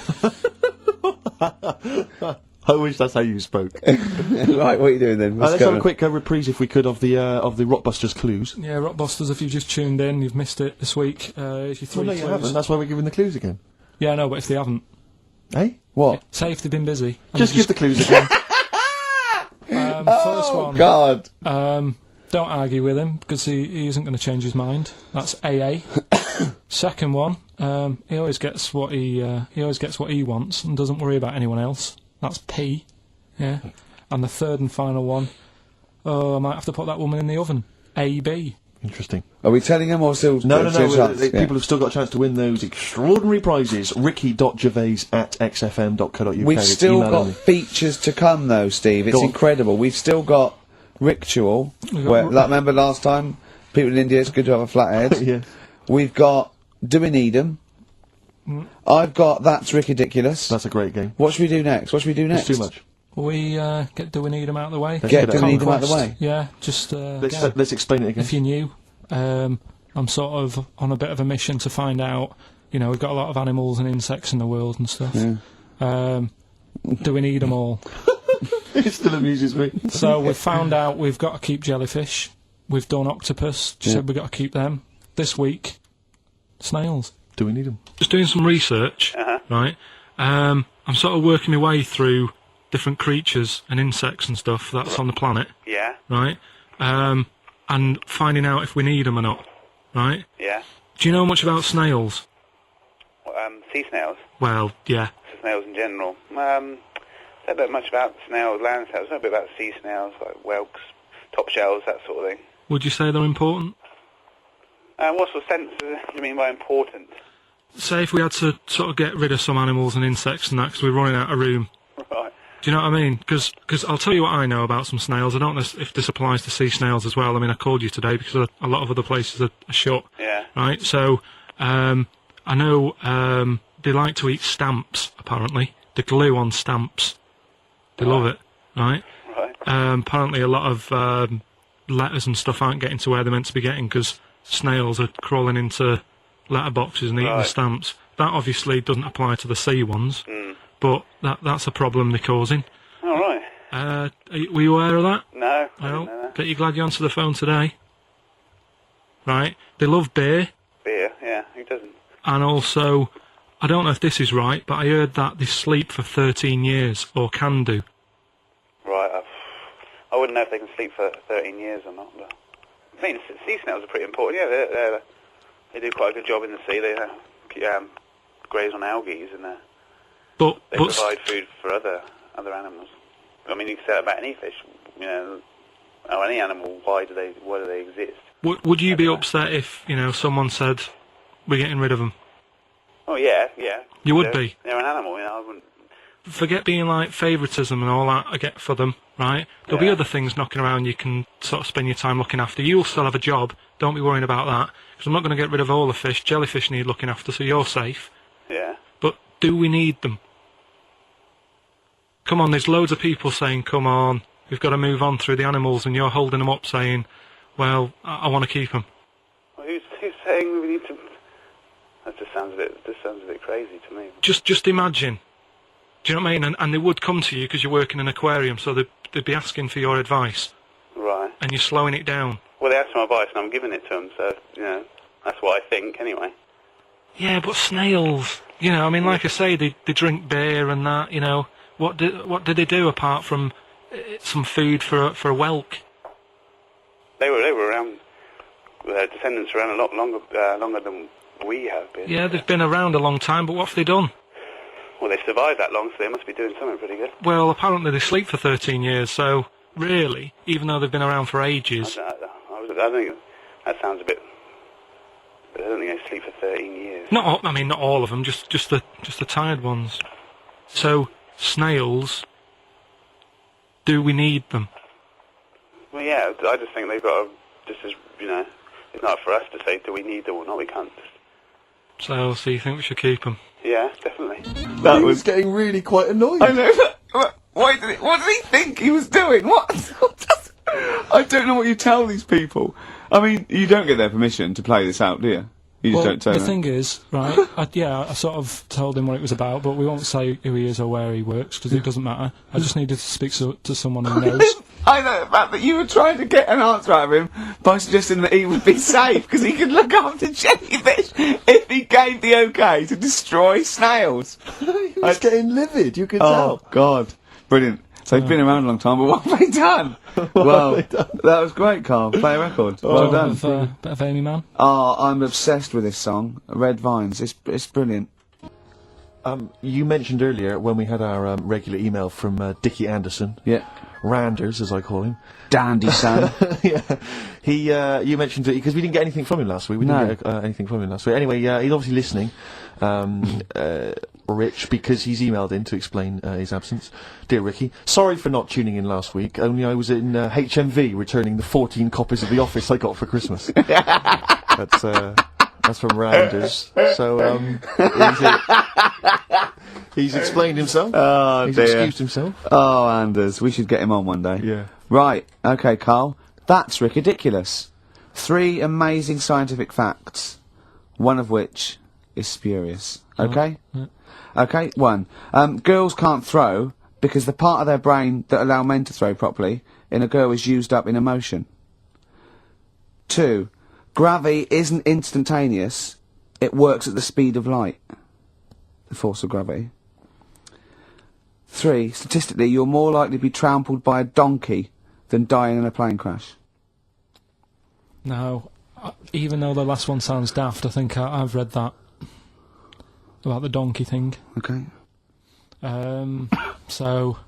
I wish that's how you spoke. Right, what are you doing then? Let's have a quick reprise, if we could, of the Rockbusters clues. Yeah, Rockbusters. If you've just tuned in, you've missed it this week. It's your 3 Well, no, you clues. haven't. That's why we're giving the clues again. Yeah, no, but if they haven't, Eh? What? say if they've been busy. And Just give the clues again. first one. God. Don't argue with him because he isn't going to change his mind. That's AA. Second one, he always gets what he wants and doesn't worry about anyone else. That's P. Yeah. And the third and final one, I might have to put that woman in the oven. AB. Interesting. Are we telling him or still... No. still chance? Yeah. People have still got a chance to win those extraordinary prizes. ricky.gervais@xfm.co.uk. We've It's still email got only. features to come, though, Steve. It's Go on. incredible. We've still got Ritual. We've got Where, Ri- like, remember last time? People in India, it's good to have a flat head. Yeah. We've got Do We Need 'Em? I've got That's Ridiculous. That's a great game. What should we do next? What should we do next? It's too much. Do we need him out of the way? Get Do We Need 'Em out of the Conquest. way? Yeah, just go. Let's explain it again. If you're new, I'm sort of on a bit of a mission to find out, you know, we've got a lot of animals and insects in the world and stuff. Do we need them all? It still amuses me. So we've found out we've got to keep jellyfish. We've done octopus. She said we've got to keep them. This week, snails. Do we need them? Just doing some research, right? I'm sort of working my way through different creatures and insects and stuff that's on the planet, Yeah. right? And finding out if we need them or not, right? Yeah. Do you know much about snails? Sea snails. Well, yeah. Snails in general. Don't know much about snails, land snails. Know a bit about sea snails, like whelks, top shells, that sort of thing. Would you say they're important? What sort of sense do you mean by important? Say if we had to sort of get rid of some animals and insects and that because we're running out of room. Right. Do you know what I mean? Because I'll tell you what I know about some snails. I don't know if this applies to sea snails as well. I mean, I called you today because a lot of other places are shut. Yeah. Right? So, I know they like to eat stamps, apparently. The glue on stamps. They love it, right? Right. Apparently a lot of letters and stuff aren't getting to where they're meant to be getting because snails are crawling into letterboxes and eating the stamps. That obviously doesn't apply to the sea ones, but that's a problem they're causing. All right. Were you aware of that? No, I Well, didn't know that. bet you're glad you answered the phone today. Right? They love beer, Beer, yeah, who doesn't? and also, I don't know if this is right, but I heard that they sleep for 13 years, or can do. Right, I wouldn't know if they can sleep for 13 years or not, but... I mean, sea snails are pretty important, yeah, they do quite a good job in the sea, they graze on algae and But they provide food for other animals. I mean, you can say that about any fish, you know, or any animal, why do they exist? would you be upset if, someone said, we're getting rid of them? Oh, yeah. You would be? They're an animal, I wouldn't... Forget being like favouritism and all that I get for them, right? There'll be other things knocking around you can sort of spend your time looking after. You'll still have a job, don't be worrying about that, because I'm not going to get rid of all the fish. Jellyfish need looking after, so you're safe. Yeah. But do we need them? Come on, there's loads of people saying, come on, we've got to move on through the animals, and you're holding them up saying, well, I want to keep them. Well, who's saying we need to... That just sounds a bit crazy to me. Just imagine. Do you know what I mean? And they would come to you because you work in an aquarium, so they'd be asking for your advice. Right. And you're slowing it down. Well, they asked for my advice and I'm giving it to them, so, that's what I think, anyway. Yeah, but snails, like I say, they drink beer and that, What did they do apart from some food for a whelk? They were around, their descendants were around a lot longer than we have been. Yeah, they've been around a long time, but what have they done? Well, they've survived that long, so they must be doing something pretty good. Well, apparently they sleep for 13 years, so really, even though they've been around for ages... I don't think that sounds a bit... I don't think they sleep for 13 years. Not all of them, just the tired ones. So, snails, do we need them? Well, yeah, I just think they've got to, it's not for us to say, do we need them or not, we can't. So you think we should keep them? Yeah, definitely. That was getting really quite annoying. I know. What did he think he was doing? What? I don't know what you tell these people. I mean, you don't get their permission to play this out, do you? You just don't tell the them. thing is, right, I sort of told him what it was about, but we won't say who he is or where he works, because it doesn't matter. I just needed to speak to someone who knows. I know the fact that you were trying to get an answer out of him by suggesting that he would be safe, because he could look after jellyfish if he gave the okay to destroy snails. He was getting livid, you could Oh, tell. God. Brilliant. So he's been around a long time, but what have they done? Well, that was great, Carl. Play a record. Well done. Bit of Amy Man. Oh, I'm obsessed with this song, Red Vines. It's brilliant. You mentioned earlier when we had our regular email from Dickie Anderson. Yeah. Randers, as I call him. Dandy son. Yeah. You mentioned it because we didn't get anything from him last week. We didn't get anything from him last week. Anyway, he's obviously listening. Rich, because he's emailed in to explain his absence. Dear Ricky, sorry for not tuning in last week. Only I was in HMV returning the 14 copies of The Office I got for Christmas. That's from Randers. So he's explained himself. Oh, he's dear. excused himself. Oh, Anders, we should get him on one day. Yeah. Right, okay, Carl. That's ridiculous. 3 amazing scientific facts, one of which is spurious. Okay? Okay, 1. Girls can't throw because the part of their brain that allow men to throw properly in a girl is used up in emotion. 2. Gravity isn't instantaneous, it works at the speed of light. The force of gravity. 3, statistically, you're more likely to be trampled by a donkey than dying in a plane crash. No, even though the last one sounds daft, I think I've read that about the donkey thing. Okay. So,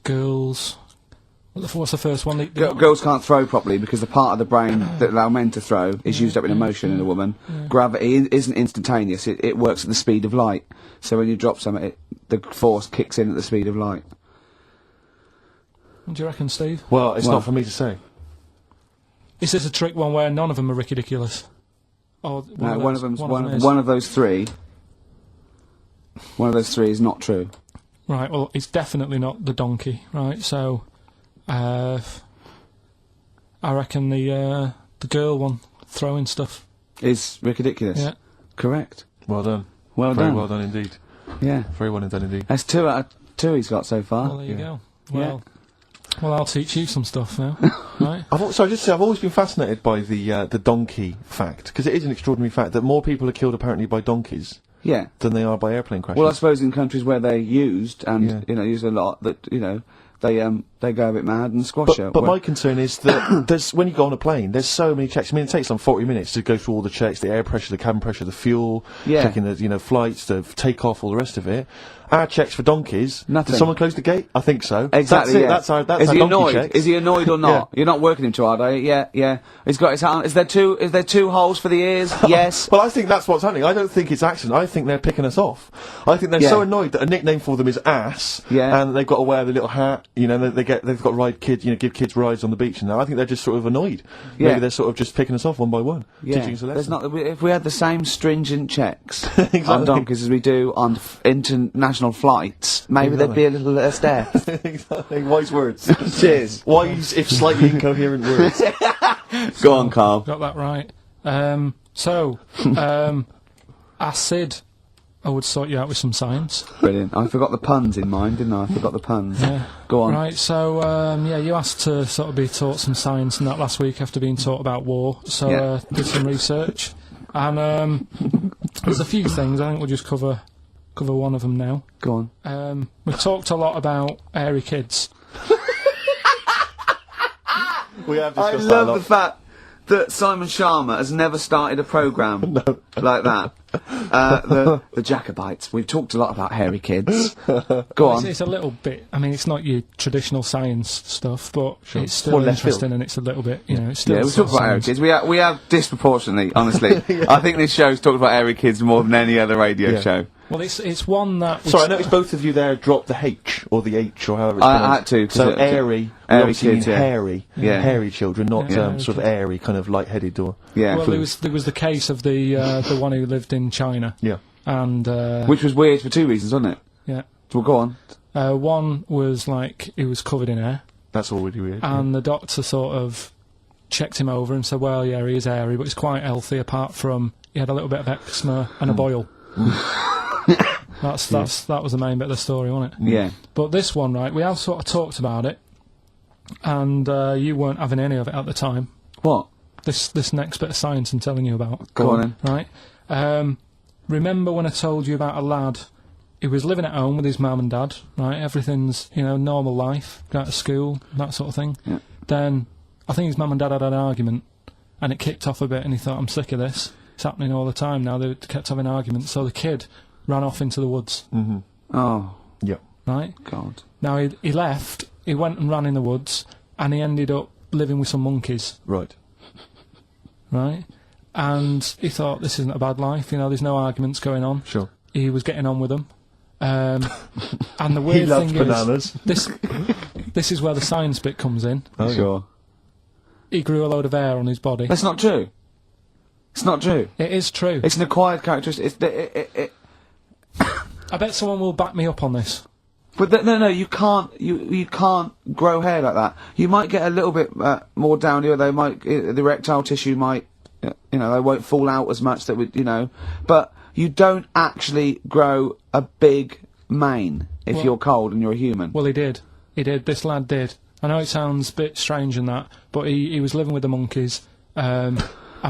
girls. What's the first one? Girls can't throw properly because the part of the brain that allow men to throw is used up in emotion in a woman. Gravity isn't instantaneous, it works at the speed of light. So when you drop something, the force kicks in at the speed of light. What do you reckon, Steve? Well, it's not for me to say. Is this a trick one where none of them are ridiculous? Or No, one of those three. One of those three is not true. Right, well, it's definitely not the donkey, right? So, I reckon the girl one, throwing stuff. Is ridiculous. Yeah. Correct. Well done. Well Very done. well done indeed. Yeah. Very well done indeed. That's 2 out of 2 he's got so far. Well, there you Yeah. go. Well, I'll teach you some stuff now, right? I've always been fascinated by the donkey fact, because it is an extraordinary fact that more people are killed apparently by donkeys Yeah. than they are by airplane crashes. Well, I suppose in countries where they're used and Yeah. used a lot, that they go a bit mad and squash it. But my concern is that there's when you go on a plane, there's so many checks. I mean, it takes them 40 minutes to go through all the checks: the air pressure, the cabin pressure, the fuel, Yeah. checking the flights, the takeoff, all the rest of it. Our checks for donkeys. Nothing. Did someone close the gate? I think so. Exactly. That's it. Yeah. That's is our he donkey annoyed? checks. Is he annoyed or not? Yeah. You're not working him too hard, are you? Yeah, yeah. He's got his hand. Is there two holes for the ears? Yes. Well, I think that's what's happening. I don't think it's accident. I think they're picking us off. I think they're so annoyed that a nickname for them is ass. Yeah. And they've got to wear the little hat. You know, they've got to ride kids. You know, give kids rides on the beach. And now I think they're just sort of annoyed. Yeah. Maybe they're sort of just picking us off one by one, teaching us a There's lesson. not. If we had the same stringent checks Exactly. on donkeys as we do on international flights, maybe there'd be a little less death. Exactly. Wise words. Cheers. Wise, if slightly incoherent words. Go on, Carl. Got that right. Acid. I would sort you out with some science. Brilliant. I forgot the puns in mind, didn't I? I forgot the puns. Yeah. Go on. Right, so, you asked to sort of be taught some science and that last week after being taught about war, so, Yeah. did some research. And, there's a few things, I think we'll just cover one of them now. Go on. We talked a lot about hairy kids. We have I discussed that a love lot. the fact that Simon Sharma has never started a programme like that. The Jacobites. We've talked a lot about hairy kids. Go on. It's a little bit, I mean, it's not your traditional science stuff, but it's still More left interesting field. and it's a little bit, it's still Yeah, we sort talk of about hairy science. kids. We have disproportionately, honestly. I think this show's talked about hairy kids more than any other radio Yeah. show. Well, it's one that... Sorry, I noticed both of you there dropped the H, or the H, or however it's I pronounced. had to, 'cause So it- airy, airy obviously kids, mean yeah. hairy. Yeah. Hairy children, not Yeah. sort of airy, kind of light-headed or... Yeah. Well, there was the case of the one who lived in China, Yeah. and Which was weird for 2 reasons, wasn't it? yeah, Well, go on. one was like he was covered in hair, That's all really weird. and the doctor sort of checked him over and said, "Well, yeah, he is hairy, but he's quite healthy. Apart from he had a little bit of eczema and a boil." That was the main bit of the story, wasn't it? Yeah. But this one, right? We have sort of talked about it, and you weren't having any of it at the time. What? This next bit of science I'm telling you about. Go on then. Right. Remember when I told you about a lad? He was living at home with his mum and dad. Right. Everything's normal life. Go to school, that sort of thing. Yeah. Then I think his mum and dad had an argument, and it kicked off a bit. And he thought, "I'm sick of this. It's happening all the time now." They kept having arguments, so the kid ran off into the woods. Mm-hmm. Oh, Yeah. Right. God. Now he left. He went and ran in the woods, and he ended up living with some monkeys. Right. Right. And he thought, this isn't a bad life, there's no arguments going on. Sure. He was getting on with them. And the weird He loved thing bananas. is, this is where the science bit comes in. Oh, Sure. He grew a load of hair on his body. That's not true. It's not true. It is true. It's an acquired characteristic. I bet someone will back me up on this. But no, you can't. You can't grow hair like that. You might get a little bit more down here. They might the erectile tissue might, they won't fall out as much. That would, but you don't actually grow a big mane if you're cold and you're a human. Well, he did. He did. This lad did. I know it sounds a bit strange in that, but he was living with the monkeys, and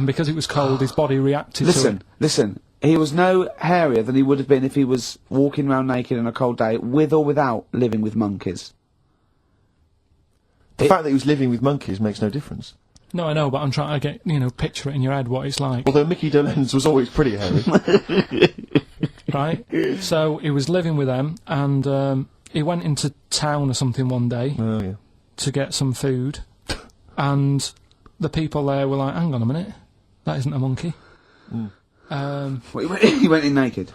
because it was cold, his body reacted to it. Listen. he was no hairier than he would have been if he was walking around naked on a cold day, with or without living with monkeys. The fact that he was living with monkeys makes no difference. No, I know, but I'm trying to get, picture it in your head what it's like. Although Mickey Dolenz was always pretty hairy. Right? So he was living with them, and he went into town or something one day Oh, yeah. to get some food, and the people there were like, hang on a minute, that isn't a monkey. He went in naked.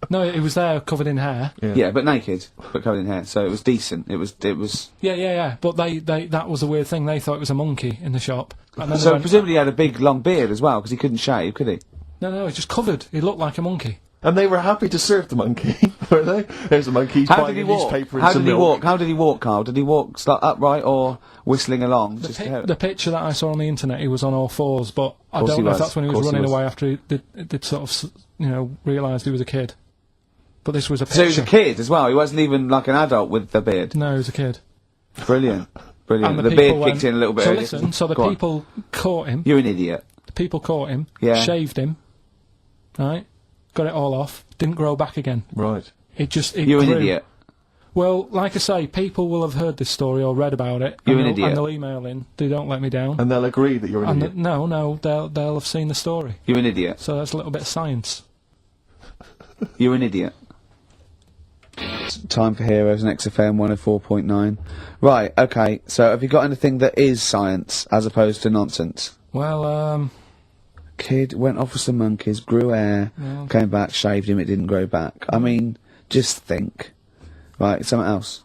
No, he was there covered in hair. Yeah, but naked, but covered in hair, so it was decent. It was. Yeah. But they that was the weird thing. They thought it was a monkey in the shop. And then So they went, presumably he had a big long beard as well, because he couldn't shave, could he? no, he's just covered. He looked like a monkey. And they were happy to serve the monkey, were they? There's a monkey, he's How buying did he a walk? newspaper and How some did he milk. walk? How did he walk, Carl? Did he walk upright or whistling along? The picture that I saw on the internet, he was on all fours, but I Course don't he know if was. that's when he was Course he running was. away after they'd sort of, realised he was a kid. But this was a picture. So he was a kid as well. He wasn't even like an adult with the beard. No, he was a kid. Brilliant, brilliant. And The people beard kicked in a little bit So earlier. listen, so the Go on. people caught him. You're an idiot. The people caught him. Yeah. Shaved him. Right. Got it all off. Didn't grow back again. Right. It You're an grew. idiot. Well, like I say, people will have heard this story or read about it. You're and an they'll- idiot. And they'll email in. They don't let me down. And they'll agree that you're an And idiot. no, they'll have seen the story. You're an idiot. So that's a little bit of science. You're an idiot. Time for Heroes and XFM 104.9. Right, okay, so have you got anything that is science as opposed to nonsense? Well, Kid went off with some monkeys, grew hair, Yeah. came back, shaved him, it didn't grow back. I mean, just think. Right, something else.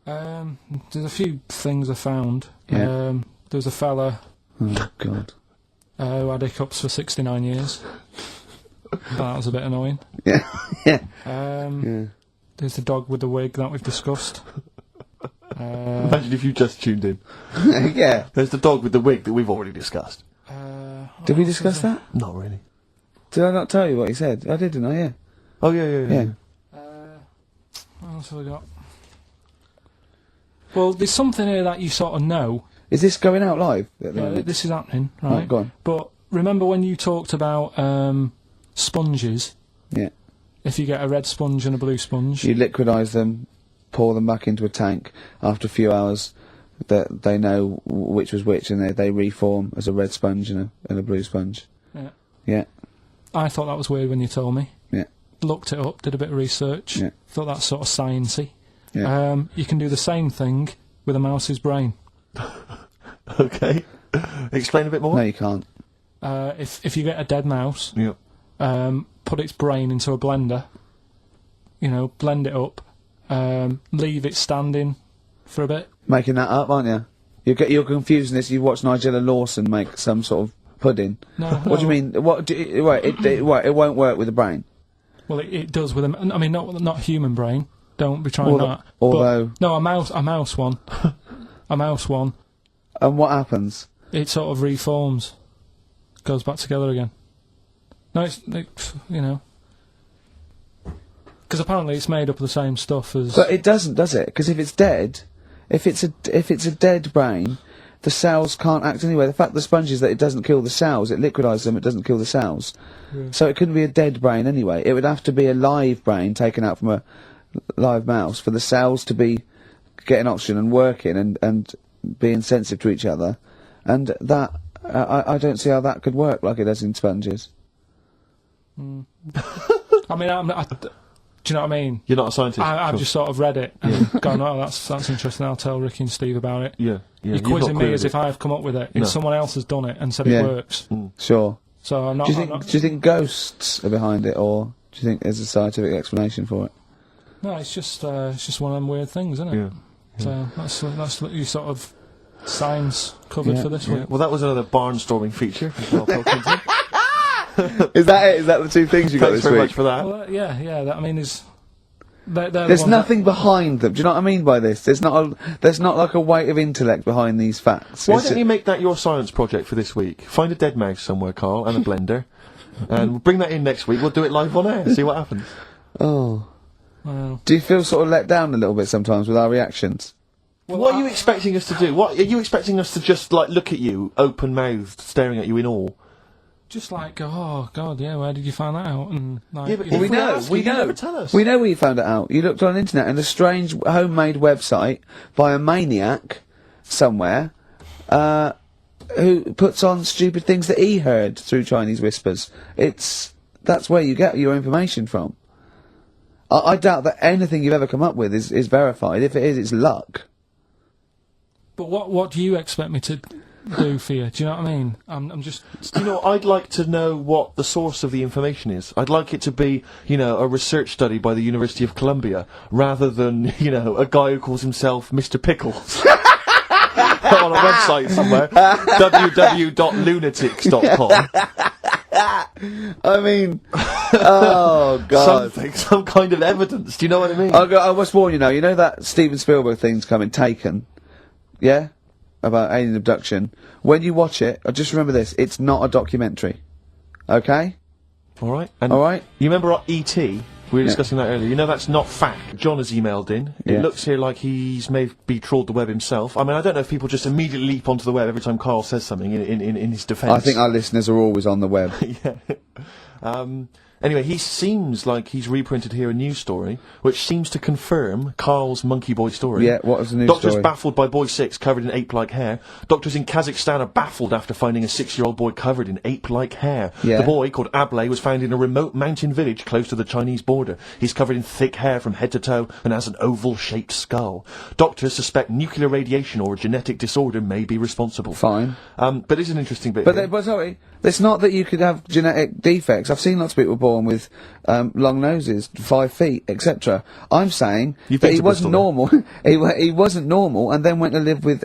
there's a few things I found. Yeah. There was a fella Oh, God. who had hiccups for 69 years. That was a bit annoying. Yeah, yeah. Yeah. There's the dog with the wig that we've discussed. Imagine if you just tuned in. Yeah. There's the dog with the wig that we've already discussed. Did we discuss that? Not really. Did I not tell you what he said? I did, didn't I? Yeah. Oh, yeah. Yeah. What else have we got? Well, there's something here that you sort of know. Is this going out live? This is happening, right? Right, go on. But remember when you talked about sponges? Yeah. If you get a red sponge and a blue sponge, You liquidise them, pour them back into a tank. After a few hours, that they know which was which, and they reform as a red sponge and a blue sponge. Yeah. Yeah. I thought that was weird when you told me. Yeah. Looked it up, did a bit of research. Yeah. Thought that's sort of sciencey. Yeah. You can do the same thing with a mouse's brain. Okay. Explain a bit more. No, you can't. If you get a dead mouse, Yeah. put its brain into a blender, blend it up, leave it standing for a bit. Making that up, aren't you? You're confusing this. You watch Nigella Lawson make some sort of pudding. No. What do you mean? It won't work with the brain. Well, it does with I mean, not human brain. Don't be trying that. Although, But, no, a mouse one. A mouse one. and what happens? It sort of reforms, goes back together again. No, it's because apparently it's made up of the same stuff as. But it doesn't, does it? Because if it's dead, if it's a dead brain, the cells can't act anyway. The fact the sponge is that it doesn't kill the cells, it liquidises them, it doesn't kill the cells. Yeah. So it couldn't be a dead brain anyway. It would have to be a live brain taken out from a live mouse for the cells to be getting oxygen and working and being sensitive to each other. And that, I don't see how that could work like it does in sponges. I mean, do you know what I mean? You're not a scientist. I've Sure. just sort of read it and gone, oh, that's interesting. I'll tell Ricky and Steve about it. Yeah. You're You've quizzing not me queried as it. if I've come up with it. No. Someone else has done it and said Yeah. it works. Sure. So I'm not. Do you I'm think? not- Do you think ghosts are behind it, or do you think there's a scientific explanation for it? No, it's just one of them weird things, isn't it? Yeah. So that's what you sort of science covered Yeah. for this Yeah. week. Well, that was another barnstorming feature from Karl Pilkington. Is that it? Is that the two things you got Thanks this very week? much for that. Well, yeah. That, I mean, they're the There's ones nothing behind them. Do you know what I mean by this? There's not like a weight of intellect behind these facts. Why It's don't you make that your science project for this week? Find a dead mouse somewhere, Carl, and a blender. And bring that in next week. We'll do it live on air. See what happens. Oh. Well, Do you feel sort of let down a little bit sometimes with our reactions? What are you expecting us to do? What are you expecting us to just like look at you, open-mouthed, staring at you in awe? just like, oh God, yeah, where did you find that out? And like, Yeah, but you know, if we we know, ask we you, you know. never tell us. We know where you found it out. You looked on the internet and a strange homemade website by a maniac somewhere, who puts on stupid things that he heard through Chinese whispers. That's where you get your information from. I doubt that anything you've ever come up with is verified. If it is, it's luck. but what do you expect me to do for you? Do you know what I mean? I'm just. You know, I'd like to know what the source of the information is. I'd like it to be, you know, a research study by the University of Columbia, rather than, you know, a guy who calls himself Mr. Pickles. On a website somewhere, www.lunatics.com. I mean, oh God. Some kind of evidence. Do you know what I mean? I must warn you now. You know that Steven Spielberg thing's coming, Taken, yeah, about alien abduction. When you watch it, just remember this: it's not a documentary. Okay. All right. And All right. You remember our E.T.? We were discussing that earlier. You know that's not fact. John has emailed in. Yeah. It looks here like he's maybe trawled the web himself. I mean, I don't know if people just immediately leap onto the web every time Karl says something in his defence. I think our listeners are always on the web. Yeah. Anyway, he seems like he's reprinted here a news story, which seems to confirm Karl's Monkey Boy story. Yeah, what was the news Doctors story? baffled by boy 6 covered in ape-like hair. Doctors in Kazakhstan are baffled after finding a 6-year-old boy covered in ape-like hair. Yeah. The boy, called Ablay, was found in a remote mountain village close to the Chinese border. He's covered in thick hair from head to toe and has an oval-shaped skull. Doctors suspect nuclear radiation or a genetic disorder may be responsible. Fine. But it's an interesting bit But, here. but sorry, it's not that you could have genetic defects. I've seen lots of people born with long noses, 5 feet, etc. I'm saying You've that been he to wasn't Bristol, normal. he wasn't normal, and then went to live with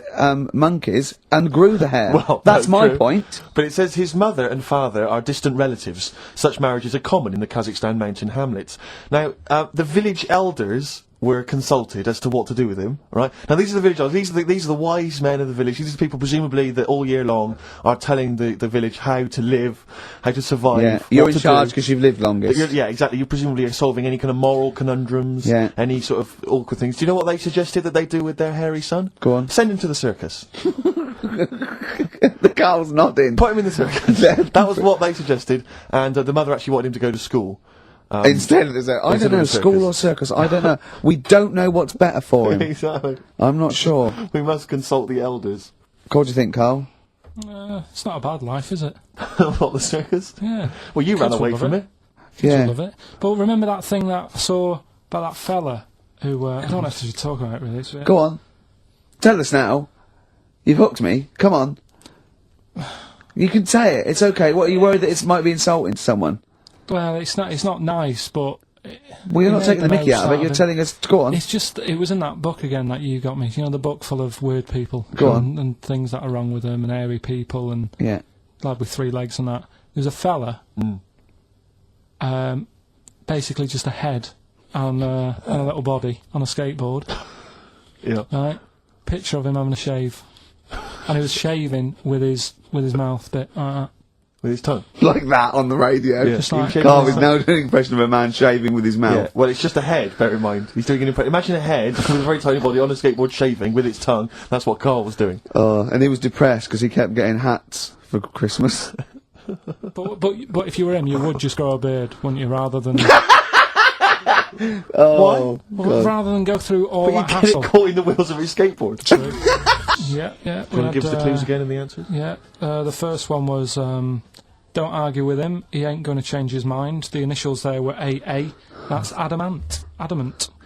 monkeys and grew the hair. Well, that's my true. point. But it says his mother and father are distant relatives. Such marriages are common in the Kazakhstan mountain hamlets. Now, the village elders were consulted as to what to do with him, right? Now, these are the village elders. These are the wise men of the village. These are the people, presumably, that all year long are telling the village how to live, how to survive, Yeah, what you're in to charge do. because you've lived longest. Yeah, exactly. You presumably are solving any kind of moral conundrums, Yeah. any sort of awkward things. Do you know what they suggested that they do with their hairy son? Go on. Send him to the circus. The Carl's nodding. Put him in the circus. That was what they suggested, and the mother actually wanted him to go to school. Instead of the I instead don't know, of the school or circus, I don't know. We don't know what's better for him. Exactly. I'm not sure. We must consult the elders. What do you think, Carl? It's not a bad life, is it? What, the circus? Yeah. Well, you ran Kids will away love from it. it. Kids Yeah. will love it. But remember that thing that I saw about that fella who I don't have to talk about it really. Go on. Tell us now. You've hooked me. Come on. You can say it. It's okay. What, are you worried that it might be insulting to someone? Well, it's not nice, but Well, you're You not made taking the the mickey most out of it. out You're of it. telling us to go on. it's just it was in that book again that you got me. You know, the book full of weird people. Go and things that are wrong with them, and hairy people, and Yeah. lad with 3 legs and that. There's a fella, basically just a head and a little body on a skateboard. Yeah. Right, picture of him having a shave, and he was shaving with his mouth bit. With his tongue. Like that on the radio. Yeah. Just He was like- shaving Carl his is tongue. now doing an impression of a man shaving with his Yeah. mouth. Well, it's just a head, bear in mind. He's doing an impression. Imagine a head with a very tiny body on a skateboard shaving with its tongue. That's what Karl was doing. And he was depressed because he kept getting hats for Christmas. But if you were him, you would just grow a beard, wouldn't you? Rather than Oh, rather than go through all But you that get hassle. it caught in the wheels of his skateboard. Yeah. We Want to had, give us the clues again and the answers? Yeah, the first one was don't argue with him. He ain't going to change his mind. The initials there were AA. That's adamant.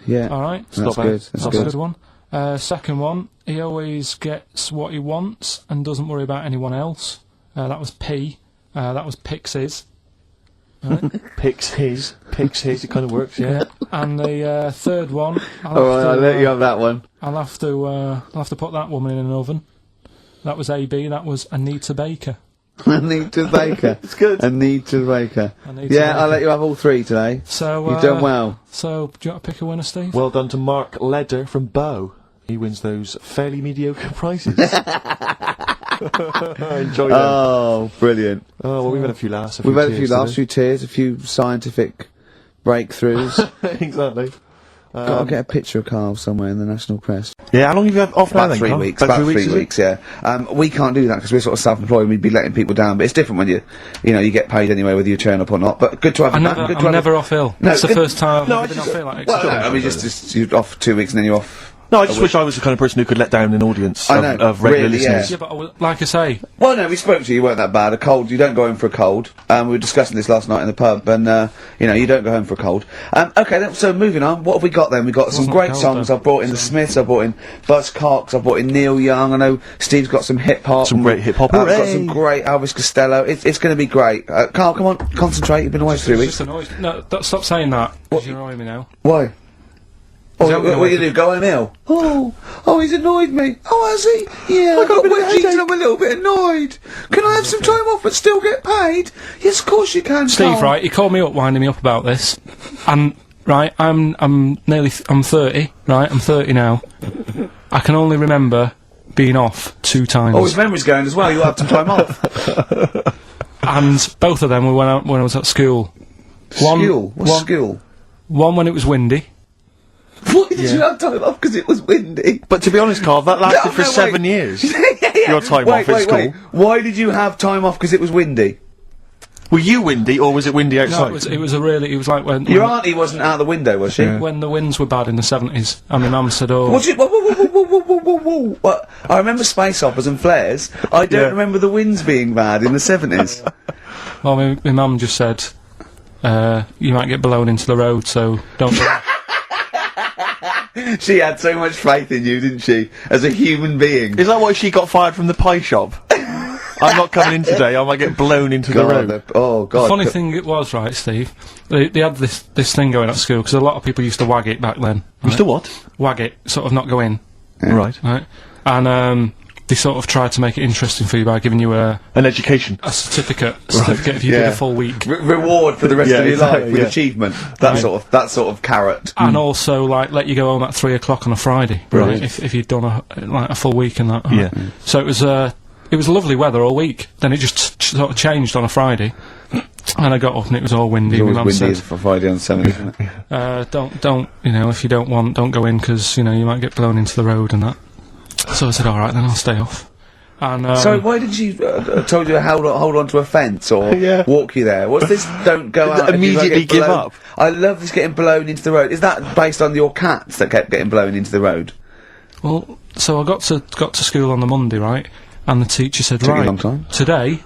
Yeah. All right. That's not bad. good. That's That's a good. good one. Second one, he always gets what he wants and doesn't worry about anyone else. That was P. That was Pixies. Picks his. It kind of works, yeah. And the third one, Alright, I'll let you have that one. I'll have to put that woman in an oven. That was AB. That was Anita Baker. Anita Baker. It's good. Anita Baker. Anita Yeah, I'll Baker. let you have all 3 today. So You've done well. So do you want to pick a winner, Steve? Well done to Mark Leder from Bow. He wins those fairly mediocre prizes. Enjoy them. Oh, brilliant. Oh, well, we've had a few laughs. We've had a few tears laughs, a today. few tears, a few scientific breakthroughs. Exactly. Gotta get a picture of Karl somewhere in the national press. Yeah, how long have you had off now About then, 3 Karl? weeks. About 3 is it? weeks, yeah. We can't do that because we're sort of self-employed and we'd be letting people down. But it's different when you know, you get paid anyway whether you turn up or not. But good to have I'm you back. Good to I'm have never you. off ill. No, That's the good- first time I've No, ever been off ill. Like, Well, no, I mean, just you're off 2 weeks and then you're off. No, I just wish I was the kind of person who could let down an audience I know, of regular really, yeah. listeners. yeah, but like I say, Well, no, we spoke to you. You weren't that bad. A cold, you don't go home for a cold. We were discussing this last night in the pub, and you know, you don't go home for a cold. Okay, then, so moving on. What have we got then? We've got some wasn't great cold, songs. though. I've brought in the Smiths. I've brought in Buzzcocks. I've brought in Neil Young. I know Steve's got some hip hop. Some great hip-hop. I've got Hooray! some great Elvis Costello. It's going to be great. Karl, come on, concentrate. You've been away for 3 it's weeks. just annoying. No, stop saying that. Because you're annoying me now. Why? Oh, that what what you do? Go home ill? Oh, he's annoyed me. Oh, has he? Yeah, I got wet jeans and I'm a little bit annoyed. Can I have some time off but still get paid? Yes, of course you can, Steve, Karl. right? He called me up, winding me up about this, and right, I'm 30, right? I'm 30 now. I can only remember being off 2 times, Oh, his memory's going as well. You have some time off. and both of them were when I was at school. School? What's one- school? One when it was windy. Why did you have time off? Because it was windy. But to be honest, Karl, that lasted No, for no, 7 wait. years. Yeah. Your time wait, off at wait, school. Wait. Why did you have time off? Because it was windy. Were you windy, or was it windy No, outside? it was like when Your auntie wasn't out the window, was she? when the winds were bad in the 70s, and my mum said, "Oh, What's it? Whoa. What? I remember space operas and flares. I don't Yeah. remember the winds being bad in the 70s. well, my mum just said, you might get blown into the road, so don't." Go. She had so much faith in you, didn't she? As a human being. Is that why she got fired from the pie shop? I'm not coming in today, I might get blown into the road. Oh, God. Funny thing it was, right, Steve? They had this thing going at school because a lot of people used to wag it back then. Used to what? Wag it, sort of not go in, Right. right? And they sort of tried to make it interesting for you by giving you a An education. certificate if you did a full week. Reward for the rest Yeah, of your exactly, life with yeah. achievement. That sort of carrot. And also, like, let you go home at 3 o'clock on a Friday, Right. If you'd done a full week and that. Yeah. So it was lovely weather all week. Then it just sort of changed on a Friday, and I got up and it was all windy. It's My always mum windy said, for Friday on 7, isn't it? don't, you know, if you don't go in because, you know, you might get blown into the road and that. So I said, alright, then I'll stay off. And, So why did she told you to hold on to a fence or Yeah. walk you there? What's this? Don't go out. if you Immediately get give blown- up. I love this getting blown into the road. Is that based on your cats that kept getting blown into the road? well, so I got to school on the Monday, right? And the teacher said, Took you a right, long time. today,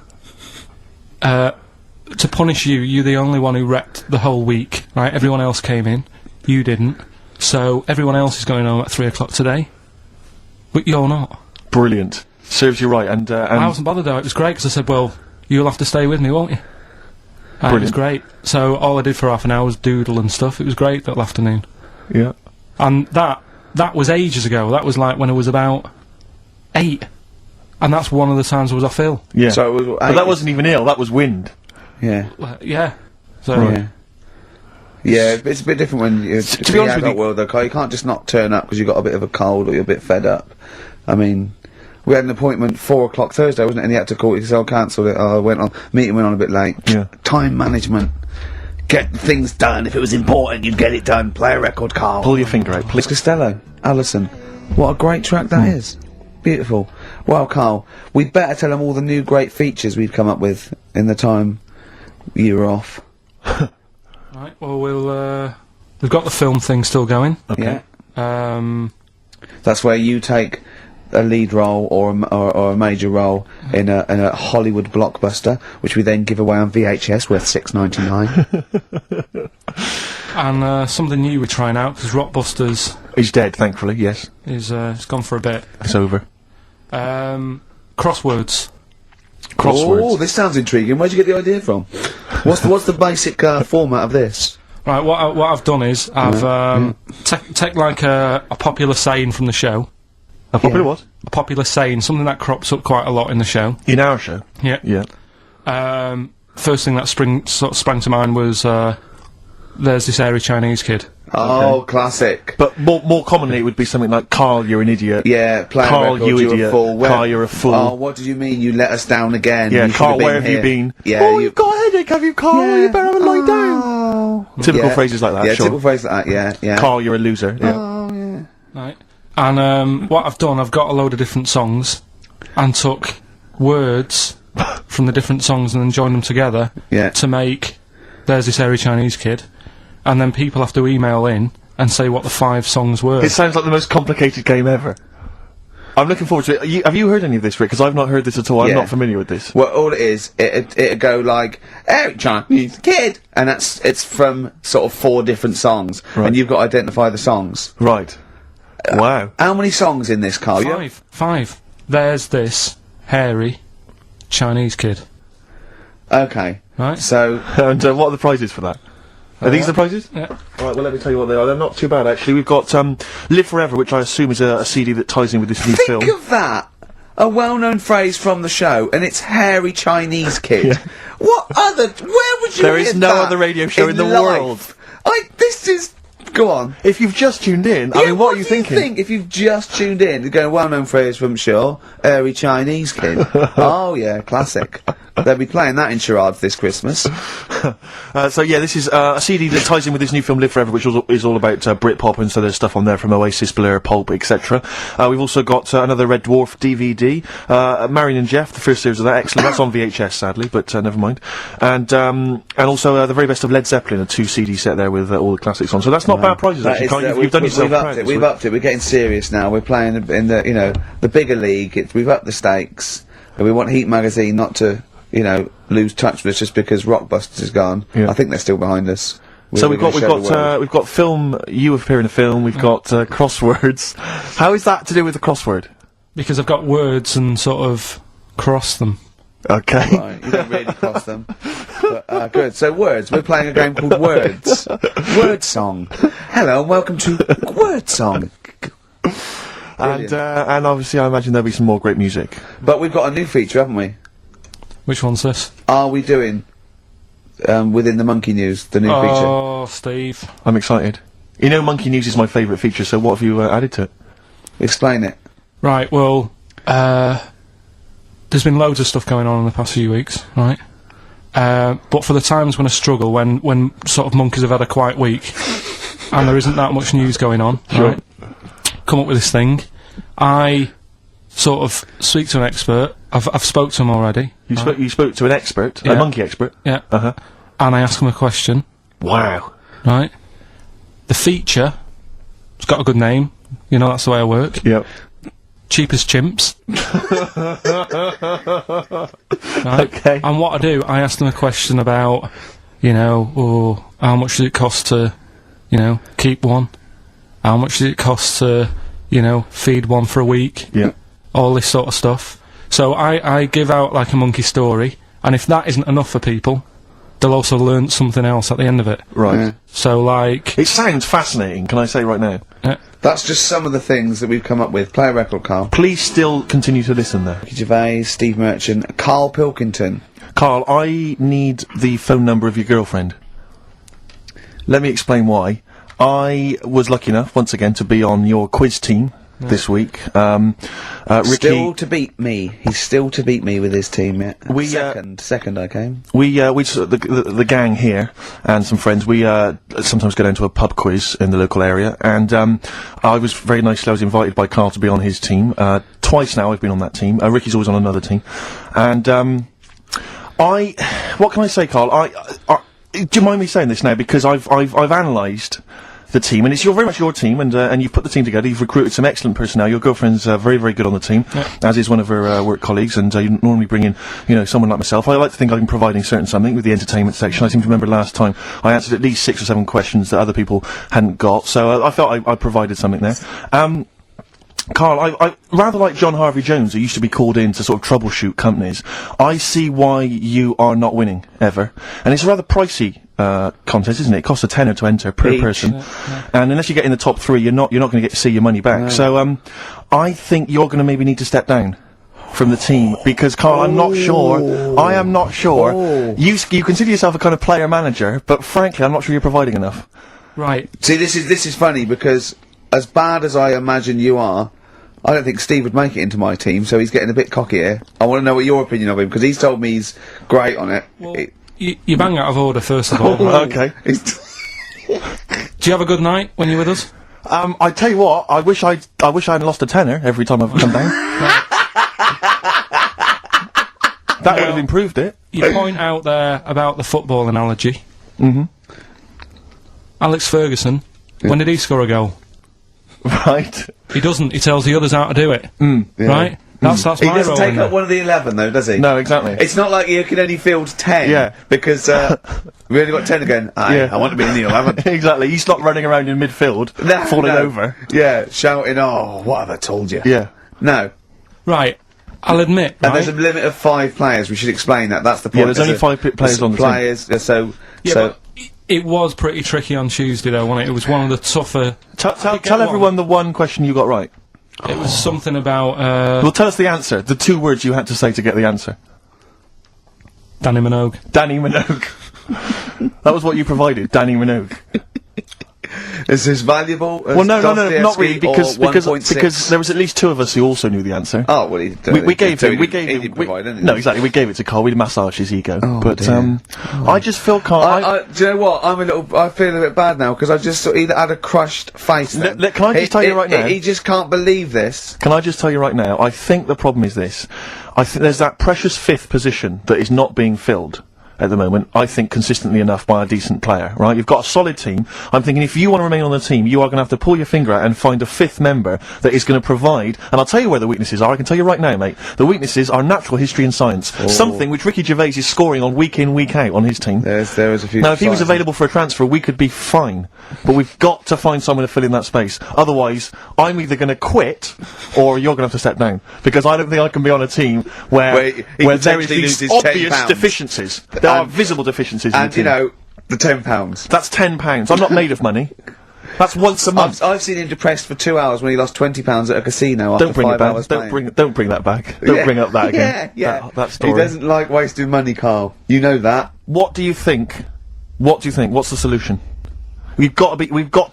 to punish you, you're the only one who wrecked the whole week, right? Everyone else came in, you didn't. So everyone else is going home at 3 o'clock today, but you're not. Brilliant. Serves you right, and I wasn't bothered though. It was great because I said, "Well, you'll have to stay with me, won't you?" And it was Brilliant. great. So all I did for half an hour was doodle and stuff. It was great that afternoon. yeah. And that was ages ago. That was like when I was about 8, and that's one of the times I was off ill. Yeah. So it was, but that wasn't even ill, that was wind. Yeah. Yeah. So Yeah. Yeah, it's a bit different when you're to be honest with you- world though, Carl. You can't just not turn up because you got a bit of a cold or you're a bit fed up. I mean, we had an appointment 4 o'clock Thursday, wasn't it? And he had to call it because I cancelled it. I meeting went on a bit late. Yeah. Time management. Get things done. If it was important, you'd get it done. Play a record, Carl. Pull your finger out, please. Costello, Alison. What a great track that is. Beautiful. Well, Carl, we'd better tell them all the new great features we've come up with in the time you were off. right. Well, we've got the film thing still going. Yeah. Um, That's where you take a lead role or a major role in a Hollywood blockbuster, which we then give away on VHS worth $6.99. and something new we're trying out because Rockbusters He's dead, thankfully, yes. is it's gone for a bit. It's over. Crosswords. Oh, this sounds intriguing. Where'd you get the idea from? What's the basic format of this? Right. What I've done is I've take like a popular saying from the show. A popular what? A popular saying, something that crops up quite a lot in the show. In our show? Yeah. Yeah. First thing that sprang to mind was there's this airy Chinese kid. Oh, classic. But more commonly it would be something like, Carl, you're an idiot. Yeah, playing Carl, record, you you're idiot. a fool. Carl, you're a fool. Oh, what did you mean? You let us down again. Yeah, You should Carl, been where have you here. been? Yeah, Oh, you've got a headache, have you, Carl? You better have a lie down. Oh. Typical phrases like that, Yeah, sure. typical phrases like that, yeah. Carl, you're a loser. Yeah. Oh, yeah. Right. And what I've done, I've got a load of different songs and took words from the different songs and then joined them together to make There's This Hairy Chinese Kid. And then people have to email in and say what the 5 songs were. It sounds like the most complicated game ever. I'm looking forward to it. Have you heard any of this, Rick? Because I've not heard this at all. I'm not familiar with this. Well, all it is, it'd go like, Hairy Chinese Kid! And it's from sort of 4 different songs. Right. And you've got to identify the songs. Right. Wow. How many songs in this, Carl? 5. There's This Hairy Chinese Kid. Okay. Right. So... And what are the prizes for that? Are these the prizes? Yeah. Alright, well let me tell you what they are. They're not too bad actually. We've got Live Forever, which I assume is a CD that ties in with this new film. Think of that! A well-known phrase from the show, and it's Hairy Chinese Kid. Yeah. What other... Where would you There hear is no that other radio show in the life? world. This is... Go on. If you've just tuned in, I mean, what are you do thinking? Think if you've just tuned in? You're going, well-known phrase from Shaw, Hairy Chinese Kid. Oh, yeah, classic. They'll be playing that in charades this Christmas. So yeah, this is a CD that ties in with this new film Live Forever, which is all about Britpop, and so there's stuff on there from Oasis, Blur, Pulp, etc. We've also got another Red Dwarf DVD, Marion and Jeff, the first series of that, excellent. That's on VHS, sadly, but never mind. And also the very best of Led Zeppelin, a 2 CD set there with all the classics on. So that's not bad prizes, actually. You've done yourself proud. We've upped it. We're getting serious now. We're playing in the the bigger league. We've upped the stakes. And we want Heat Magazine not to lose touch with us just because Rockbusters is gone. Yeah. I think they're still behind us. So we've got film. You appear in a film. We've got crosswords. How is that to do with the crossword? Because I've got words and sort of cross them. Okay. Right, you don't really cross them. But, good. So words. We're playing a game called Words. Word Song. Hello and welcome to Word Song. And obviously, I imagine there'll be some more great music. But we've got a new feature, haven't we? Which one's this? Are we doing within the Monkey News the new feature? Oh, Steve. I'm excited. You know, Monkey News is my favourite feature. So what have you added to it? Explain it. Right. Well, there's been loads of stuff going on in the past few weeks, right? But for the times when I struggle, when sort of monkeys have had a quiet week, and there isn't that much news going on, right? Come up with this thing. I sort of speak to an expert. I've spoke to him already. You spoke to an expert, a Yeah. monkey expert. Yeah. Uh-huh. And I ask him a question. Wow. Right. The feature. It's got a good name. You know, that's the way I work. Yep. Cheapest chimps. Right? Okay. And what I do, I ask them a question about, how much does it cost to, keep one? How much does it cost to, feed one for a week? Yeah. All this sort of stuff. So I give out like a monkey story, and if that isn't enough for people, they'll also learn something else at the end of it. Right. Yeah. So like... It sounds fascinating, can I say right now? That's just some of the things that we've come up with. Play a record, Carl. Please still continue to listen there. Gervais, Steve Merchant, Karl Pilkington. Carl, I need the phone number of your girlfriend. Let me explain why. I was lucky enough, once again, to be on your quiz team this week. Ricky... Still to beat me. He's still to beat me with his team, yeah. We, Second I came. The gang here and some friends, we sometimes go down to a pub quiz in the local area, and I was invited by Carl to be on his team. Twice now I've been on that team. Ricky's always on another team, and what can I say, Carl? Do you mind me saying this now? Because I've analysed the team, and it's very much your team, and you've put the team together. You've recruited some excellent personnel. Your girlfriend's very, very good on the team, as is one of her work colleagues. And you normally bring in, someone like myself. I like to think I've been providing something with the entertainment section. I seem to remember last time I answered at least 6 or 7 questions that other people hadn't got. So I felt I provided something there. Carl, I rather like John Harvey Jones, who used to be called in to sort of troubleshoot companies. I see why you are not winning ever, and it's a rather pricey contest, isn't it? It costs a tenner to enter per person, and unless you get in the top 3, you're not going to get to see your money back. So I think you're going to maybe need to step down from the team, because Carl, I am not sure. You consider yourself a kind of player manager, but frankly, I'm not sure you're providing enough. Right. See, this is funny, because as bad as I imagine you are, I don't think Steve would make it into my team, so he's getting a bit cocky here. I want to know what your opinion of him, because he's told me he's great on it. Well, you bang out of order, first of all. Right? Okay. Do you have a good night when you're with us? I tell you what, I wish I hadn't lost a tenner every time I've come down. That would have improved it. You point out there about the football analogy. Mm-hmm. Alex Ferguson, when did he score a goal? Right. He doesn't. He tells the others how to do it. Right? That's He my doesn't role take in up there. one of the 11 though, does he? No, exactly. It's not like you can only field 10. Yeah. Because, we only got 10 again. Yeah. I want to be in the 11. Exactly. He's not running around in midfield, falling over. Yeah, shouting, oh, what have I told you? Yeah. No. Right. I'll admit, And right? there's a limit of 5 players. We should explain that. That's the point. Yeah, there's only 5 players on the team. players, so... Yeah, so but it was pretty tricky on Tuesday, though, wasn't it? It was one of the tougher... Tell everyone the one question you got right. It was something about, Well, tell us the answer. The 2 words you had to say to get the answer. Danny Minogue. Danny Minogue. That was what you provided, Danny Minogue. is this valuable as Well, no, not Dostoevsky really, because or 1.6? there was at least 2 of us who also knew the answer. Oh, well, We gave him. he didn't provide anything. No, exactly. We gave it to Carl. We massaged his ego. Oh, but dear. I just feel Carl. do you know what? I feel a bit bad now because I just sort of either had a crushed face. Then. Can I just tell you right now? He just can't believe this. Can I just tell you right now? I think the problem is this. I think there's that precious 5th position that is not being filled at the moment, I think, consistently enough by a decent player, right? You've got a solid team. I'm thinking if you want to remain on the team, you are going to have to pull your finger out and find a 5th member that is going to provide, and I'll tell you where the weaknesses are. I can tell you right now, mate. The weaknesses are natural history and science. Something which Ricky Gervais is scoring on week in, week out on his team. There is a few... Now, if he was available for a transfer, we could be fine. But we've got to find someone to fill in that space. Otherwise, I'm either going to quit, or you're going to have to step down. Because I don't think I can be on a team where there is potentially these loses obvious £10. deficiencies. There are visible deficiencies in the And, team. you know, the £10. That's £10. I'm not made of money. That's once a month. I've seen him depressed for 2 hours when he lost £20 at a casino after Don't bring 5 it back. hours Don't playing. bring that back. Don't bring up that again. Yeah. That story. He doesn't like wasting money, Carl. You know that. What do you think? What's the solution? We've got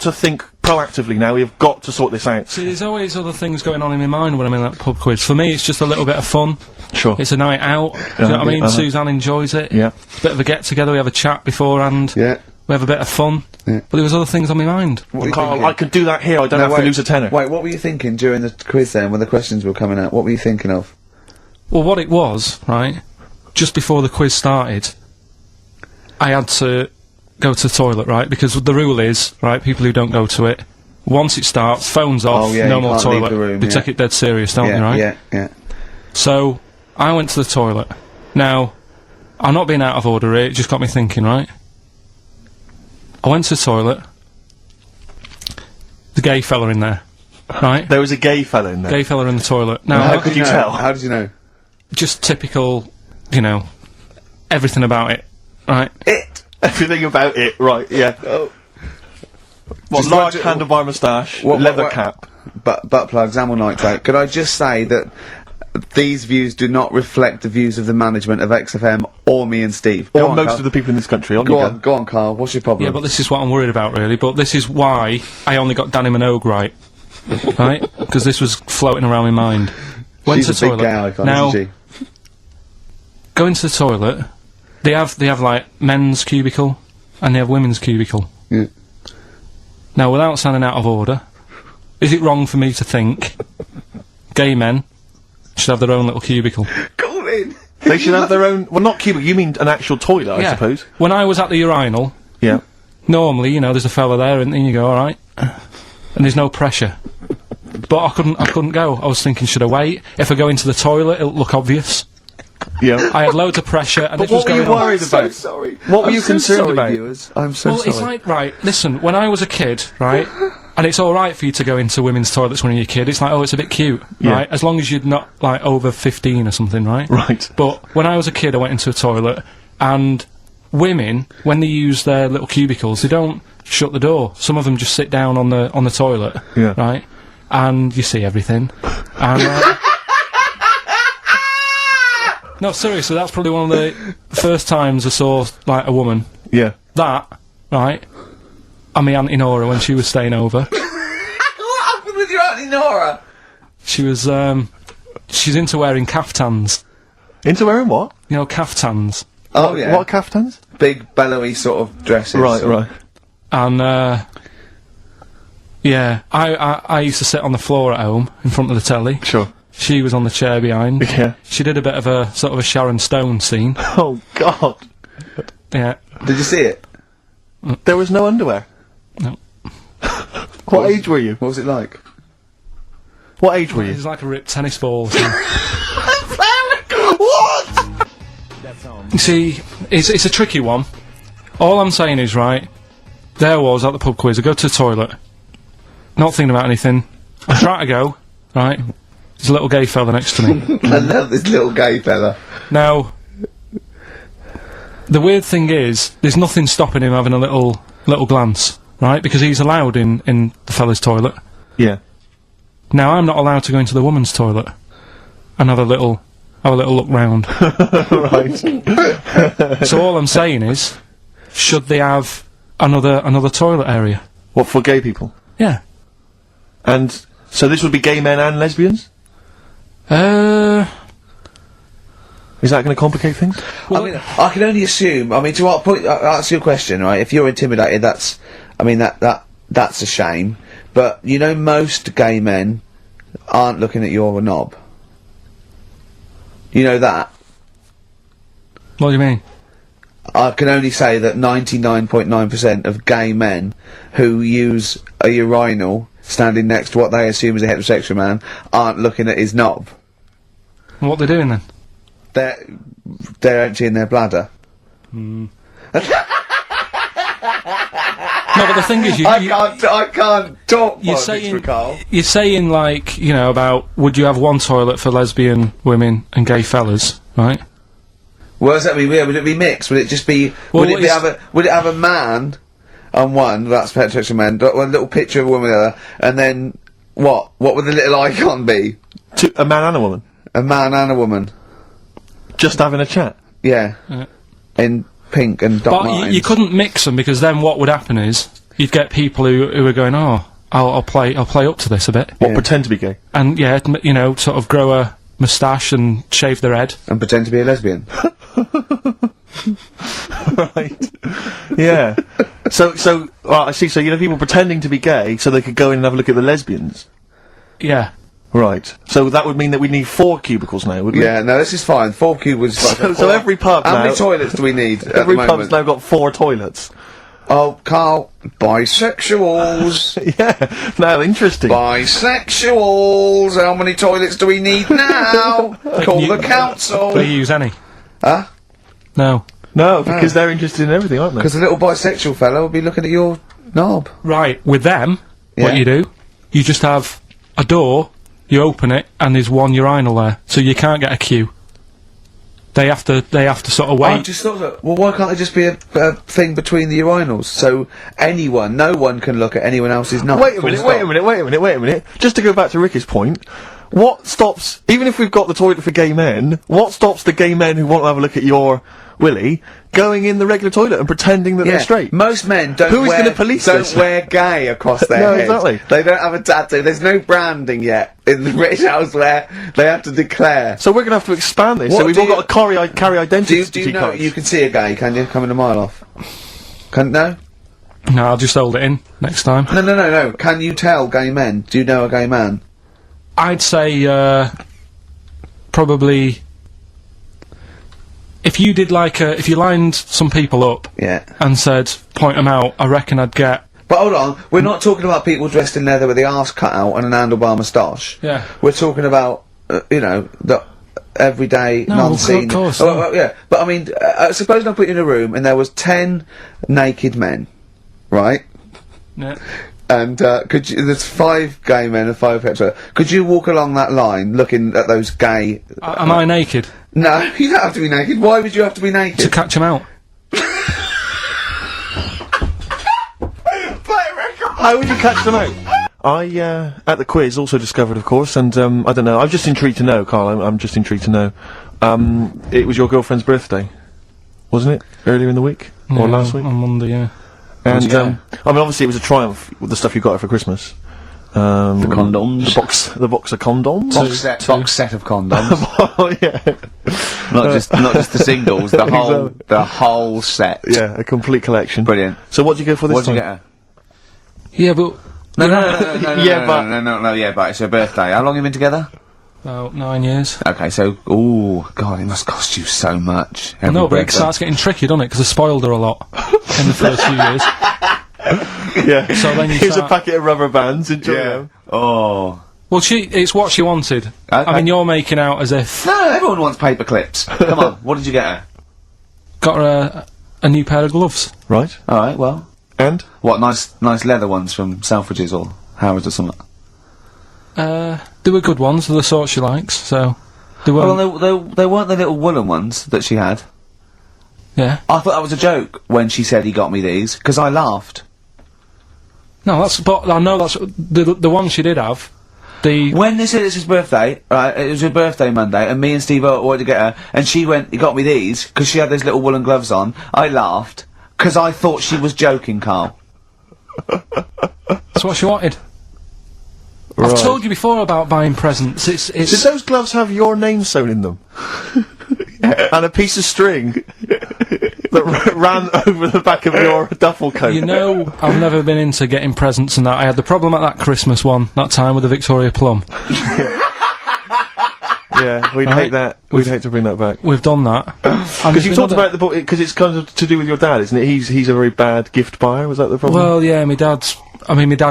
to think proactively now. We've got to sort this out. See, there's always other things going on in my mind when I'm in that pub quiz. For me, it's just a little bit of fun. Sure. It's a night out. Do you know what I mean? Suzanne enjoys it. Yeah. Bit of a get-together, we have a chat beforehand. Yeah. We have a bit of fun. Yeah. But there was other things on my mind. What were you Carl, thinking? I could do that here. I don't have to lose a tenner. Wait, what were you thinking during the quiz then, when the questions were coming out? What were you thinking of? Well, what it was, right, just before the quiz started, I had to go to the toilet, right, because the rule is, right, people who don't go to it, once it starts, phones off, yeah, no you more can't leave toilet. the room, They yeah. take it dead serious, don't they, right? Yeah. So, I went to the toilet. Now, I'm not being out of order here, it just got me thinking, right? I went to the toilet. The gay fella in there, right? There was a gay fella in there. Gay fella in the toilet. Now, How could you know? tell? How did you know? just typical, you know, everything about it, right? Everything about it, right, yeah. Oh. What, Just large like- handlebar moustache, What- leather what- cap. Butt plugs, amyl nitrate. Could I just say that these views do not reflect the views of the management of XFM or me and Steve. Go Or on, most Carl. of the people in this country. Go on, Carl. What's your problem? Yeah, but this is what I'm worried about, really. But this is why I only got Danny Minogue right, right? Because this was floating around my mind. Went She's to a the big toilet. gay icon, Now, isn't she? going to the toilet, they have like men's cubicle and they have women's cubicle. Yeah. Now, without sounding out of order, is it wrong for me to think gay men should have their own little cubicle? Go in. They should have their own. Well, not cubicle. You mean an actual toilet, I Yeah. suppose. When I was at the urinal, Yeah. normally, you know, there's a fella there, and you go, all right, and there's no pressure. But I couldn't go. I was thinking, should I wait? If I go into the toilet, it'll look obvious. Yeah. I had loads of pressure, and But this was what were you going on. worried So about? sorry. What were I'm you so concerned sorry, about? Viewers. I'm so Well, sorry. it's like, right, listen, when I was a kid, right, and it's alright for you to go into women's toilets when you're a kid, it's like, oh, it's a bit cute, Yeah. right, as long as you're not, like, over 15 or something, right? Right. But when I was a kid, I went into a toilet, and women, when they use their little cubicles, they don't shut the door. Some of them just sit down on the toilet, Yeah. right, and you see everything, and, no, seriously, that's probably one of the first times I saw, like, a woman. Yeah. That, right, and my Auntie Nora when she was staying over. What happened with your Auntie Nora? She was, she's into wearing caftans. Into wearing what? You know, caftans. Oh yeah. What caftans? Big bellowy sort of dresses. Right, right. And, yeah, I used to sit on the floor at home in front of the telly. Sure. She was on the chair behind. Yeah. She did a bit of a sort of a Sharon Stone scene. Oh, God. Yeah. Did you see it? There was no underwear. No. What age were you? What was it like? What age were you? It was like a ripped tennis ball. So. What? You see, it's a tricky one. All I'm saying is, right, there was at the pub quiz, I go to the toilet, not thinking about anything, I try to go, right, there's a little gay fella next to me. I love this little gay fella. Now, the weird thing is, there's nothing stopping him having a little glance, right, because he's allowed in the fella's toilet. Yeah. Now, I'm not allowed to go into the woman's toilet and have a little look round. Right. So all I'm saying is, should they have another toilet area? What, for gay people? Yeah. And so this would be gay men and lesbians? Is that going to complicate things? I mean, I can only assume. I mean, to what point? Answer your question, right? If you're intimidated, that's a shame. But you know, most gay men aren't looking at your knob. You know that. What do you mean? I can only say that 99.9% of gay men who use a urinal standing next to what they assume is a heterosexual man aren't looking at his knob. What they're doing then? They're emptying their bladder. No, but the thing is, I can't talk you're politics saying, for Carl. you're saying, like, you know, about would you have one toilet for lesbian women and gay fellas, right? What does that mean? Would it be mixed? Would it just be? Well, would it have a man on one? That's heterosexual man. One little picture of a woman on the other, and then what? What would the little icon be? A man and a woman? A man and a woman. Just having a chat? Yeah. In pink and dot But lines. you couldn't mix them because then what would happen is you'd get people who are going, oh, I'll play up to this a bit, What, pretend to be gay? and yeah, you know, sort of grow a moustache and shave their head. And pretend to be a lesbian. Right. Yeah. So, I see, so you know people pretending to be gay so they could go in and have a look at the lesbians? Yeah. Right. So that would mean that we need 4 cubicles now, wouldn't Yeah, no, this is fine. 4 cubicles. So every pub How now- many toilets do we need at Every the pub's moment? now got 4 toilets. Oh, Carl, bisexuals. Yeah. Now, interesting. Bisexuals. How many toilets do we need now? Call the council. Do you use any? Huh? No. No, because they're interested in everything, aren't they? Because the little bisexual fellow will be looking at your knob. Right. With them, Yeah. what you do, you just have a door. You open it, and there's one urinal there, so you can't get a queue. They have to sort of I wait. just thought that. Well, why can't there just be a thing between the urinals so no one can look at anyone else's knob? Wait a minute. Just to go back to Ricky's point, what stops, even if we've got the toilet for gay men, what stops the gay men who want to have a look at your willy going in the regular toilet and pretending that they're straight? Most men don't Who is gonna police this? wear gay across their No, head. exactly. They don't have a tattoo. There's no branding yet in the British House where they have to declare. So we're going to have to expand this. What So we've do all got to carry identity Do you know cards. you can see a gay, can you? Coming a mile off. No? No, I'll just hold it in next time. No. Can you tell gay men? Do you know a gay man? I'd say probably if you did if you lined some people up Yeah. and said point them out, I reckon I'd get. But hold on, we're not talking about people dressed in leather with the arse cut out and an handlebar moustache. Yeah. We're talking about, the everyday, No, non-seen. of course, Oh, no. well, yeah, but I mean, suppose I put you in a room and there was 10 naked men, right? Yeah. And there's 5 gay men and 5 hetero. Could you walk along that line looking at those gay? Am I naked No, you don't have to be naked. Why would you have to be to naked? catch them out? How would you catch them out? I, at the quiz, also discovered, of course, and, I don't know, I'm just intrigued to know, Carl, I'm just intrigued to know. It was your girlfriend's birthday, wasn't it? Earlier in the week? Or last week? On Monday, yeah. And, Yeah. I mean, obviously it was a triumph with the stuff you got her for Christmas. The condoms. The box of condoms. Box set of condoms. Oh, yeah. not just the singles, the whole set. Yeah, a complete collection. Brilliant. So what do you go for this What did time? you get her? Yeah, but Yeah, but it's her birthday. How long have you been together? about 9 years. Okay, so, God, it must cost you so much. I know, but it starts getting tricky, doesn't it? Because I spoiled her a lot in the first few years. Yeah. So then you Here's a start- packet of rubber bands. Enjoy them. Oh. Well, it's what she wanted. Okay. I mean, you're making out as if No, everyone wants paper clips. Come on, what did you get her? got her a new pair of gloves. Right. Alright, well. And? What, nice leather ones from Selfridges or Harrods or something? They were good ones, they're the sort she likes. So they weren't. Well, they weren't the little woolen ones that she had. Yeah. I thought that was a joke when she said he got me these, because I laughed. No, but I know that's the one she did have. When they said it's his birthday, right, it was her birthday Monday, and me and Steve wanted to get her, and she went, he got me these, because she had those little woolen gloves on. I laughed, because I thought she was joking, Carl. That's what she wanted. Right. I've told you before about buying presents. Did those gloves have your name sewn in them? And a piece of string that ran over the back of your duffel coat? You know, I've never been into getting presents and that. I had the problem at that Christmas one, that time with the Victoria Plum. Yeah, we'd hate that. We'd hate to bring that back. We've done that. Because you talked about the book, because it's kind of to do with your dad, isn't it? He's a very bad gift buyer, was that the problem? Well, yeah, my dad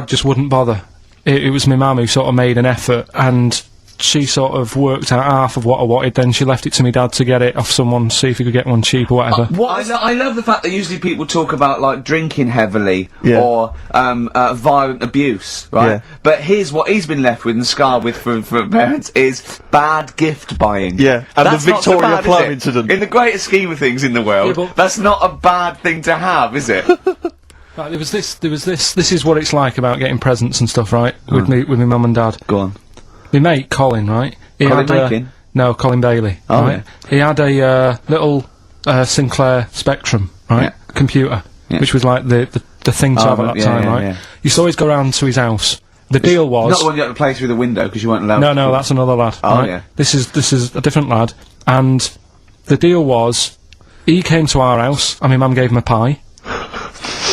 just wouldn't bother. It was my mum who sort of made an effort, and she sort of worked out half of what I wanted, then she left it to me dad to get it off someone, see if he could get one cheap or whatever. I love the fact that usually people talk about, like, drinking heavily, Yeah. or, violent abuse, right? Yeah. But here's what he's been left with and scarred with from parents is bad gift buying. Yeah, and That's the not so Victoria bad, Plum is it? incident. In the greater scheme of things in the world, Yeah, but- that's not a bad thing to have, is it? Right, there was this, this is what it's like about getting presents and stuff, right? With my mum and dad. Go on. My mate, Colin, right? He Colin had Mackin? no, Colin Bailey. Oh, right? He had a little Sinclair Spectrum, right? Yeah. Computer, Yeah. which was like the thing to Oh, have at that yeah, time, yeah, right? yeah. Used to always go round to his house. The deal was... Not the one you had to play through the window because you weren't allowed to. No, that's another lad. Oh, right? yeah. This is a different lad, and the deal was, he came to our house, and my mum gave him a pie,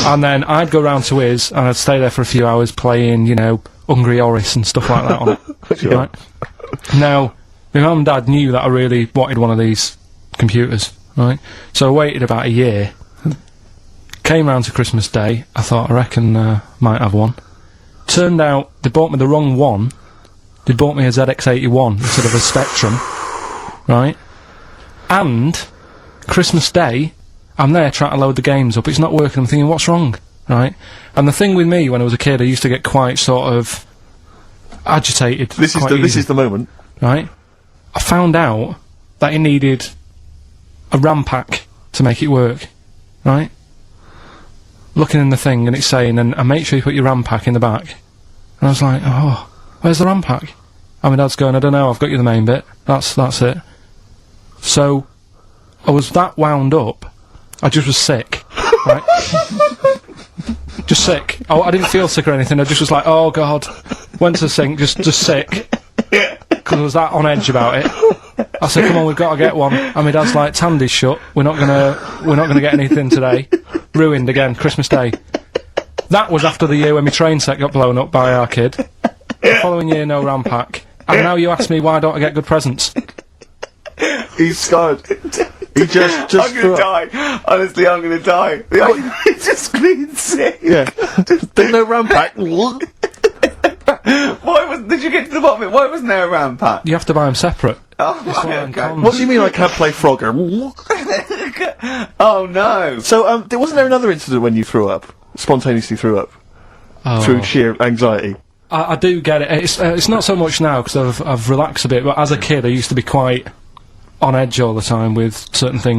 and then I'd go round to his, and I'd stay there for a few hours playing, you know, Hungry Horace and stuff like that on it. Sure. Right? Now, my mum and dad knew that I really wanted one of these computers, right? So I waited about a year, came round to Christmas Day, I thought, I reckon, might have one. Turned out, they bought me the wrong one. They bought me a ZX81 instead of a Spectrum, right? And, Christmas Day, I'm there trying to load the games up, it's not working, I'm thinking, what's wrong, right? And the thing with me, when I was a kid, I used to get quite sort of agitated. This is the moment. Right? I found out that it needed a RAM pack to make it work, right? Looking in the thing, and it's saying, and make sure you put your RAM pack in the back. And I was like, oh, where's the RAM pack? And my dad's going, I don't know, I've got you the main bit. That's it. So, I was that wound up, I just was sick, right? Just sick. I didn't feel sick or anything, I just was like, oh god. Went to the sink, just sick. Because I was that on edge about it. I said, come on, we've got to get one. And my dad's like, Tandy's shut, we're not gonna get anything today. Ruined again, Christmas Day. That was after the year when my train set got blown up by our kid. The following year, no RAM pack. And now you ask me, why don't I get good presents? He's scarred. He just I'm threw gonna up. die. Honestly, I'm gonna die. He's just screaming sick. Yeah. There's no RAM pack. Did you get to the bottom of it? Why wasn't there a RAM pack? You have to buy them separate. Oh, It's one of them okay. cons. What do you mean I can't play Frogger? Oh no. So, wasn't there another incident when you threw up? Spontaneously threw up? Oh. Through sheer anxiety? I do get it. It's not so much now because I've relaxed a bit, but as a kid I used to be quite on edge all the time with certain things.